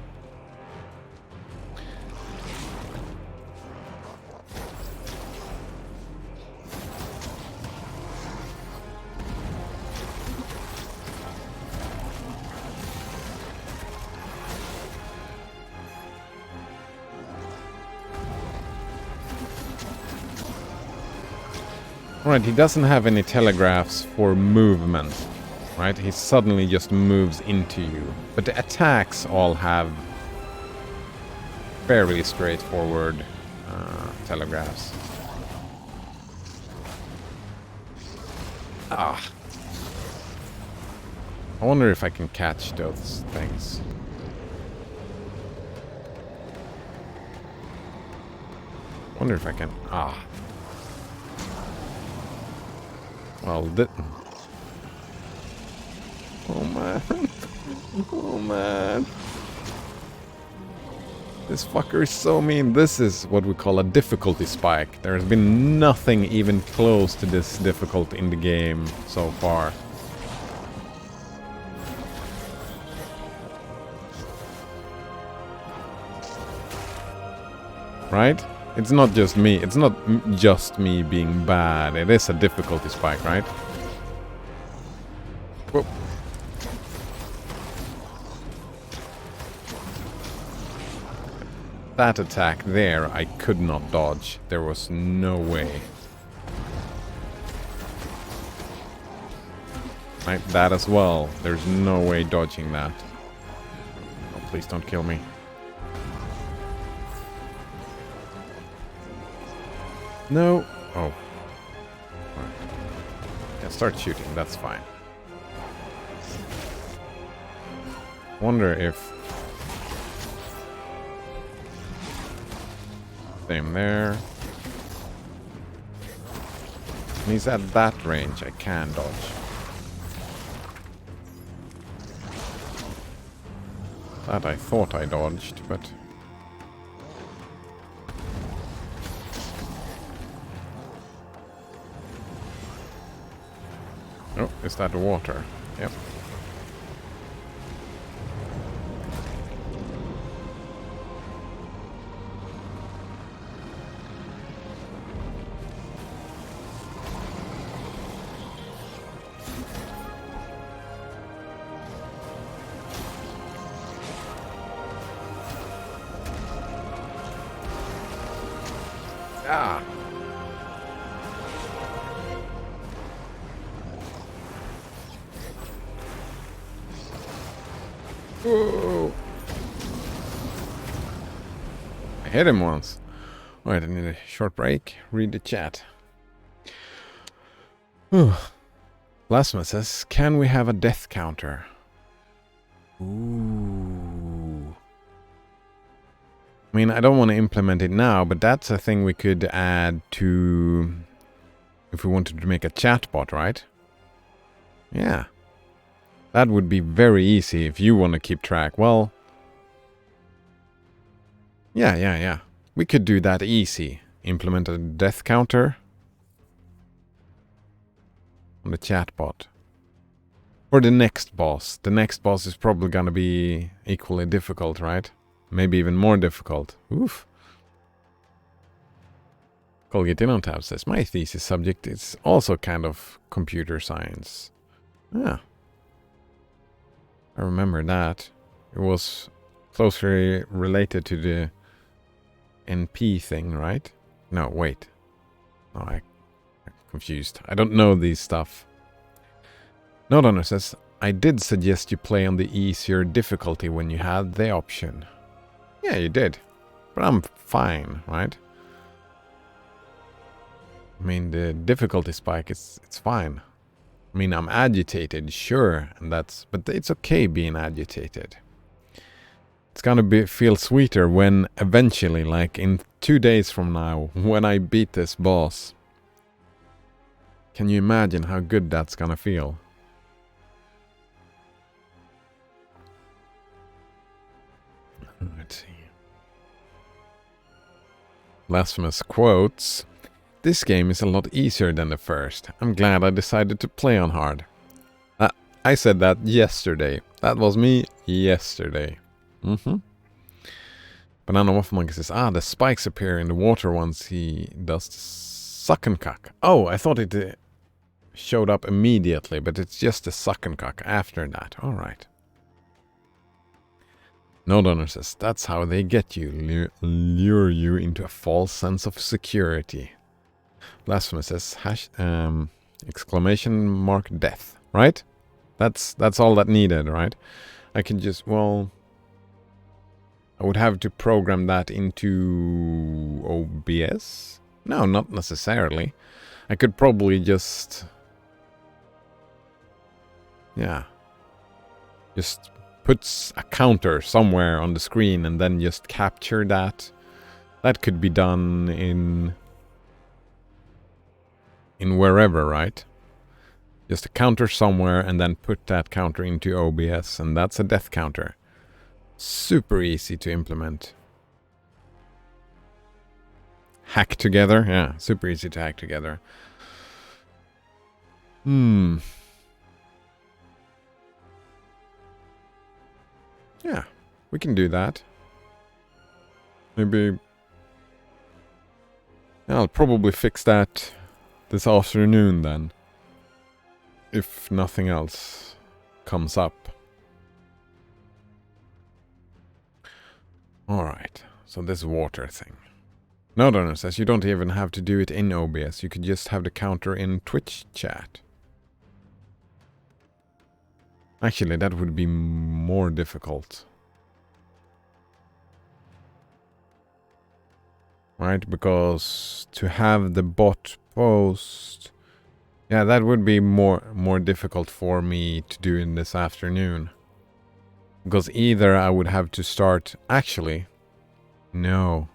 Alright, he doesn't have any telegraphs for movement. Right? He suddenly just moves into you. But the attacks all have fairly straightforward telegraphs. Ah. I wonder if I can catch those things. I wonder if I can... Ah. Well, oh man. Oh man. This fucker is so mean. This is what we call a difficulty spike. There has been nothing even close to this difficult in the game so far. Right? It's not just me. It's not just me being bad. It is a difficulty spike, right? Whoop. That attack there, I could not dodge. There was no way. Right, that as well. There's no way dodging that. Oh, please don't kill me. No. Oh. Right. Yeah, start shooting. That's fine. Wonder if... Same there. And he's at that range. I can dodge. That I thought I dodged, but Oh, is that the water? Yep. Ah! Whoa! I hit him once. Alright, I need a short break. Read the chat. Plasma says, can we have a death counter? Ooh. I mean, I don't want to implement it now, but that's a thing we could add to... if we wanted to make a chatbot, right? Yeah. That would be very easy if you want to keep track. Well... Yeah. We could do that easy. Implement a death counter on the chatbot. For the next boss. The next boss is probably gonna be equally difficult, right? Maybe even more difficult. Oof. Colgate in on tab says, my thesis subject is also kind of computer science. Yeah. I remember that. It was closely related to the NP thing, right? No, wait. No, I'm confused. I don't know these stuff. Nodonor says, I did suggest you play on the easier difficulty when you had the option. Yeah, you did. But I'm fine, right? I mean, the difficulty spike, it's fine. I mean, I'm agitated, sure, and but it's okay being agitated. It's gonna feel sweeter when eventually, like in 2 days from now, when I beat this boss. Can you imagine how good that's gonna feel? Let's see. Blasphemous quotes. This game is a lot easier than the first. I'm glad I decided to play on hard. I said that yesterday. That was me yesterday. Banana Waffle Monkey says, the spikes appear in the water once he does the suck and cock. Oh, I thought it showed up immediately, but it's just the suck and cock after that. Alright. No Donor says, that's how they get you, lure you into a false sense of security. Blasphemous says, exclamation mark death, right? That's all that needed, right? I can just, well, I would have to program that into OBS? No, not necessarily. I could probably just, yeah, just put a counter somewhere on the screen and then just capture that. That could be done in wherever, right? Just a counter somewhere and then put that counter into OBS, and that's a death counter. Super easy to implement. Hack together? Yeah, super easy to hack together. Yeah, we can do that. Maybe... I'll probably fix that this afternoon then. If nothing else comes up. Alright, so this water thing. No Donor says you don't even have to do it in OBS. You could just have the counter in Twitch chat. Actually, that would be more difficult. Right, because to have the bot post... Yeah, that would be more difficult for me to do in this afternoon. Because either I would have to start... Actually, no.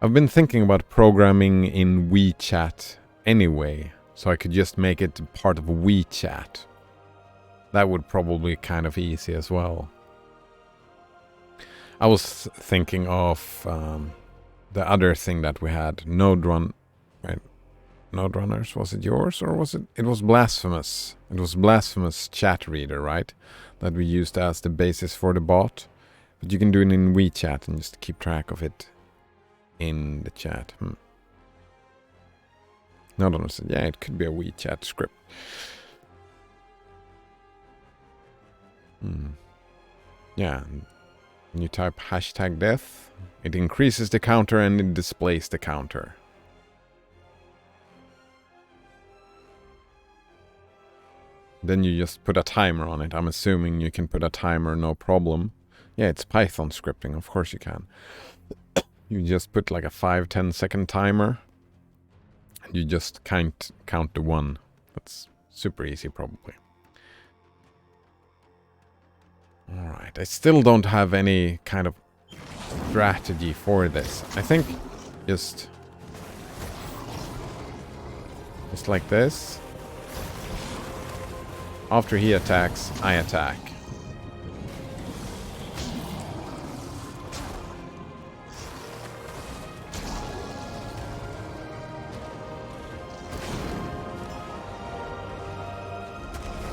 I've been thinking about programming in WeChat anyway, so I could just make it part of WeChat. That would probably be kind of easy as well. I was thinking of the other thing that we had, Node Node Runners, was it yours or was it? It was Blasphemous. It was Blasphemous chat reader, right? That we used as the basis for the bot. But you can do it in WeChat and just keep track of it in the chat. Node Runners, yeah, it could be a WeChat script. Yeah, when you type #death, it increases the counter and it displays the counter. Then you just put a timer on it. I'm assuming you can put a timer, no problem. Yeah, it's Python scripting, of course you can. You just put like a 5-10 second timer. And you just count to 1. That's super easy, probably. Alright, I still don't have any kind of strategy for this. I think just like this. After he attacks, I attack.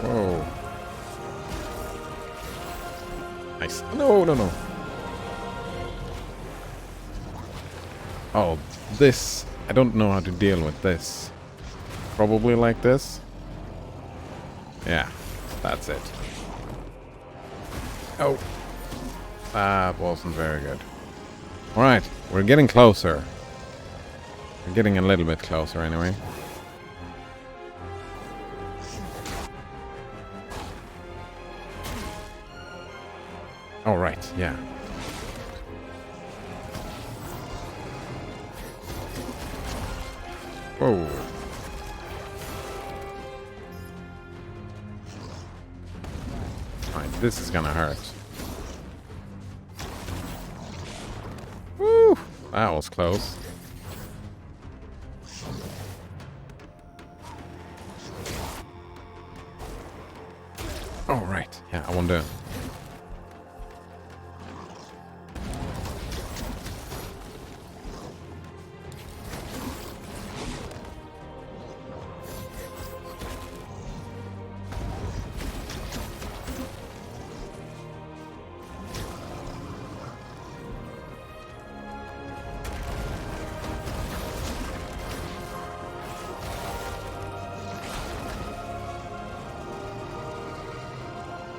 Whoa. Nice. No. Oh, this. I don't know how to deal with this. Probably like this. Yeah, that's it. Oh. That wasn't very good. Alright, we're getting closer. We're getting a little bit closer anyway. Oh, right, yeah. Whoa. Alright, this is gonna hurt. Woo! That was close. Oh, right. Yeah, I won't do it.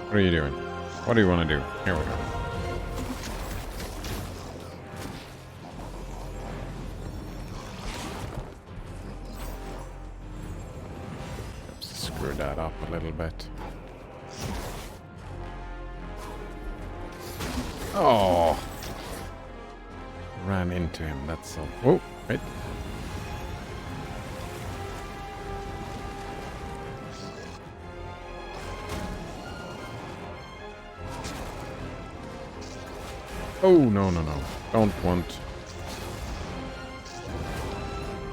What are you doing? What do you want to do? Here we go. Screw that up a little bit. Oh! Ran into him, that's so... Oh, wait. Oh, no. Don't want.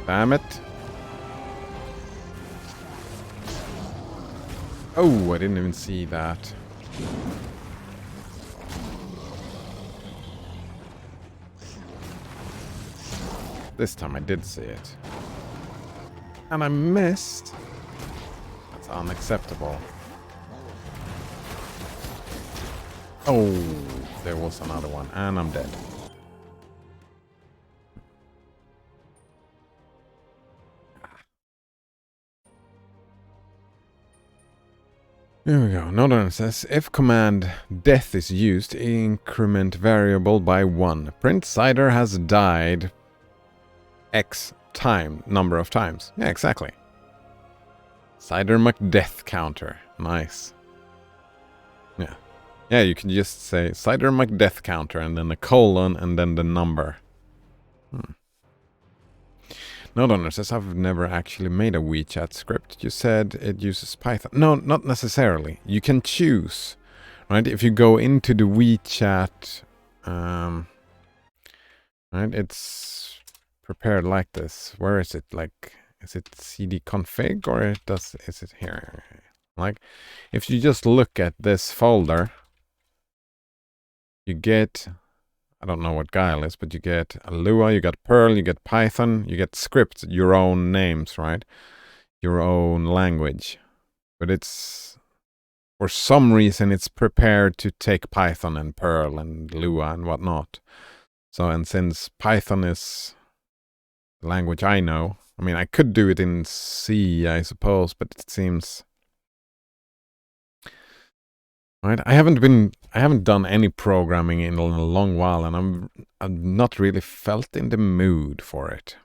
Damn it. Oh, I didn't even see that. This time I did see it. And I missed. That's unacceptable. Oh, there was another one, and I'm dead. There we go. Nodon says, if command death is used, increment variable by 1. Print Cider has died X number of times. Yeah, exactly. Cider McDeath counter. Nice. Yeah. Yeah, you can just say Cider McDeath counter and then a colon and then the number. Nodonner says, I've never actually made a WeChat script. You said it uses Python. No, not necessarily. You can choose, right? If you go into the WeChat, right, it's prepared like this. Where is it? Like, is it cd config or is it here? Like, if you just look at this folder, you get I don't know what Guile is, but you get Lua, you get Perl, you get Python, you get script, your own names, right? Your own language. But it's, for some reason, it's prepared to take Python and Perl and Lua and whatnot. So, and since Python is the language I know, I mean, I could do it in C, I suppose, but it seems... Right, I haven't done any programming in a long while, and I've not really felt in the mood for it.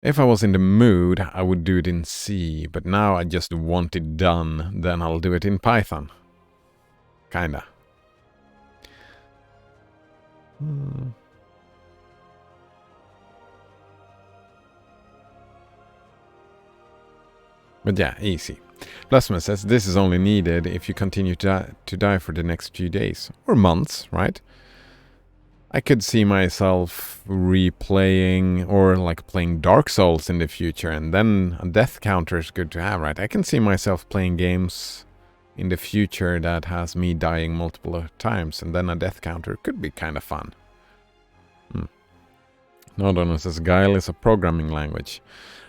If I was in the mood, I would do it in C, but now I just want it done, then I'll do it in Python. Kinda. But yeah, easy. Plasma says this is only needed if you continue to die for the next few days. Or months, right? I could see myself replaying or like playing Dark Souls in the future, and then a death counter is good to have, right? I can see myself playing games in the future that has me dying multiple times, and then a death counter could be kind of fun. Nodon says Guile is a programming language.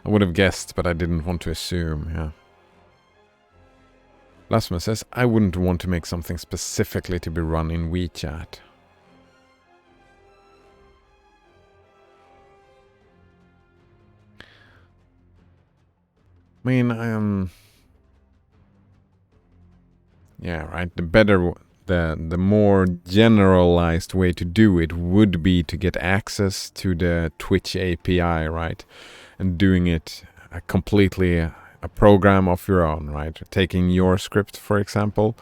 I would have guessed, but I didn't want to assume, yeah. Lasma says, I wouldn't want to make something specifically to be run in WeChat. I mean, yeah, right, the more generalized way to do it would be to get access to the Twitch API, right? And doing it completely a program of your own, right? Taking your script, for example,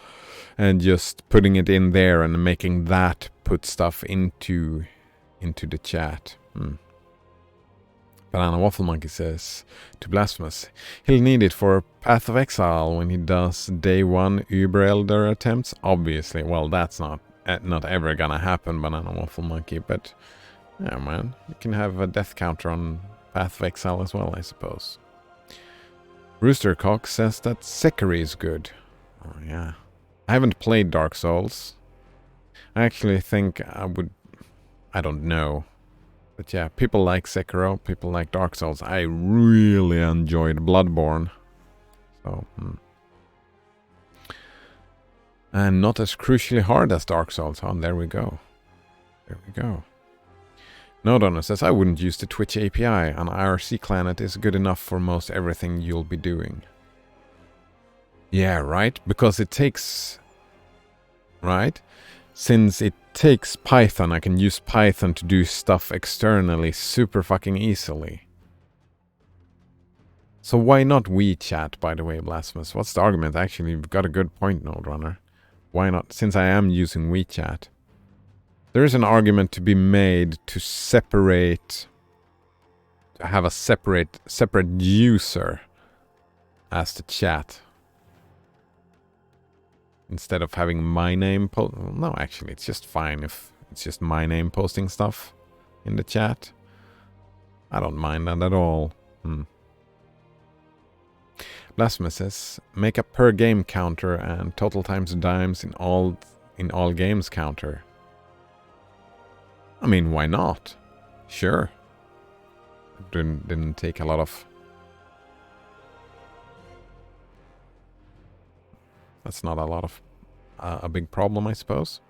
and just putting it in there and making that put stuff into the chat. Banana Waffle Monkey says to Blasphemous, he'll need it for Path of Exile when he does day 1 Uber Elder attempts. Obviously, well, that's not ever gonna happen, Banana Waffle Monkey, but yeah, man, you can have a death counter on Path of Exile as well, I suppose. Roostercock says that Sekiri is good. Oh, yeah. I haven't played Dark Souls. I actually think I would... I don't know. But yeah, people like Sekiro, people like Dark Souls. I really enjoyed Bloodborne. So, And not as crucially hard as Dark Souls. Oh, there we go. There we go. Nodonner says, I wouldn't use the Twitch API. An IRC client is good enough for most everything you'll be doing. Yeah, right? Because it takes... Right? Since it takes Python, I can use Python to do stuff externally super fucking easily. So why not WeChat, by the way, Blasphemous? What's the argument? Actually, you've got a good point, Nodrunner. Why not? Since I am using WeChat. There is an argument to be made to separate... To have a separate user as the chat. Instead of having my name no, actually, it's just fine if it's just my name posting stuff in the chat. I don't mind that at all. Blasphemous says, make a per game counter and total times dimes in all games counter. I mean, why not? Sure. Didn't take a lot of... That's not a lot of... a big problem, I suppose.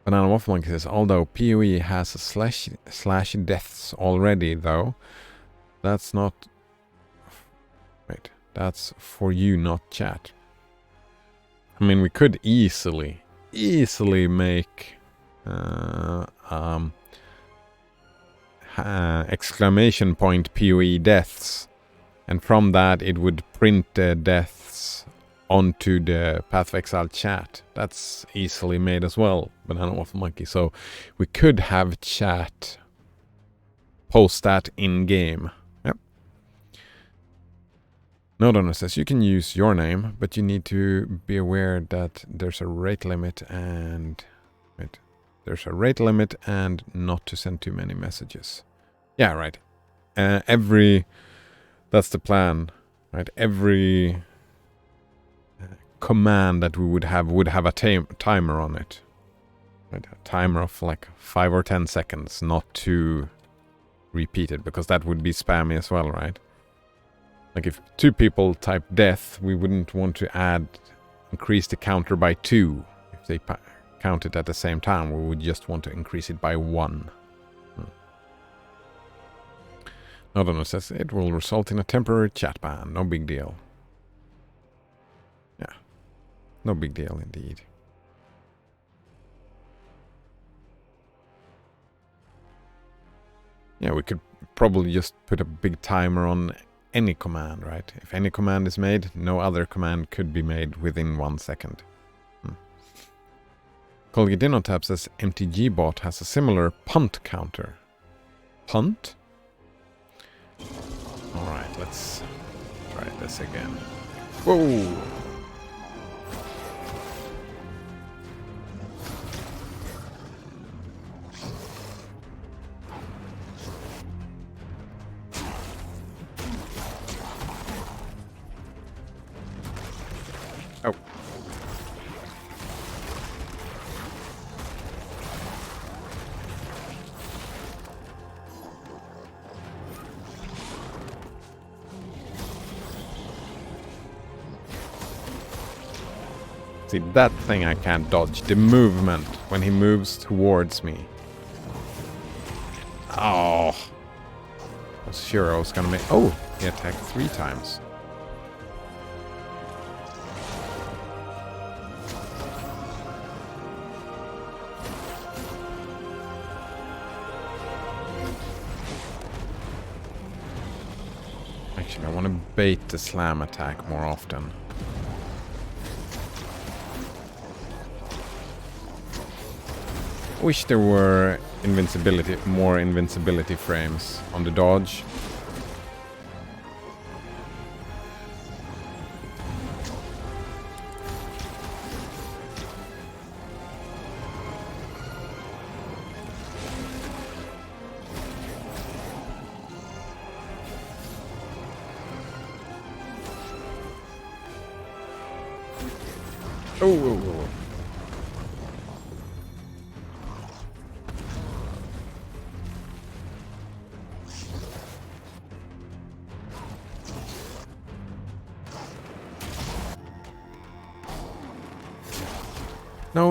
Banana Waffle Monkey says, although PoE has a slash deaths already, though, that's not... Wait, that's for you, not chat. I mean, we could easily make... exclamation point PoE deaths. And from that, it would print the deaths onto the Path of Exile chat. That's easily made as well, Banana Waffle Monkey. So we could have chat post that in-game. Yep. Nodonner says, you can use your name, but you need to be aware that there's a rate limit and... Wait. There's a rate limit and not to send too many messages. Yeah, right. That's the plan, right? Every command that we would have a timer on it. Right? A timer of like 5 or 10 seconds, not to repeat it, because that would be spammy as well, right? Like if 2 people type death, we wouldn't want to increase the counter by 2. If they count it at the same time, we would just want to increase it by 1. Another says it will result in a temporary chat ban. No big deal. Yeah. No big deal indeed. Yeah, we could probably just put a big timer on any command, right? If any command is made, no other command could be made within 1 second. Colgedinotab says MTGbot has a similar punt counter. Punt? Alright, let's try this again. Whoa! Oh. See, that thing I can't dodge. The movement when he moves towards me. Oh. I was sure I was gonna make... Oh, he attacked 3 times. Actually, I want to bait the slam attack more often. Wish there were more invincibility frames on the dodge. Oh. No.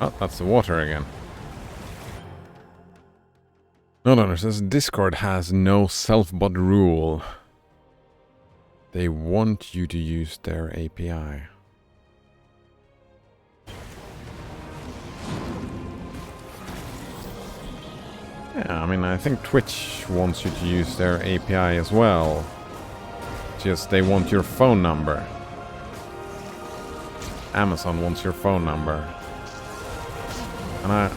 Oh, that's the water again. No, says Discord has no self-bot rule. They want you to use their API. Yeah, I mean, I think Twitch wants you to use their API as well. Just they want your phone number. Amazon wants your phone number. And I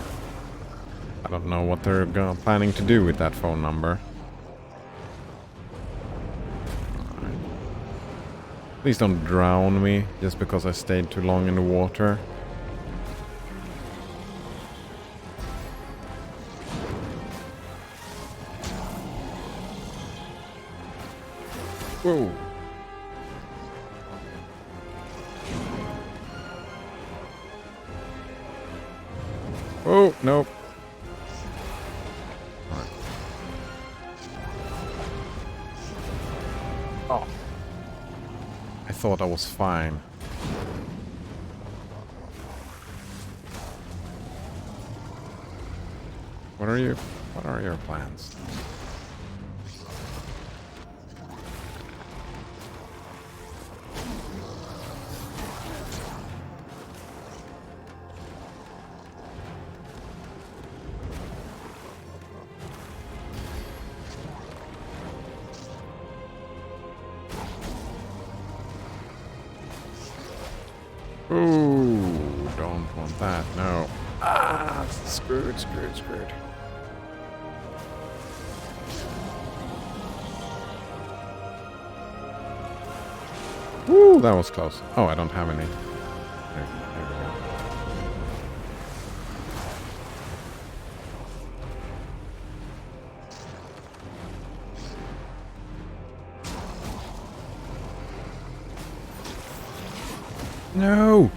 don't know what they're planning to do with that phone number. Please don't drown me just because I stayed too long in the water. Whoa. Oh, nope. Right. Oh. I thought I was fine. What are your plans? Ooh, don't want that, no. Ah, screwed. Woo, that was close. Oh, I don't have any. There we go. No!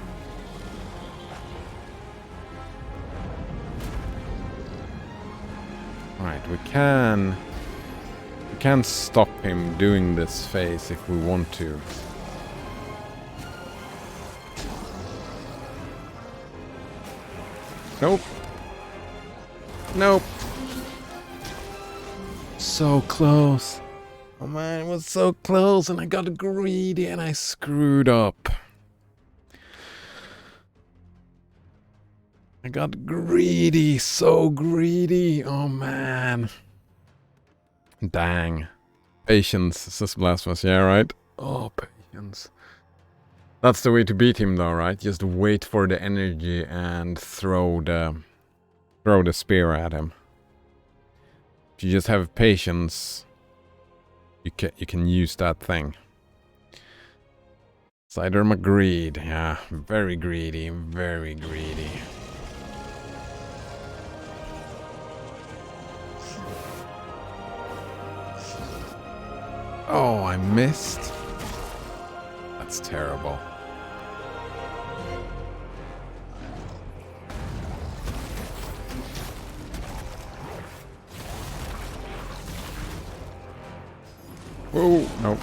Right, we can stop him doing this phase if we want to. Nope. Nope. So close. Oh man, it was so close and I got greedy and I screwed up. I got greedy, so greedy. Oh man. Dang. Patience, says Blasphemous. Yeah, right? Oh, patience. That's the way to beat him though, right? Just wait for the energy and throw the spear at him. If you just have patience, you can use that thing. Cider McGreed, yeah, very greedy, very greedy. Oh, I missed. That's terrible. Whoa, nope.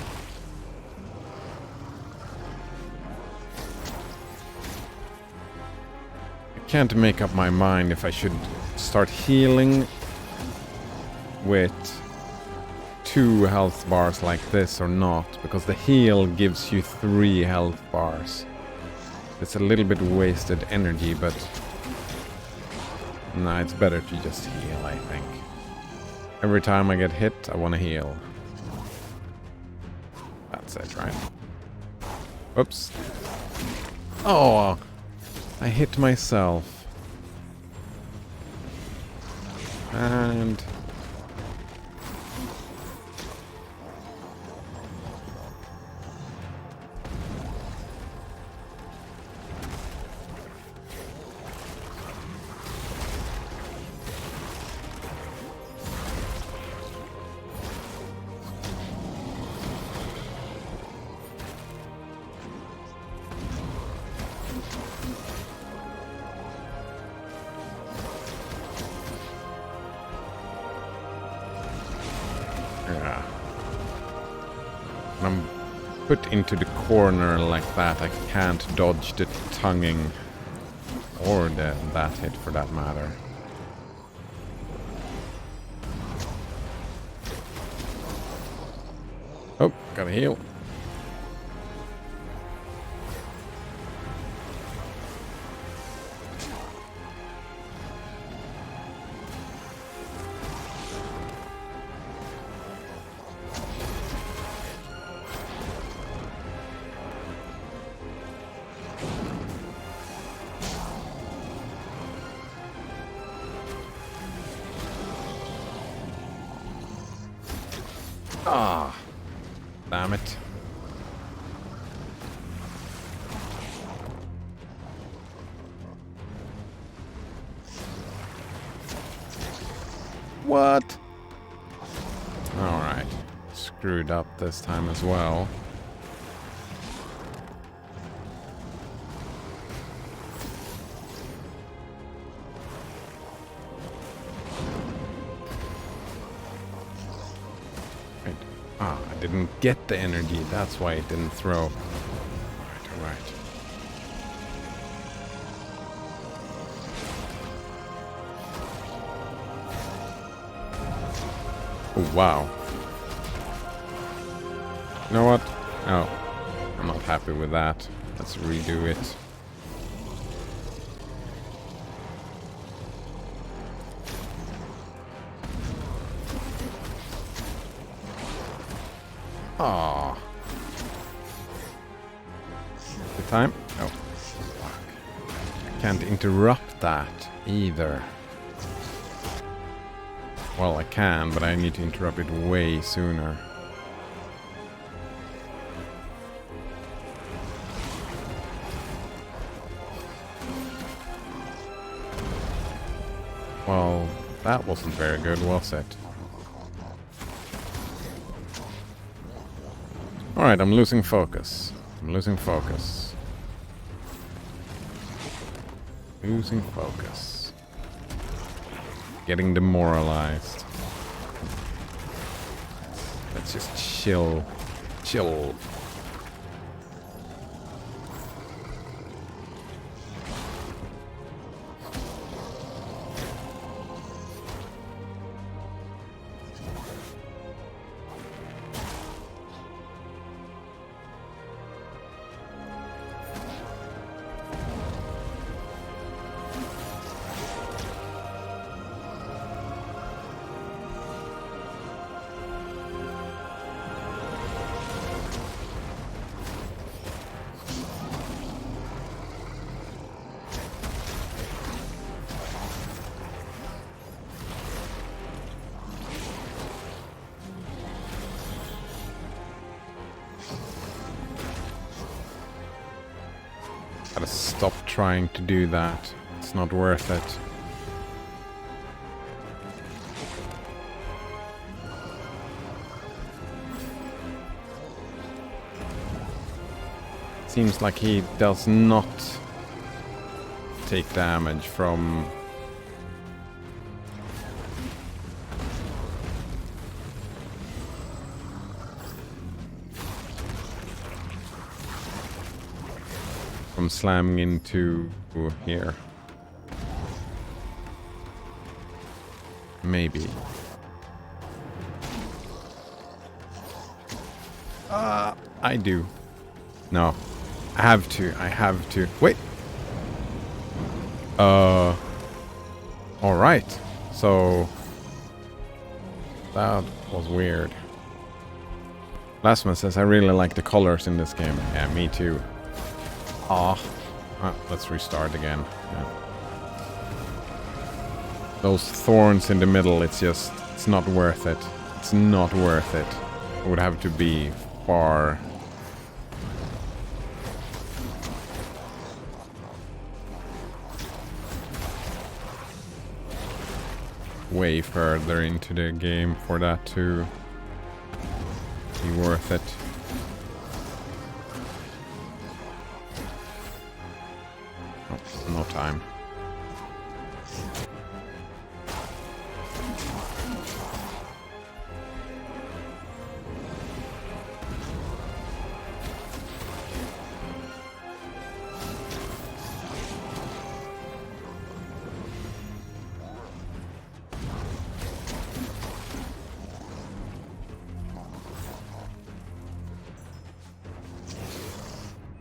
I can't make up my mind if I should start healing with 2 health bars like this or not, because the heal gives you 3 health bars. It's a little bit wasted energy, but nah, it's better to just heal, I think. Every time I get hit, I want to heal. That's it, right? Oops. Oh, I hit myself. And... yeah. When I'm put into the corner like that, I can't dodge the tonguing or that hit for that matter. Oh, gotta heal. Ah, damn it. What? Alright. Screwed up this time as well. Ah, I didn't get the energy. That's why it didn't throw. Alright, alright. Oh, wow. You know what? No. I'm not happy with that. Let's redo it. Ah. The time? Oh. Fuck. I can't interrupt that either. Well, I can, but I need to interrupt it way sooner. Well, that wasn't very good, was it? Alright, I'm losing focus. I'm losing focus. Losing focus. Getting demoralized. Let's just chill. Chill. Gotta stop trying to do that. It's not worth it. Seems like he does not take damage from slamming into here. Maybe. I do. No. I have to. I have to. Wait. Alright. So that was weird. Lasma says, I really like the colors in this game. Yeah, me too. Let's restart again. Yeah. Those thorns in the middle, it's not worth it. It's not worth it. It would have to be far. Way further into the game for that to be worth it. No time.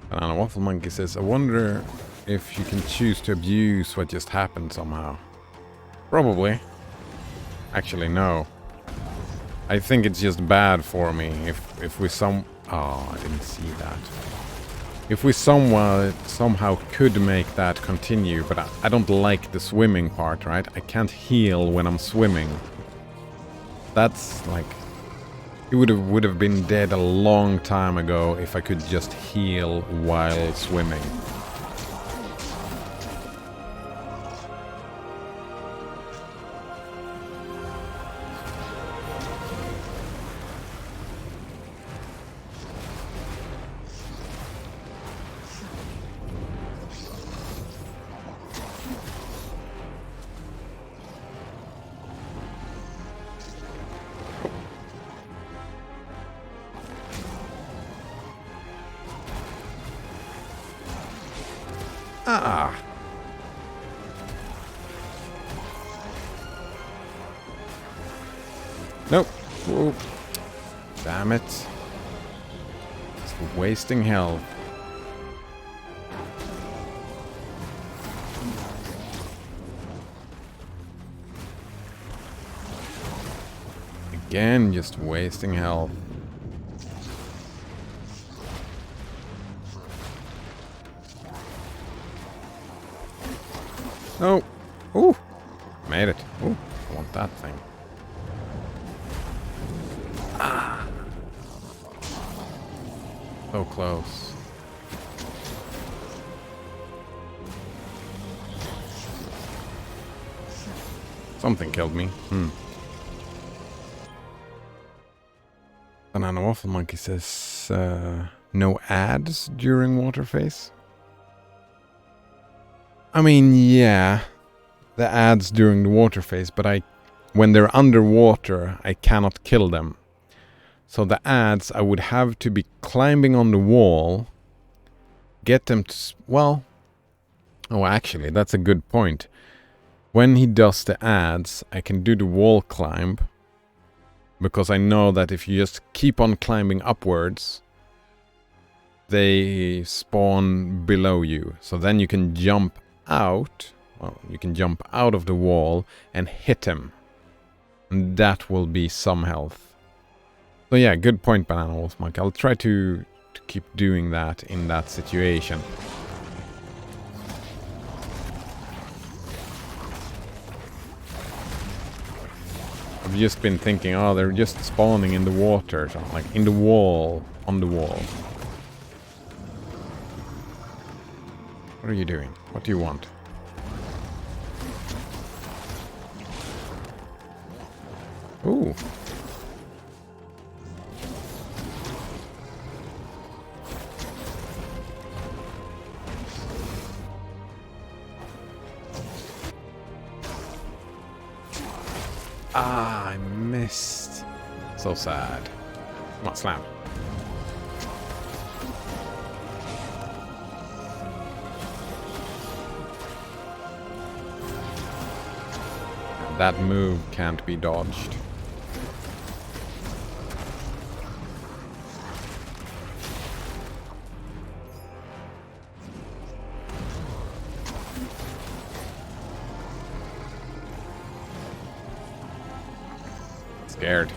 Banana Waffle Monkey says, I wonder if you can choose to abuse what just happened somehow. Probably. Actually, no. I think it's just bad for me if we Oh, I didn't see that. If we somehow could make that continue, but I don't like the swimming part, right? I can't heal when I'm swimming. That's like... He would have been dead a long time ago if I could just heal while swimming. Nope. Whoa. Damn it. It's wasting health. Again, just wasting health. Oh. Ooh. Made it. Ooh. I want that thing. So close. Something killed me. Banana Waffle Monkey says, no ads during water phase. I mean, yeah, the ads during the water phase, but when they're underwater, I cannot kill them. So the ads, I would have to be climbing on the wall, get them to, well, oh, actually, that's a good point. When he does the ads, I can do the wall climb, because I know that if you just keep on climbing upwards, they spawn below you. So then you can jump out, well, you can jump out of the wall and hit him. And that will be some health. So yeah, good point, Banana Wolf Monk. I'll try to keep doing that in that situation. I've just been thinking, oh, they're just spawning in the water. So, like, in the wall, on the wall. What are you doing? What do you want? Ooh. Ah, I missed. So sad. Come on, slam. That move can't be dodged. Scared.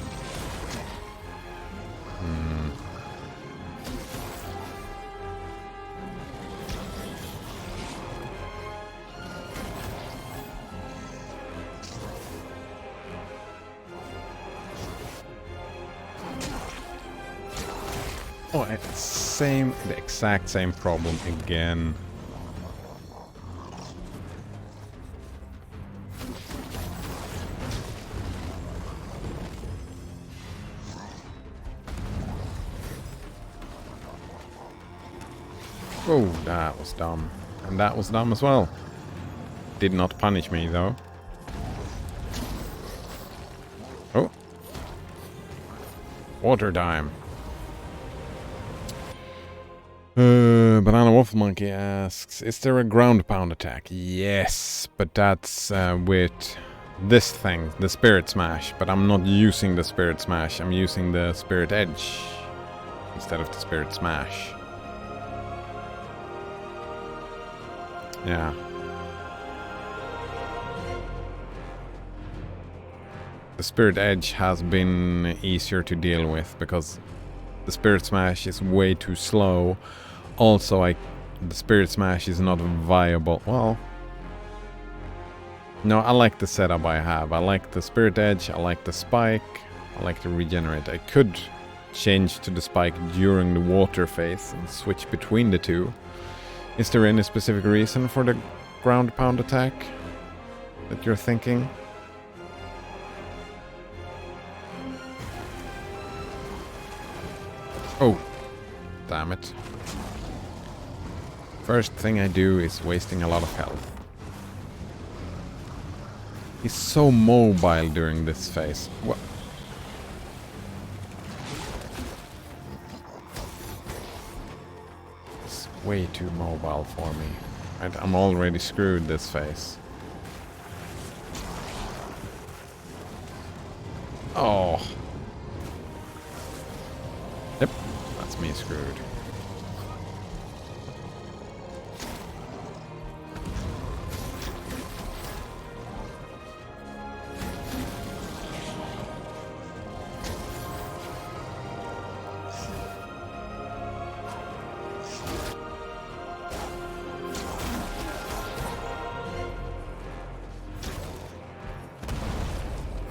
Oh, the exact same problem again. Oh, that was dumb. And that was dumb as well. Did not punish me, though. Oh. Water dime. Banana Wolf Monkey asks, is there a ground pound attack? Yes, but that's with this thing, the Spirit Smash. But I'm not using the Spirit Smash. I'm using the Spirit Edge instead of the Spirit Smash. Yeah. The Spirit Edge has been easier to deal with because the Spirit Smash is way too slow. Also, the Spirit Smash is not viable. Well, no, I like the setup I have. I like the Spirit Edge, I like the Spike, I like the Regenerate. I could change to the Spike during the water phase and switch between the two. Is there any specific reason for the ground pound attack that you're thinking? Oh, damn it. First thing I do is wasting a lot of health. He's so mobile during this phase. What? It's way too mobile for me. I'm already screwed this phase. Oh. Yep, that's me screwed.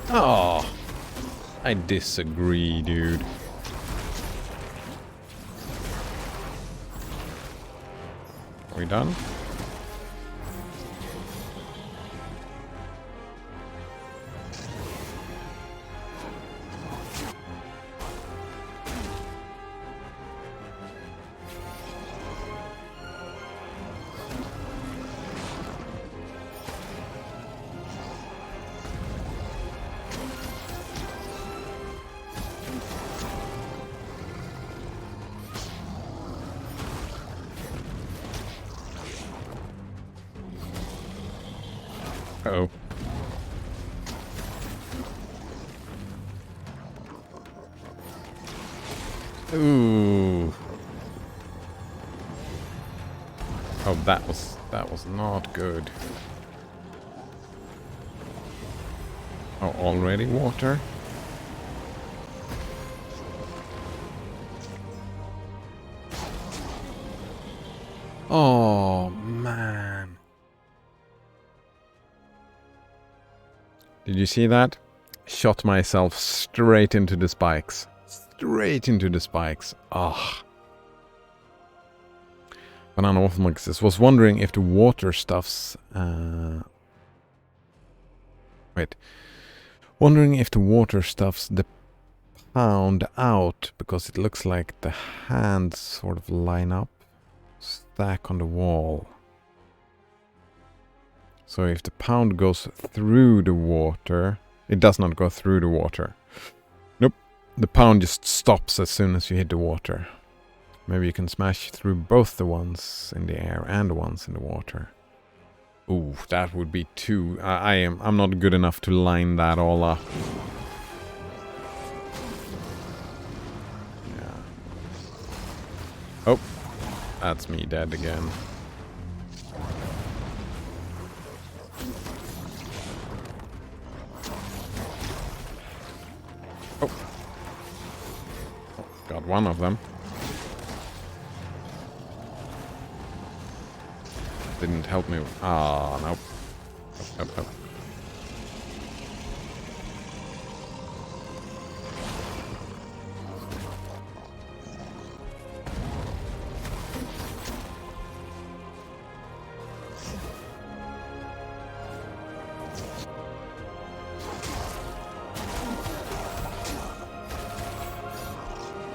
Oh, I disagree, dude. Are we done? Ooh. Oh, that was not good. Oh, already water? Oh, man. Did you see that? Shot myself straight into the spikes. Straight into the spikes. Ah. Banana Waffle was wondering if the water stuffs... Wait. Wondering if the water stuffs the pound out, because it looks like the hands sort of line up. Stack on the wall. So if the pound goes through the water... It does not go through the water. Nope. The pound just stops as soon as you hit the water. Maybe you can smash through both the ones in the air and the ones in the water. Ooh, that would be too... I'm not good enough to line that all up. Yeah. Oh, that's me dead again. Oh. Got one of them. Didn't help me. Ah, nope. Nope, nope.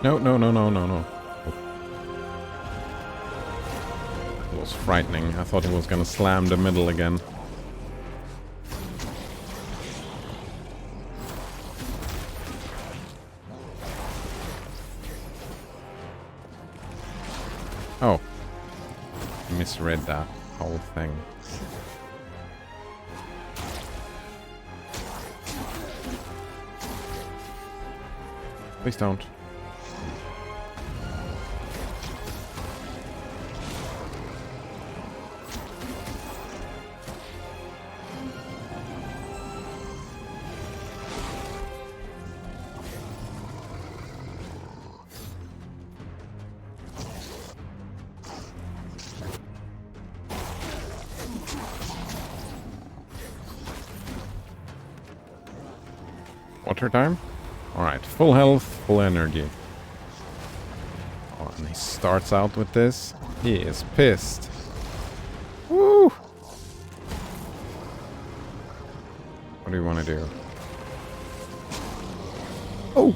No, no, no, no, no, no. It was frightening. I thought he was gonna slam the middle again. Oh. Misread that whole thing. Please don't. Water time? Alright, full health, full energy. Oh, and he starts out with this. He is pissed. Woo! What do you want to do? Oh!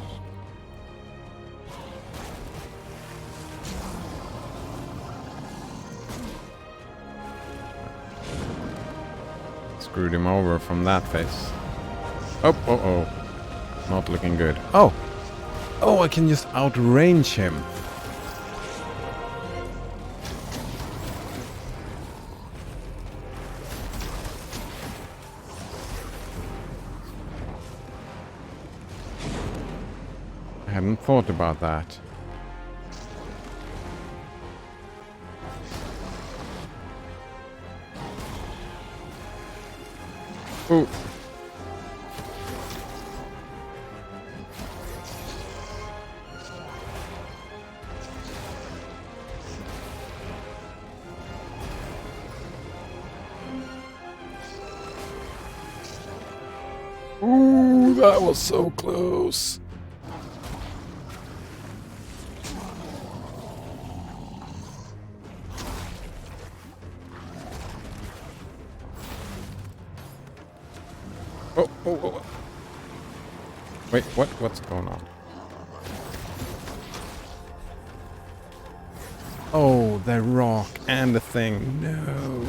Screwed him over from that face. Oh, oh, oh. Not looking good. Oh! Oh, I can just outrange him. I hadn't thought about that. Oh! Ooh, that was so close. Oh, oh, oh. Wait, what? What's going on? Oh, the rock and the thing. No.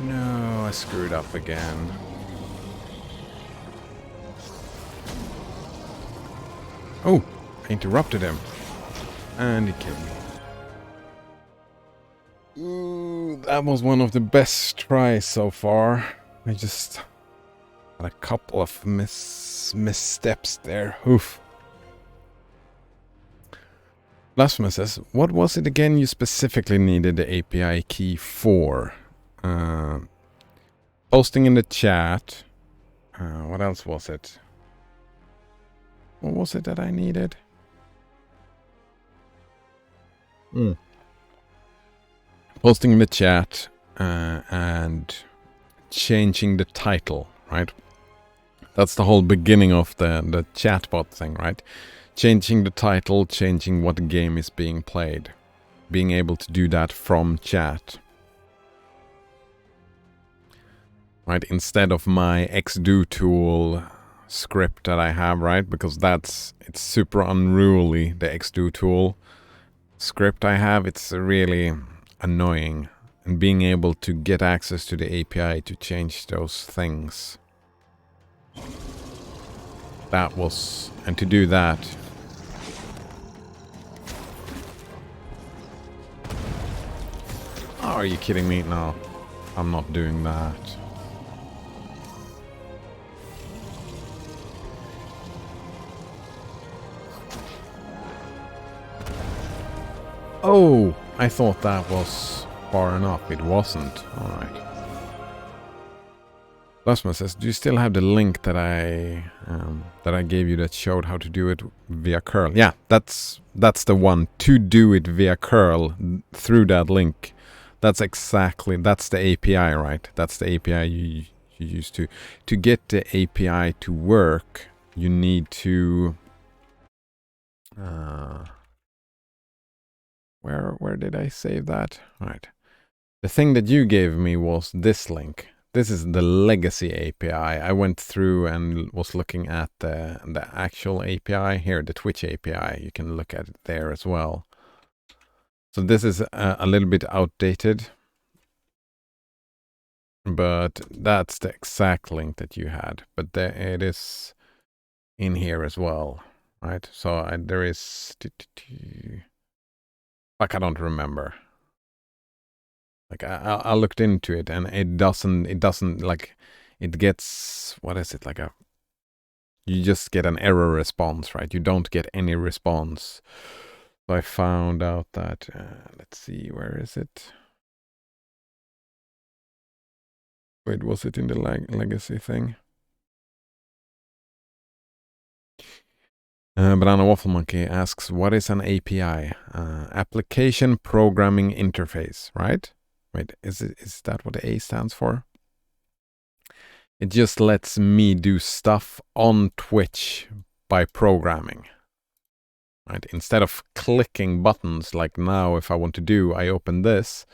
No, I screwed up again. Oh, I interrupted him. And he killed me. Ooh, that was one of the best tries so far. Had a couple of missteps there. Oof. Blasphemous says, what was it again you specifically needed the API key for? Posting in the chat. What else was it? What was it that I needed? Posting in the chat and changing the title, right? That's the whole beginning of the chatbot thing, right? Changing the title, changing what game is being played. Being able to do that from chat. Right, instead of my xdo tool script that I have, right? Because it's super unruly, the xdo tool script I have. It's really annoying. And being able to get access to the API to change those things. And to do that. Oh, are you kidding me? No, I'm not doing that. Oh, I thought that was far enough. It wasn't. Alright. Lasma says, do you still have the link that I gave you that showed how to do it via curl? Yeah, that's the one. To do it via curl through that link. That's the API, right? That's the API you use to get the API to work. You need to where did I save that? All right. The thing that you gave me was this link. This is the legacy API. I went through and was looking at the actual API here, the Twitch API. You can look at it there as well. So this is a little bit outdated. But that's the exact link that you had. But it is in here as well, right? So there is... Like, I don't remember. Like, I looked into it, and it doesn't, like, it gets... What is it? Like you just get an error response, right? You don't get any response. So I found out that... let's see, where is it? Wait, was it in the legacy thing? Banana Waffle Monkey asks, what is an API? Application Programming Interface, right? Wait, is that what the A stands for? It just lets me do stuff on Twitch by programming. Right? Instead of clicking buttons like now, if I want to do, I open this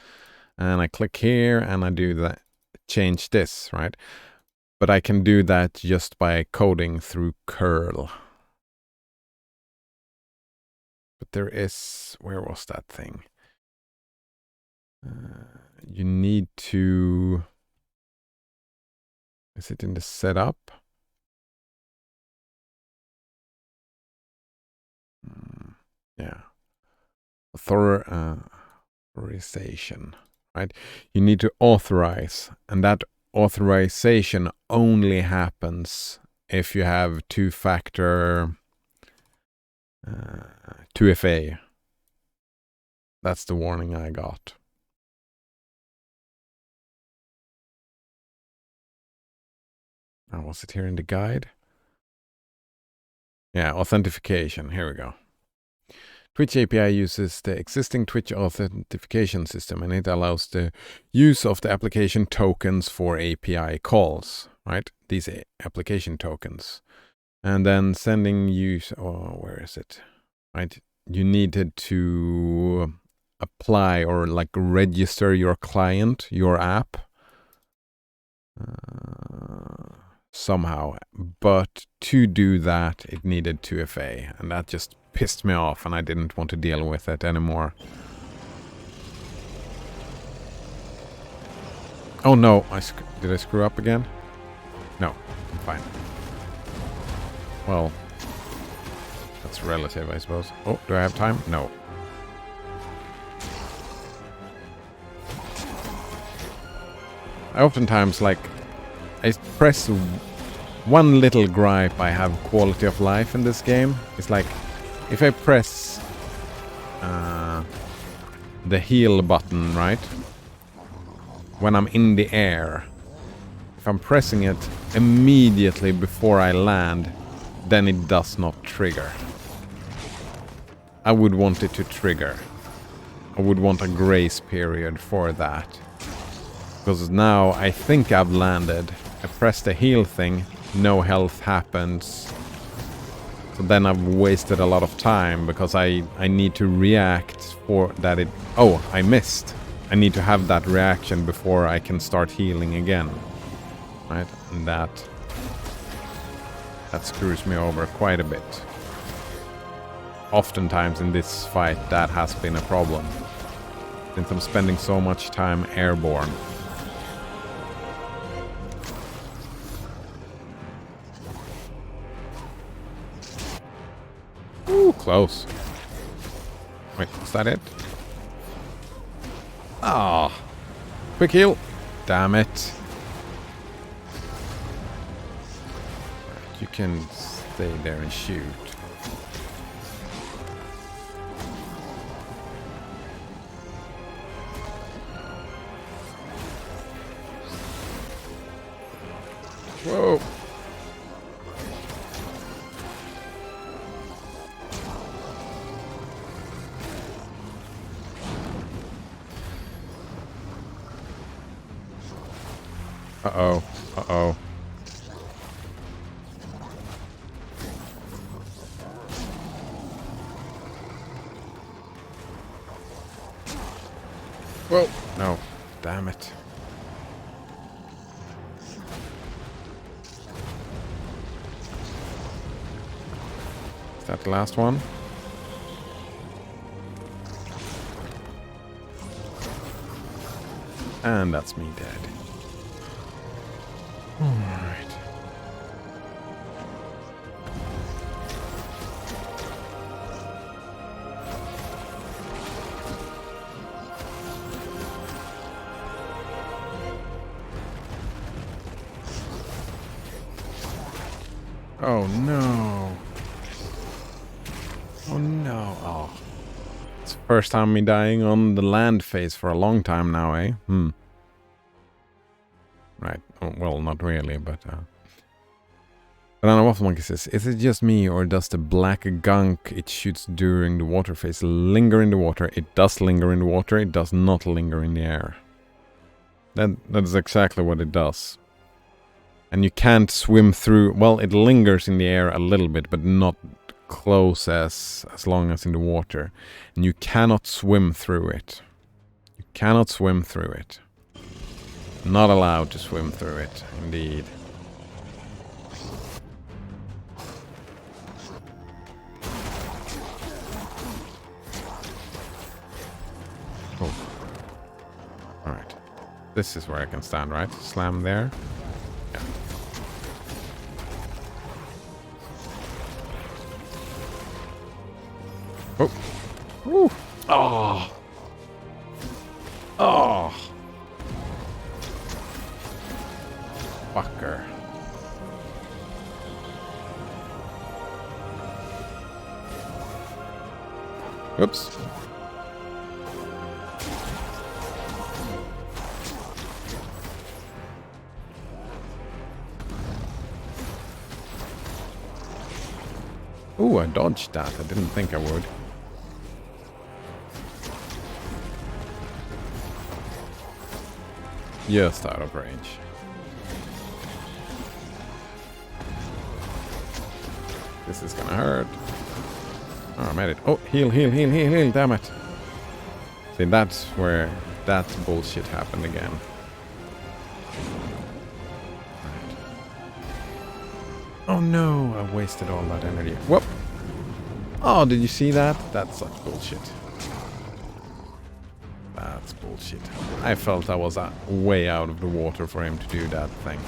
and I click here and I do that, change this, right? But I can do that just by coding through curl. But there is, where was that thing? You need to, is it in the setup? Yeah. Authorization, right? You need to authorize, and that authorization only happens if you have two-factor 2FA. That's the warning I got. Oh, was it here in the guide? Yeah, authentication. Here we go. Twitch API uses the existing Twitch authentication system, and it allows the use of the application tokens for API calls, right? These application tokens. And then sending use, oh, where is it? Right? You needed to apply or like register your client, your app, somehow. But to do that, it needed 2FA, and that just pissed me off, and I didn't want to deal with it anymore. Oh no, did I screw up again? No, I'm fine. Well, that's relative, I suppose. Oh, do I have time? No. I oftentimes, like, I press One little gripe I have quality of life in this game is like if I press the heal button, right? When I'm in the air, if I'm pressing it immediately before I land, then it does not trigger. I would want it to trigger. I would want a grace period for that. Because now I think I've landed. I press the heal thing, no health happens. So then I've wasted a lot of time because I need to react for that it... Oh, I missed. I need to have that reaction before I can start healing again. Right? And that screws me over quite a bit. Oftentimes in this fight that has been a problem. Since I'm spending so much time airborne. Ooh, close. Wait, is that it? Ah, quick heal. Damn it. You can stay there and shoot. Whoa. Uh-oh. Uh-oh. Whoa. No. Damn it. Is that the last one? And that's me dead. Alright. Oh no. Oh no. Oh. It's the first time me dying on the land phase for a long time now, eh? Right. Oh, well, not really, but... Banana Waffle Monkey says, is it just me or does the black gunk it shoots during the water phase linger in the water? It does linger in the water, it does not linger in the air. That is exactly what it does. And you can't swim through... Well, it lingers in the air a little bit, but not close as long as in the water. And you cannot swim through it. You cannot swim through it. Not allowed to swim through it, indeed. Oh. Alright. This is where I can stand, right? Slam there. Yeah. Oh. Ooh. Oh. Oh. Fucker. Oops. Ooh, I dodged that. I didn't think I would. Just out of range. This is gonna hurt. Oh, I made it. Oh, heal, heal, heal, heal, heal, damn it. See, that's where that bullshit happened again. Right. Oh no, I wasted all that energy. Whoop! Oh, did you see that? That's such bullshit. That's bullshit. I felt I was way out of the water for him to do that thing.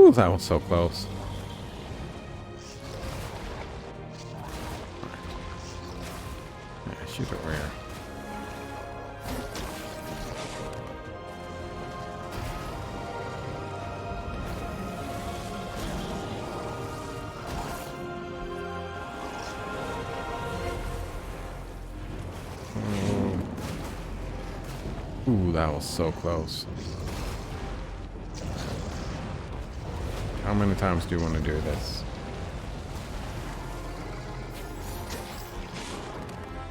Ooh, that was so close. Yeah, shoot over here. Ooh, that was so close. How many times do you want to do this?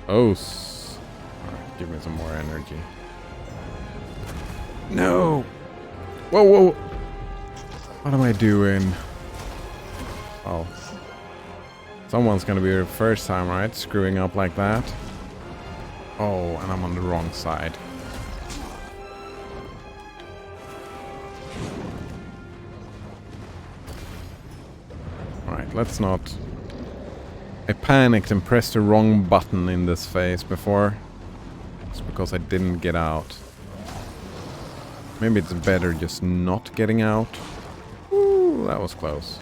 Oh, alright, give me some more energy. No! Whoa, whoa! What am I doing? Oh. Someone's gonna be the first time, right? Screwing up like that. Oh, and I'm on the wrong side. Alright, let's not... I panicked and pressed the wrong button in this phase before. It's because I didn't get out. Maybe it's better just not getting out. Ooh, that was close.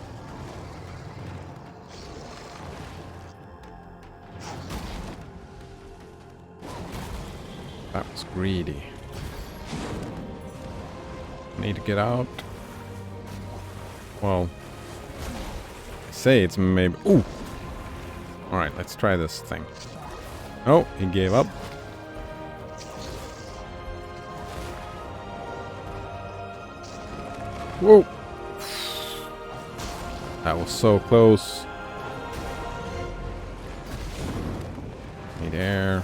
That was greedy. Need to get out. Well, I say it's maybe... Ooh! Alright, let's try this thing. Oh, he gave up. Whoa! That was so close. Need air.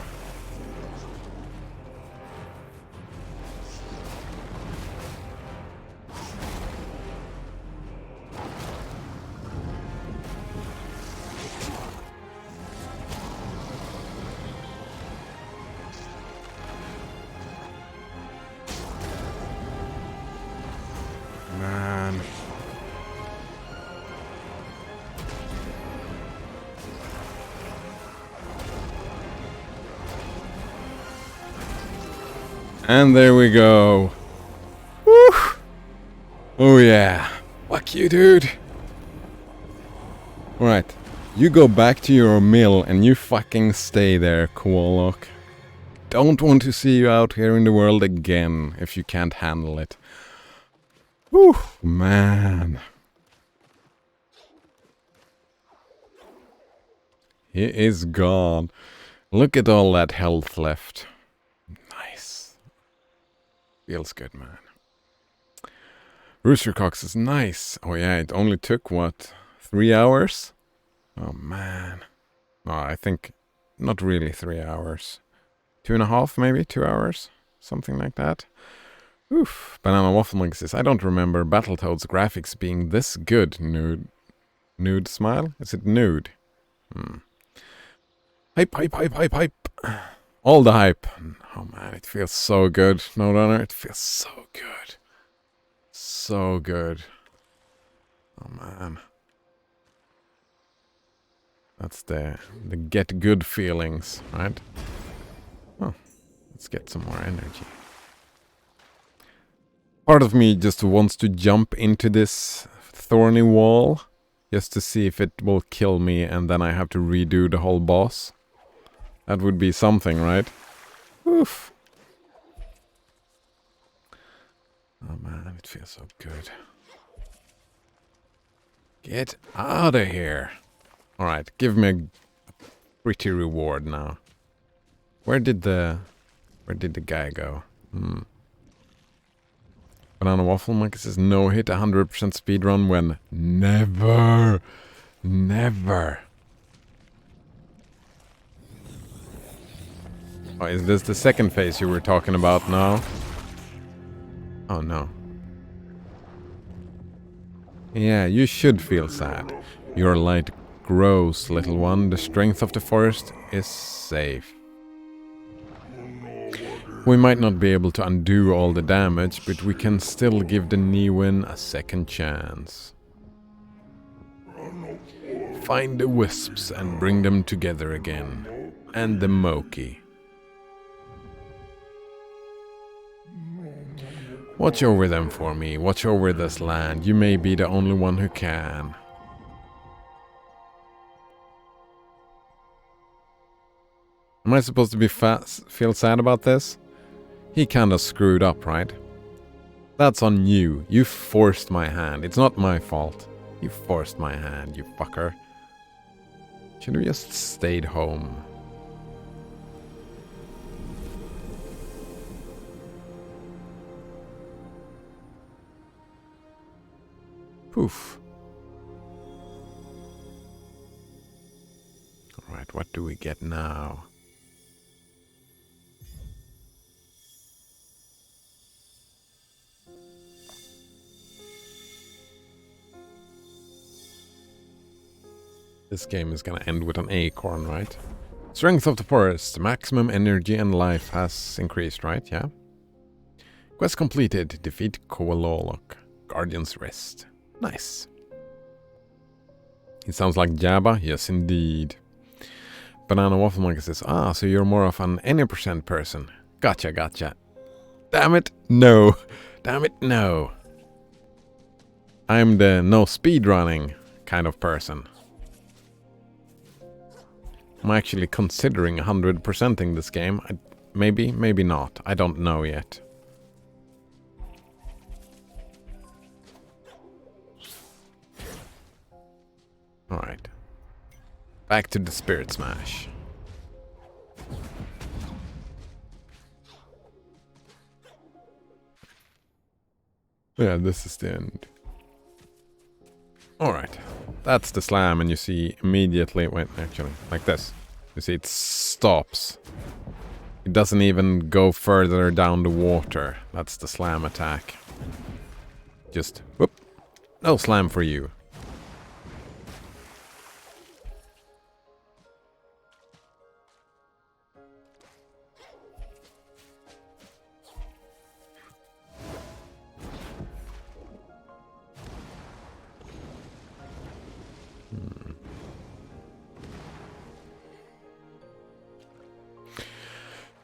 Man. And there we go. Woo! Oh yeah. Fuck you, dude. Alright. You go back to your mill and you fucking stay there, Koalok. Don't want to see you out here in the world again if you can't handle it. Whew, man. He is gone. Look at all that health left. Nice. Feels good, man. Rooster Cox is nice. Oh yeah, it only took, what, 3 hours? Oh man. No, I think not really 3 hours. 2.5 maybe? 2 hours? Something like that. Oof. Banana Waffle Mix says, I don't remember Battletoads graphics being this good. Nude smile? Is it nude? Hype, hype, hype, hype, hype. All the hype. Oh man, it feels so good. No runner, it feels so good. So good. Oh man. That's the get good feelings, right? Oh, let's get some more energy. Part of me just wants to jump into this thorny wall just to see if it will kill me and then I have to redo the whole boss. That would be something, right? Oof. Oh man, it feels so good. Get out of here. Alright, give me a pretty reward now. Where did the guy go? Banana Waffle Monkey says no hit 100% speedrun when never. Oh, is this the second phase you were talking about now? Oh no. Yeah, you should feel sad. Your light grows, little one. The strength of the forest is safe. We might not be able to undo all the damage, but we can still give the Niwen a second chance. Find the Wisps and bring them together again. And the Moki. Watch over them for me. Watch over this land. You may be the only one who can. Am I supposed to be feel sad about this? He kinda screwed up, right? That's on you. You forced my hand. It's not my fault. You forced my hand, you fucker. Should have just stayed home. Poof. Alright, what do we get now? This game is gonna end with an acorn, right? Strength of the forest. Maximum energy and life has increased, right? Yeah. Quest completed. Defeat Koalolok. Guardian's Rest. Nice. He sounds like Jabba. Yes, indeed. Banana Waffle Monkey says, ah, so you're more of an any percent person. Gotcha, gotcha. Damn it, no. Damn it, no. I'm the no speedrunning kind of person. I'm actually considering 100%ing this game. Maybe, maybe not. I don't know yet. Alright. Back to the Spirit Smash. Yeah, this is the end. Alright. That's the slam, and you see immediately... Wait, actually, like this. You see it stops. It doesn't even go further down the water. That's the slam attack. Just, whoop. No slam for you.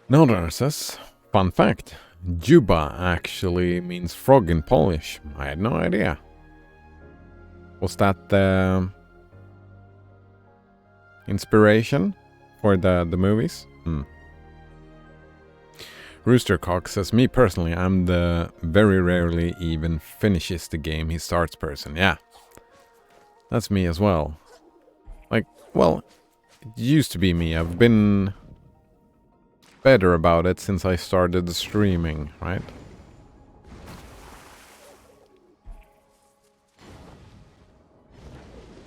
No, says, fun fact, Juba actually means frog in Polish. I had no idea. Was that the inspiration for the movies? Roostercock says, me personally, I'm the very rarely even finishes the game he starts person. Yeah, that's me as well. Like, well, it used to be me. I've been better about it since I started the streaming, right?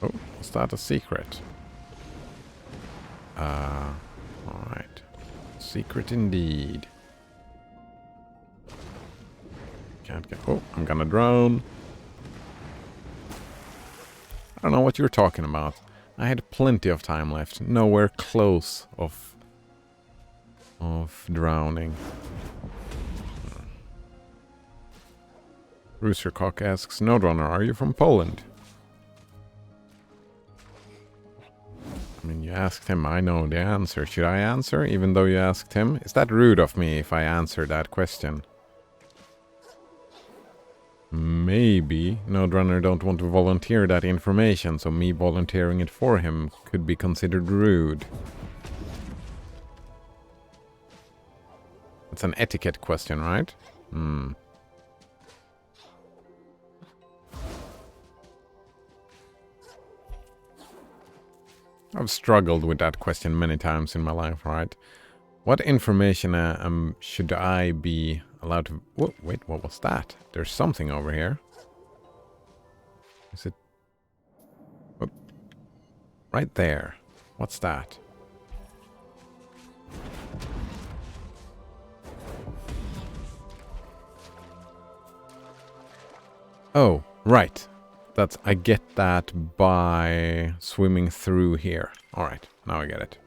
Oh, is that a secret? Alright. Secret indeed. Can't get... Oh, I'm gonna drown. I don't know what you're talking about. I had plenty of time left. Nowhere close of drowning. Roostercock asks, Nodrunner, are you from Poland? I mean, you asked him, I know the answer. Should I answer, even though you asked him? Is that rude of me if I answer that question? Maybe Nodrunner don't want to volunteer that information, so me volunteering it for him could be considered rude. It's an etiquette question, right? I've struggled with that question many times in my life, right? What information should I be allowed to... Whoa, wait, what was that? There's something over here. Is it... Oh, right there. What's that? Oh, right. That's... I get that by swimming through here. Alright, now I get it.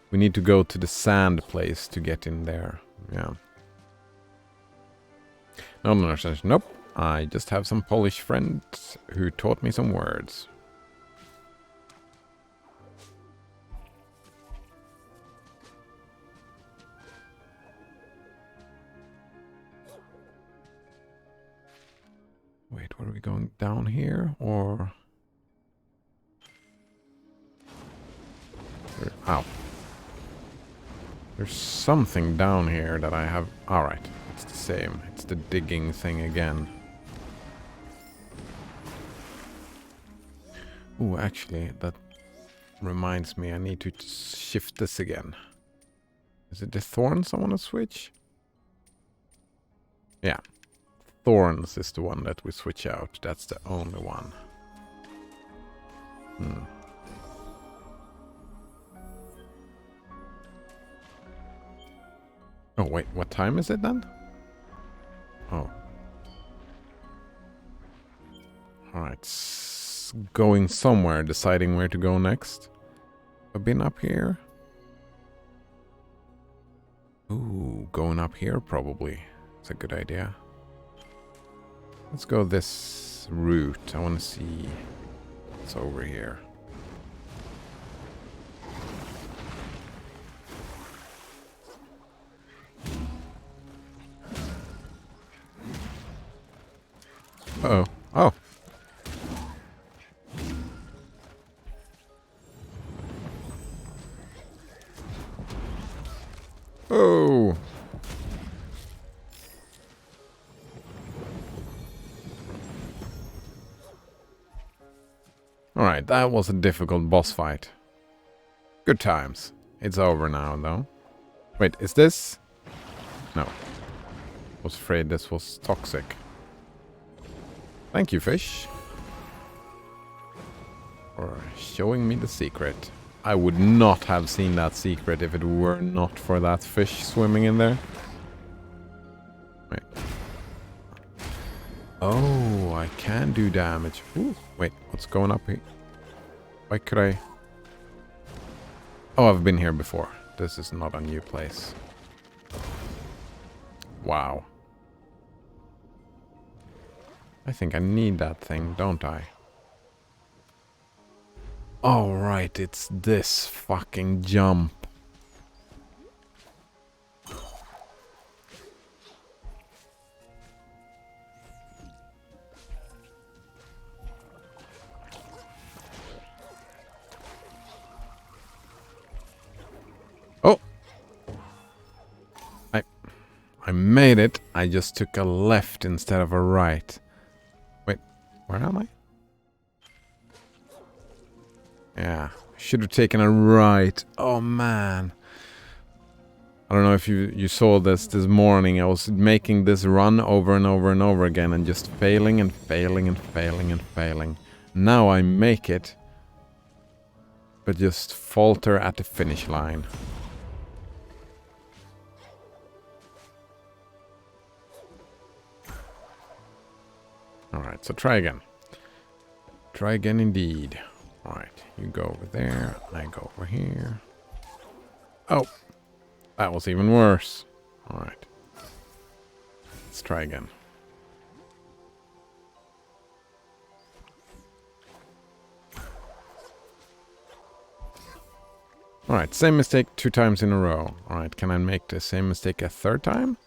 We need to go to the sand place to get in there. Yeah. No, says, nope. I just have some Polish friends who taught me some words. Wait, what are we going down here or? Ow. There's something down here that I have. Alright, it's the same. It's the digging thing again. Ooh, actually, that reminds me I need to shift this again. Is it the thorns I want to switch? Yeah. Thorns is the one that we switch out. That's the only one. Oh, wait. What time is it then? Oh. Alright. Going somewhere, deciding where to go next. I've been up here. Ooh, going up here probably. It's a good idea. Let's go this route. I want to see what's over here. Uh-oh. Oh. Oh. Alright, that was a difficult boss fight. Good times. It's over now, though. Wait, is this? No. Was afraid this was toxic. Thank you, fish. For showing me the secret. I would not have seen that secret if it were not for that fish swimming in there. Wait. Oh, I can do damage. Ooh, wait, what's going up here? Why could I? Oh, I've been here before. This is not a new place. Wow. I think I need that thing, don't I? Oh, right, it's this fucking jump. Oh! I made it. I just took a left instead of a right. Wait, where am I? Yeah, should have taken a right. Oh, man. I don't know if you saw this morning. I was making this run over and over and over again and just failing and failing and failing and failing. Now I make it, but just falter at the finish line. Alright, so try again. Try again indeed. Alright, you go over there, I go over here. Oh! That was even worse. Alright. Let's try again. Alright, same mistake 2 times in a row. Alright, can I make the same mistake a 3rd time?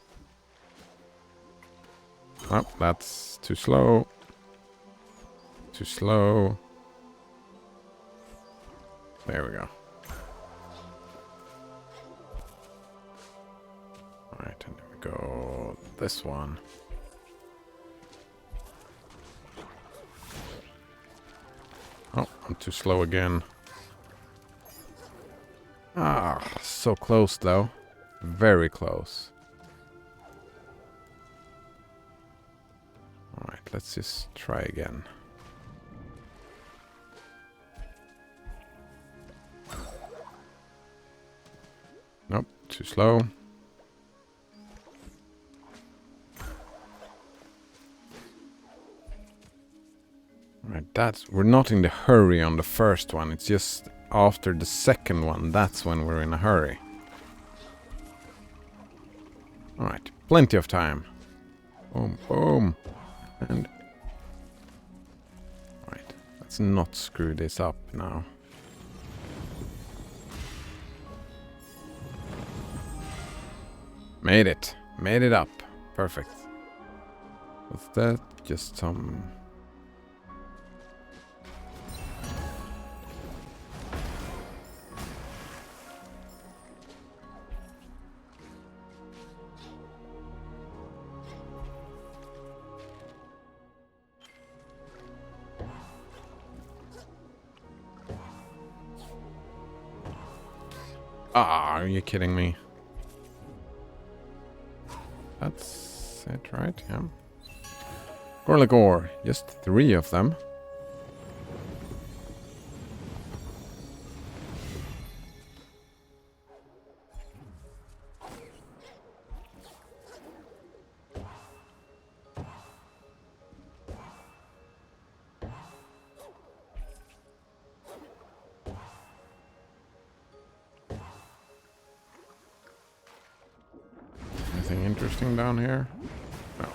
Oh, that's too slow. Too slow. There we go. Alright, and then we go this one. Oh, I'm too slow again. Ah, so close though. Very close. Alright, let's just try again. Nope, too slow. Right, we're not in the hurry on the first one. It's just after the second one, that's when we're in a hurry. Alright, plenty of time. Boom, boom. And right, let's not screw this up now. Made it up. Perfect. Was that just some... Ah, are you kidding me? That's it, right? Yeah. Gorlagor, just 3 of them. Anything interesting down here? No.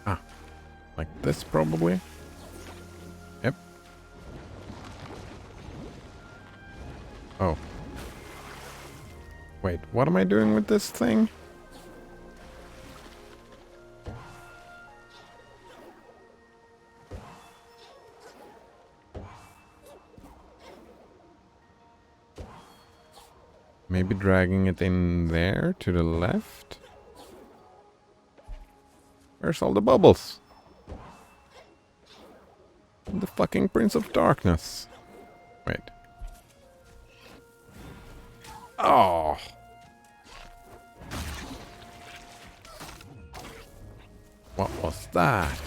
Ah, like this probably? Yep. Oh. Wait, what am I doing with this thing? Maybe dragging it in there to the left? Where's all the bubbles? The fucking Prince of Darkness. Wait. Oh. What was that?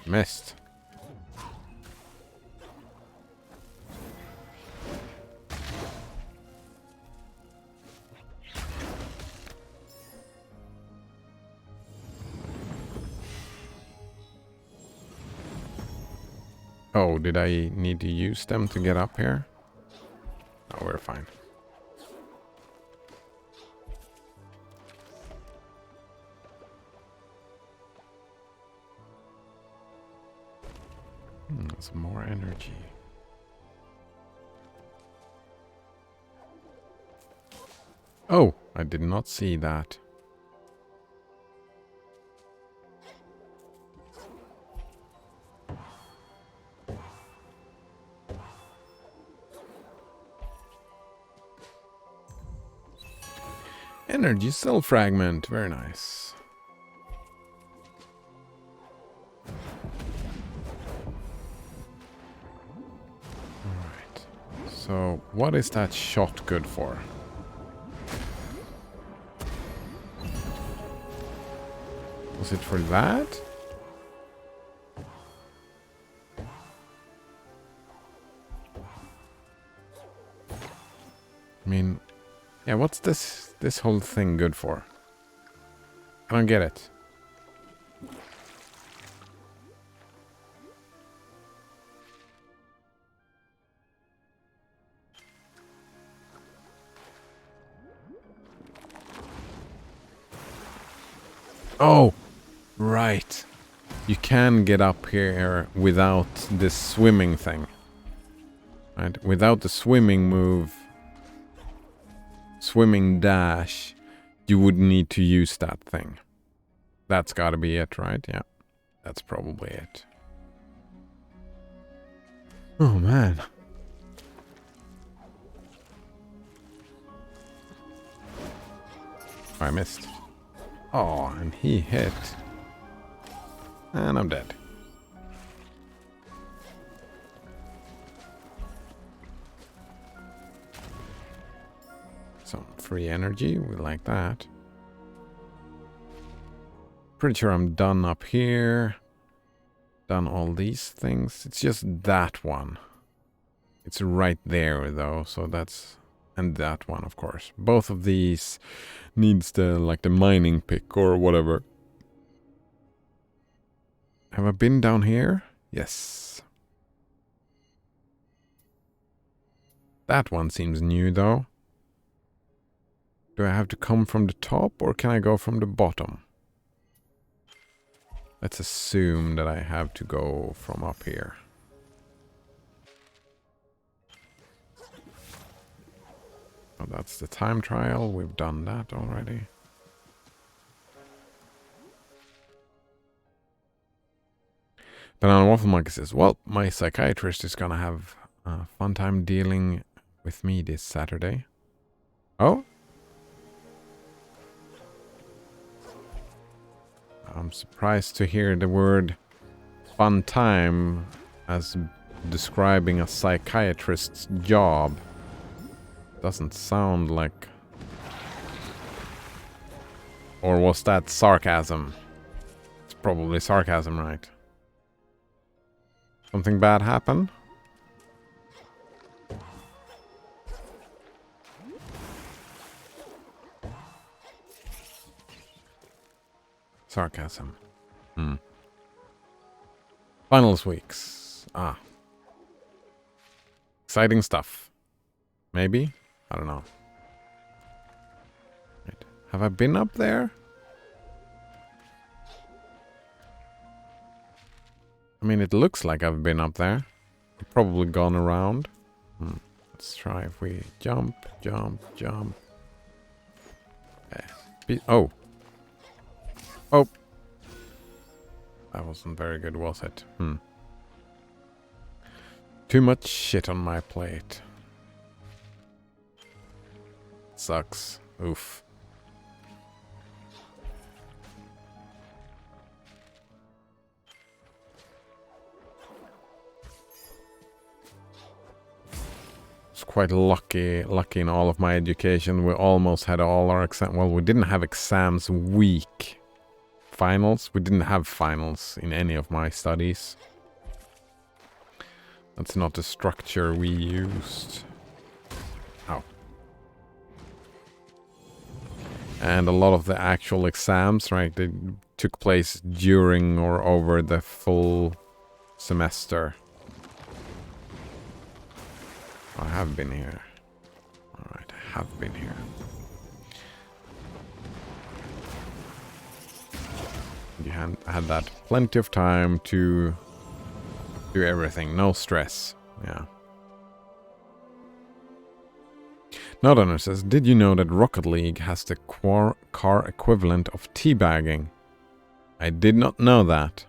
Missed. Oh, did I need to use them to get up here? Oh, we're fine. Some more energy. Oh, I did not see that. Energy cell fragment, very nice. Alright, so what is that shot good for? Was it for that? I mean, yeah, what's this whole thing good for? I don't get it. Oh, right. You can get up here without this swimming thing. Right? Without the swimming move, swimming dash, you would need to use that thing. That's gotta be it, right? Yeah, that's probably it. Oh, man. I missed. Oh, and he hit. And I'm dead. Some free energy, we like that. Pretty sure I'm done up here. Done all these things. It's just that one. It's right there though, so that's... And that one, of course. Both of these needs the, like, the mining pick or whatever. Have I been down here? Yes. That one seems new, though. Do I have to come from the top, or can I go from the bottom? Let's assume that I have to go from up here. Oh, that's the time trial. We've done that already. Banana Waffle Monkey says, well, my psychiatrist is gonna have a fun time dealing with me this Saturday. Oh? I'm surprised to hear the word fun time as describing a psychiatrist's job. Doesn't sound like... Or was that sarcasm? It's probably sarcasm, right? Something bad happened? Sarcasm. Finals weeks. Ah. Exciting stuff. Maybe? I don't know. Right. Have I been up there? I mean, it looks like I've been up there. I've probably gone around. Let's try if we jump, jump, jump. Oh. Oh. That wasn't very good, was it? Too much shit on my plate. Sucks. Oof. It's quite lucky in all of my education. We almost had all our exams. Well, we didn't have exams week. Finals. We didn't have finals in any of my studies. That's not the structure we used. Ow. And a lot of the actual exams, right, they took place during or over the full semester. I have been here. Alright, I have been here. You had that plenty of time to do everything. No stress. Yeah. Nodunner says, did you know that Rocket League has the car equivalent of teabagging? I did not know that.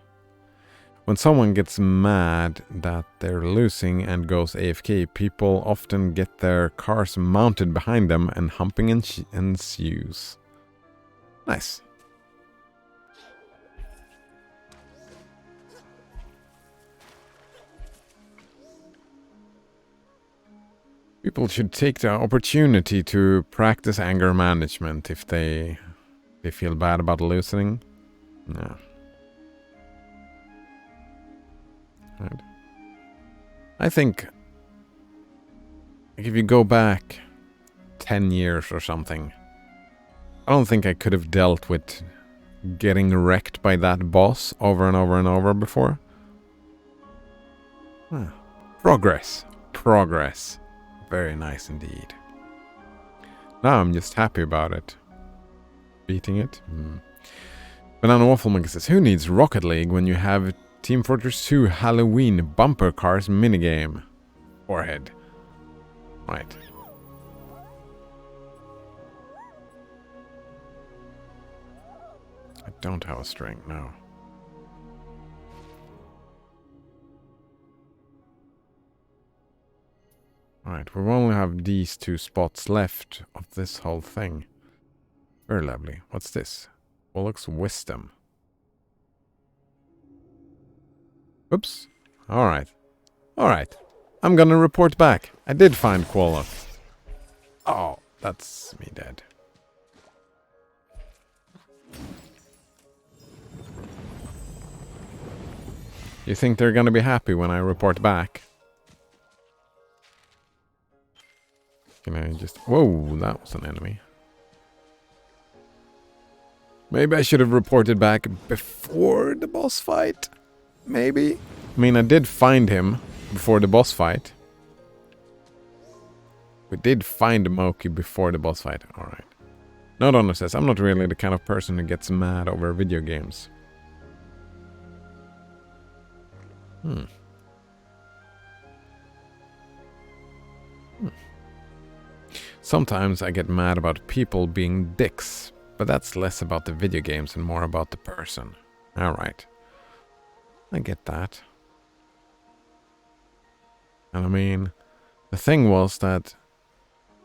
When someone gets mad that they're losing and goes AFK, people often get their cars mounted behind them and humping ensues. Nice. People should take the opportunity to practice anger management if they feel bad about losing. No. Right. I think if you go back 10 years or something, I don't think I could have dealt with getting wrecked by that boss over and over and over before. Progress. Progress. Very nice indeed. Now I'm just happy about it. Beating it. Banana Waffle Monkey says, who needs Rocket League when you have Team Fortress 2 Halloween bumper cars minigame? Forehead. Right. I don't have a string, no. Alright, we only have these two spots left of this whole thing. Very lovely. What's this? Bullock's Wisdom. Oops. Alright. Alright. I'm gonna report back. I did find Quolok. Oh, that's me dead. You think they're gonna be happy when I report back? Can I just... Whoa, that was an enemy. Maybe I should have reported back before the boss fight. Maybe. I mean, I did find him before the boss fight. We did find Moki before the boss fight. Alright. No Donner says, I'm not really the kind of person who gets mad over video games. Sometimes I get mad about people being dicks, but that's less about the video games and more about the person. Alright. I get that. And I mean, the thing was that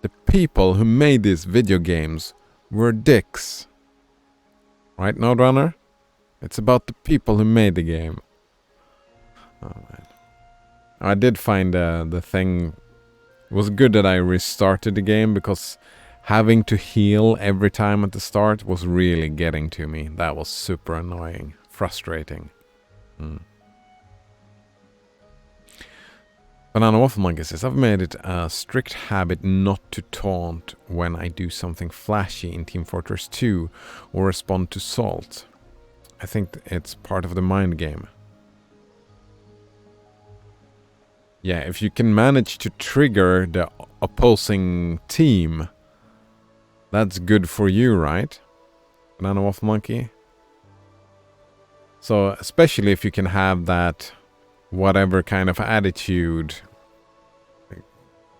the people who made these video games were dicks. Right, Nodrunner? It's about the people who made the game. Oh man. I did find the thing. It was good that I restarted the game because having to heal every time at the start was really getting to me. That was super annoying. Frustrating. Banana Waffle Monkey says, I've made it a strict habit not to taunt when I do something flashy in Team Fortress 2 or respond to Salt. I think it's part of the mind game. Yeah, if you can manage to trigger the opposing team, that's good for you, right? Banana Waffle Monkey? So, especially if you can have that whatever kind of attitude,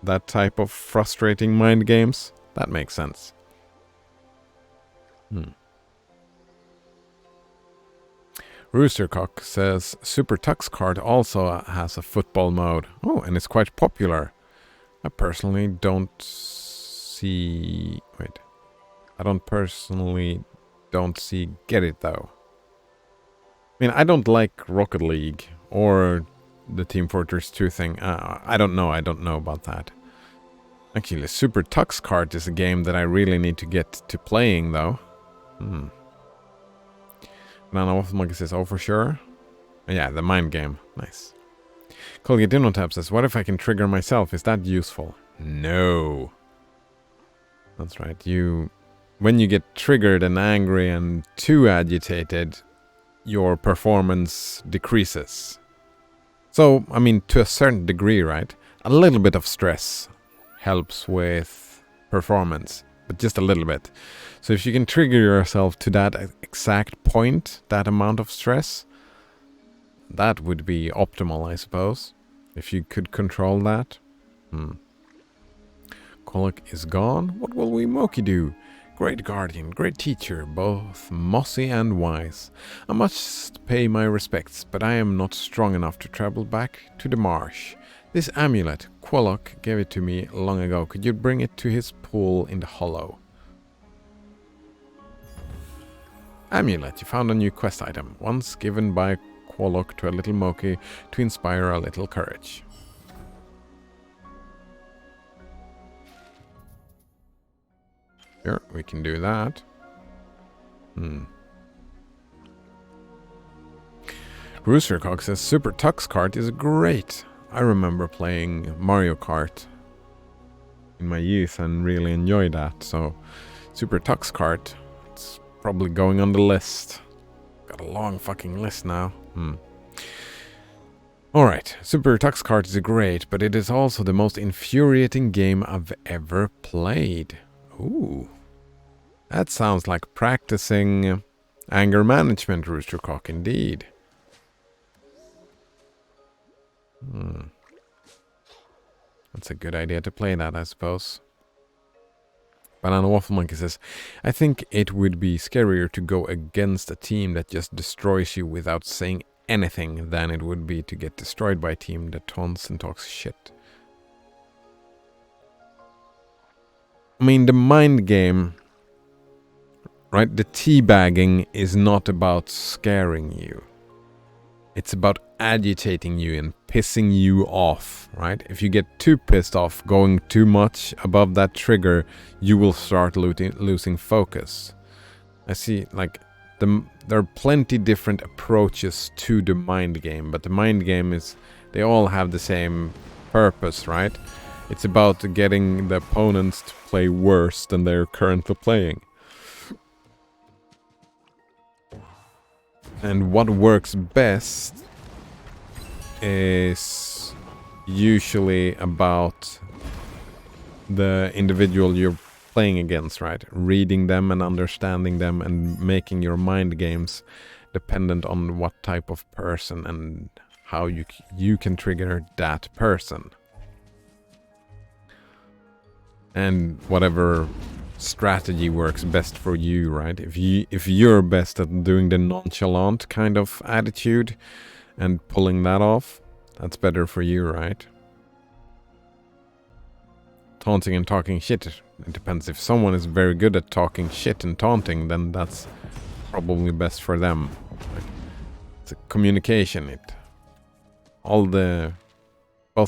that type of frustrating mind games, that makes sense. Roostercock says Super Tux Kart also has a football mode. Oh, and it's quite popular. I personally don't see... Wait. I personally don't see get it though. I mean, I don't like Rocket League or the Team Fortress 2 thing. I don't know about that. Actually, Super Tux Kart is a game that I really need to get to playing though. Banana Waffle Monkey says, oh, for sure. Yeah, the mind game. Nice. Colgate Dinotap says, what if I can trigger myself? Is that useful? No. That's right. When you get triggered and angry and too agitated, your performance decreases. So, I mean, to a certain degree, right? A little bit of stress helps with performance, but just a little bit. So if you can trigger yourself to that exact point, that amount of stress, that would be optimal, I suppose. If you could control that. Kolok is gone. What will we Moki do? Great guardian, great teacher, both mossy and wise. I must pay my respects, but I am not strong enough to travel back to the marsh. This amulet, Quolok gave it to me long ago. Could you bring it to his pool in the hollow? Amulet, you found a new quest item, once given by Quolok to a little Moki to inspire a little courage. Sure, we can do that. Roostercock says Super Tux Kart is great. I remember playing Mario Kart in my youth and really enjoyed that. So Super Tux Kart, it's probably going on the list. Got a long fucking list now. Alright, Super Tux Kart is great, but it is also the most infuriating game I've ever played. Ooh. That sounds like practicing anger management, Roostercock, indeed. That's a good idea to play that, I suppose. Banana Waffle Monkey says, I think it would be scarier to go against a team that just destroys you without saying anything than it would be to get destroyed by a team that taunts and talks shit. I mean, the mind game, right? The teabagging is not about scaring you. It's about agitating you and pissing you off, right? If you get too pissed off, going too much above that trigger, you will start losing focus. I see, like, there are plenty different approaches to the mind game, but the mind game is, they all have the same purpose, right? It's about getting the opponents to play worse than they're currently playing. And what works best is usually about the individual you're playing against, right? Reading them and understanding them and making your mind games dependent on what type of person and how you can trigger that person. And whatever strategy works best for you, right? If you're best at doing the nonchalant kind of attitude and pulling that off, that's better for you, right? Taunting and talking shit, it depends. If someone is very good at talking shit and taunting, then that's probably best for them. Like, it's a communication. Both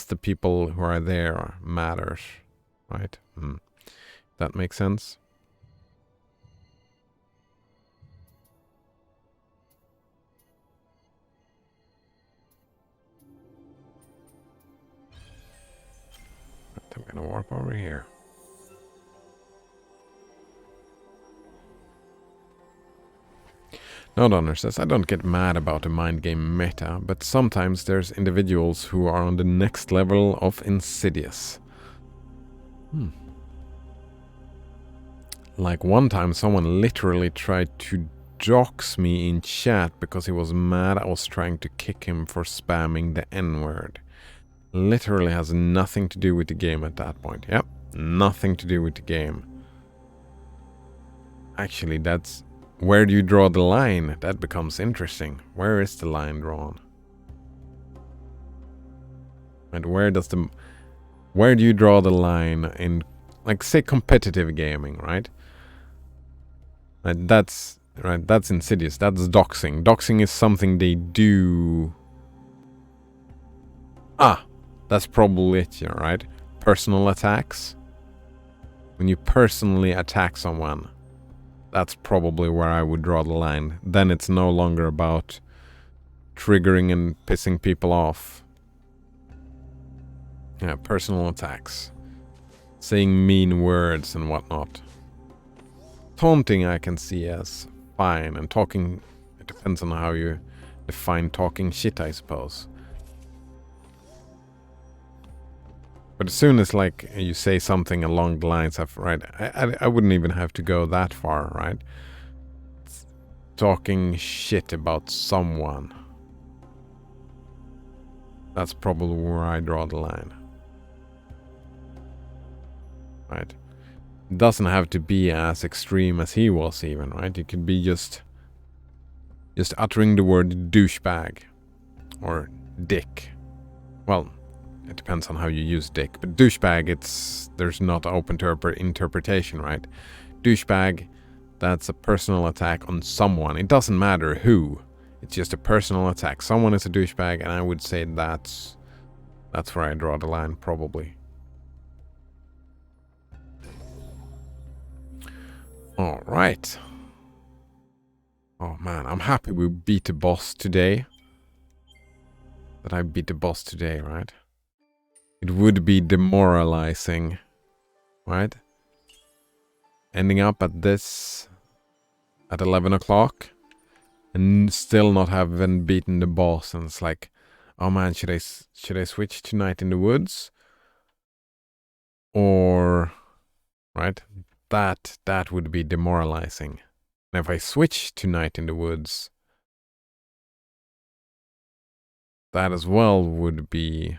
the people who are there matters, right? That makes sense. I'm gonna warp over here. Nodhunter says, I don't get mad about the mind game meta, but sometimes there's individuals who are on the next level of insidious. Like one time someone literally tried to dox me in chat because he was mad I was trying to kick him for spamming the N-word. Literally has nothing to do with the game at that point. Yep, nothing to do with the game. Actually, that's... Where do you draw the line? That becomes interesting. Where is the line drawn? And where do you draw the line in, like, say, competitive gaming, right? That's insidious. That's doxing. Doxing is something they do. That's probably it, right? Personal attacks. When you personally attack someone, that's probably where I would draw the line. Then it's no longer about triggering and pissing people off. Yeah, personal attacks. Saying mean words and whatnot. Taunting I can see as fine, and talking, it depends on how you define talking shit, I suppose. But as soon as, like, you say something along the lines of, right, I wouldn't even have to go that far, right? Talking shit about someone. That's probably where I draw the line. Right? It doesn't have to be as extreme as he was even, right? It could be just uttering the word douchebag or dick. Well, it depends on how you use dick, but douchebag, there's not open to interpretation, right? Douchebag, that's a personal attack on someone. It doesn't matter who. It's just a personal attack. Someone is a douchebag, and I would say that's where I draw the line, probably. All right. Oh man, I'm happy we beat the boss today. That I beat the boss today, right? It would be demoralizing, right? Ending up at this at 11 o'clock and still not having beaten the boss, and it's like, oh man, should I switch to Night in the Woods? Or, right? That would be demoralizing. And if I switch to Night in the Woods, that as well would be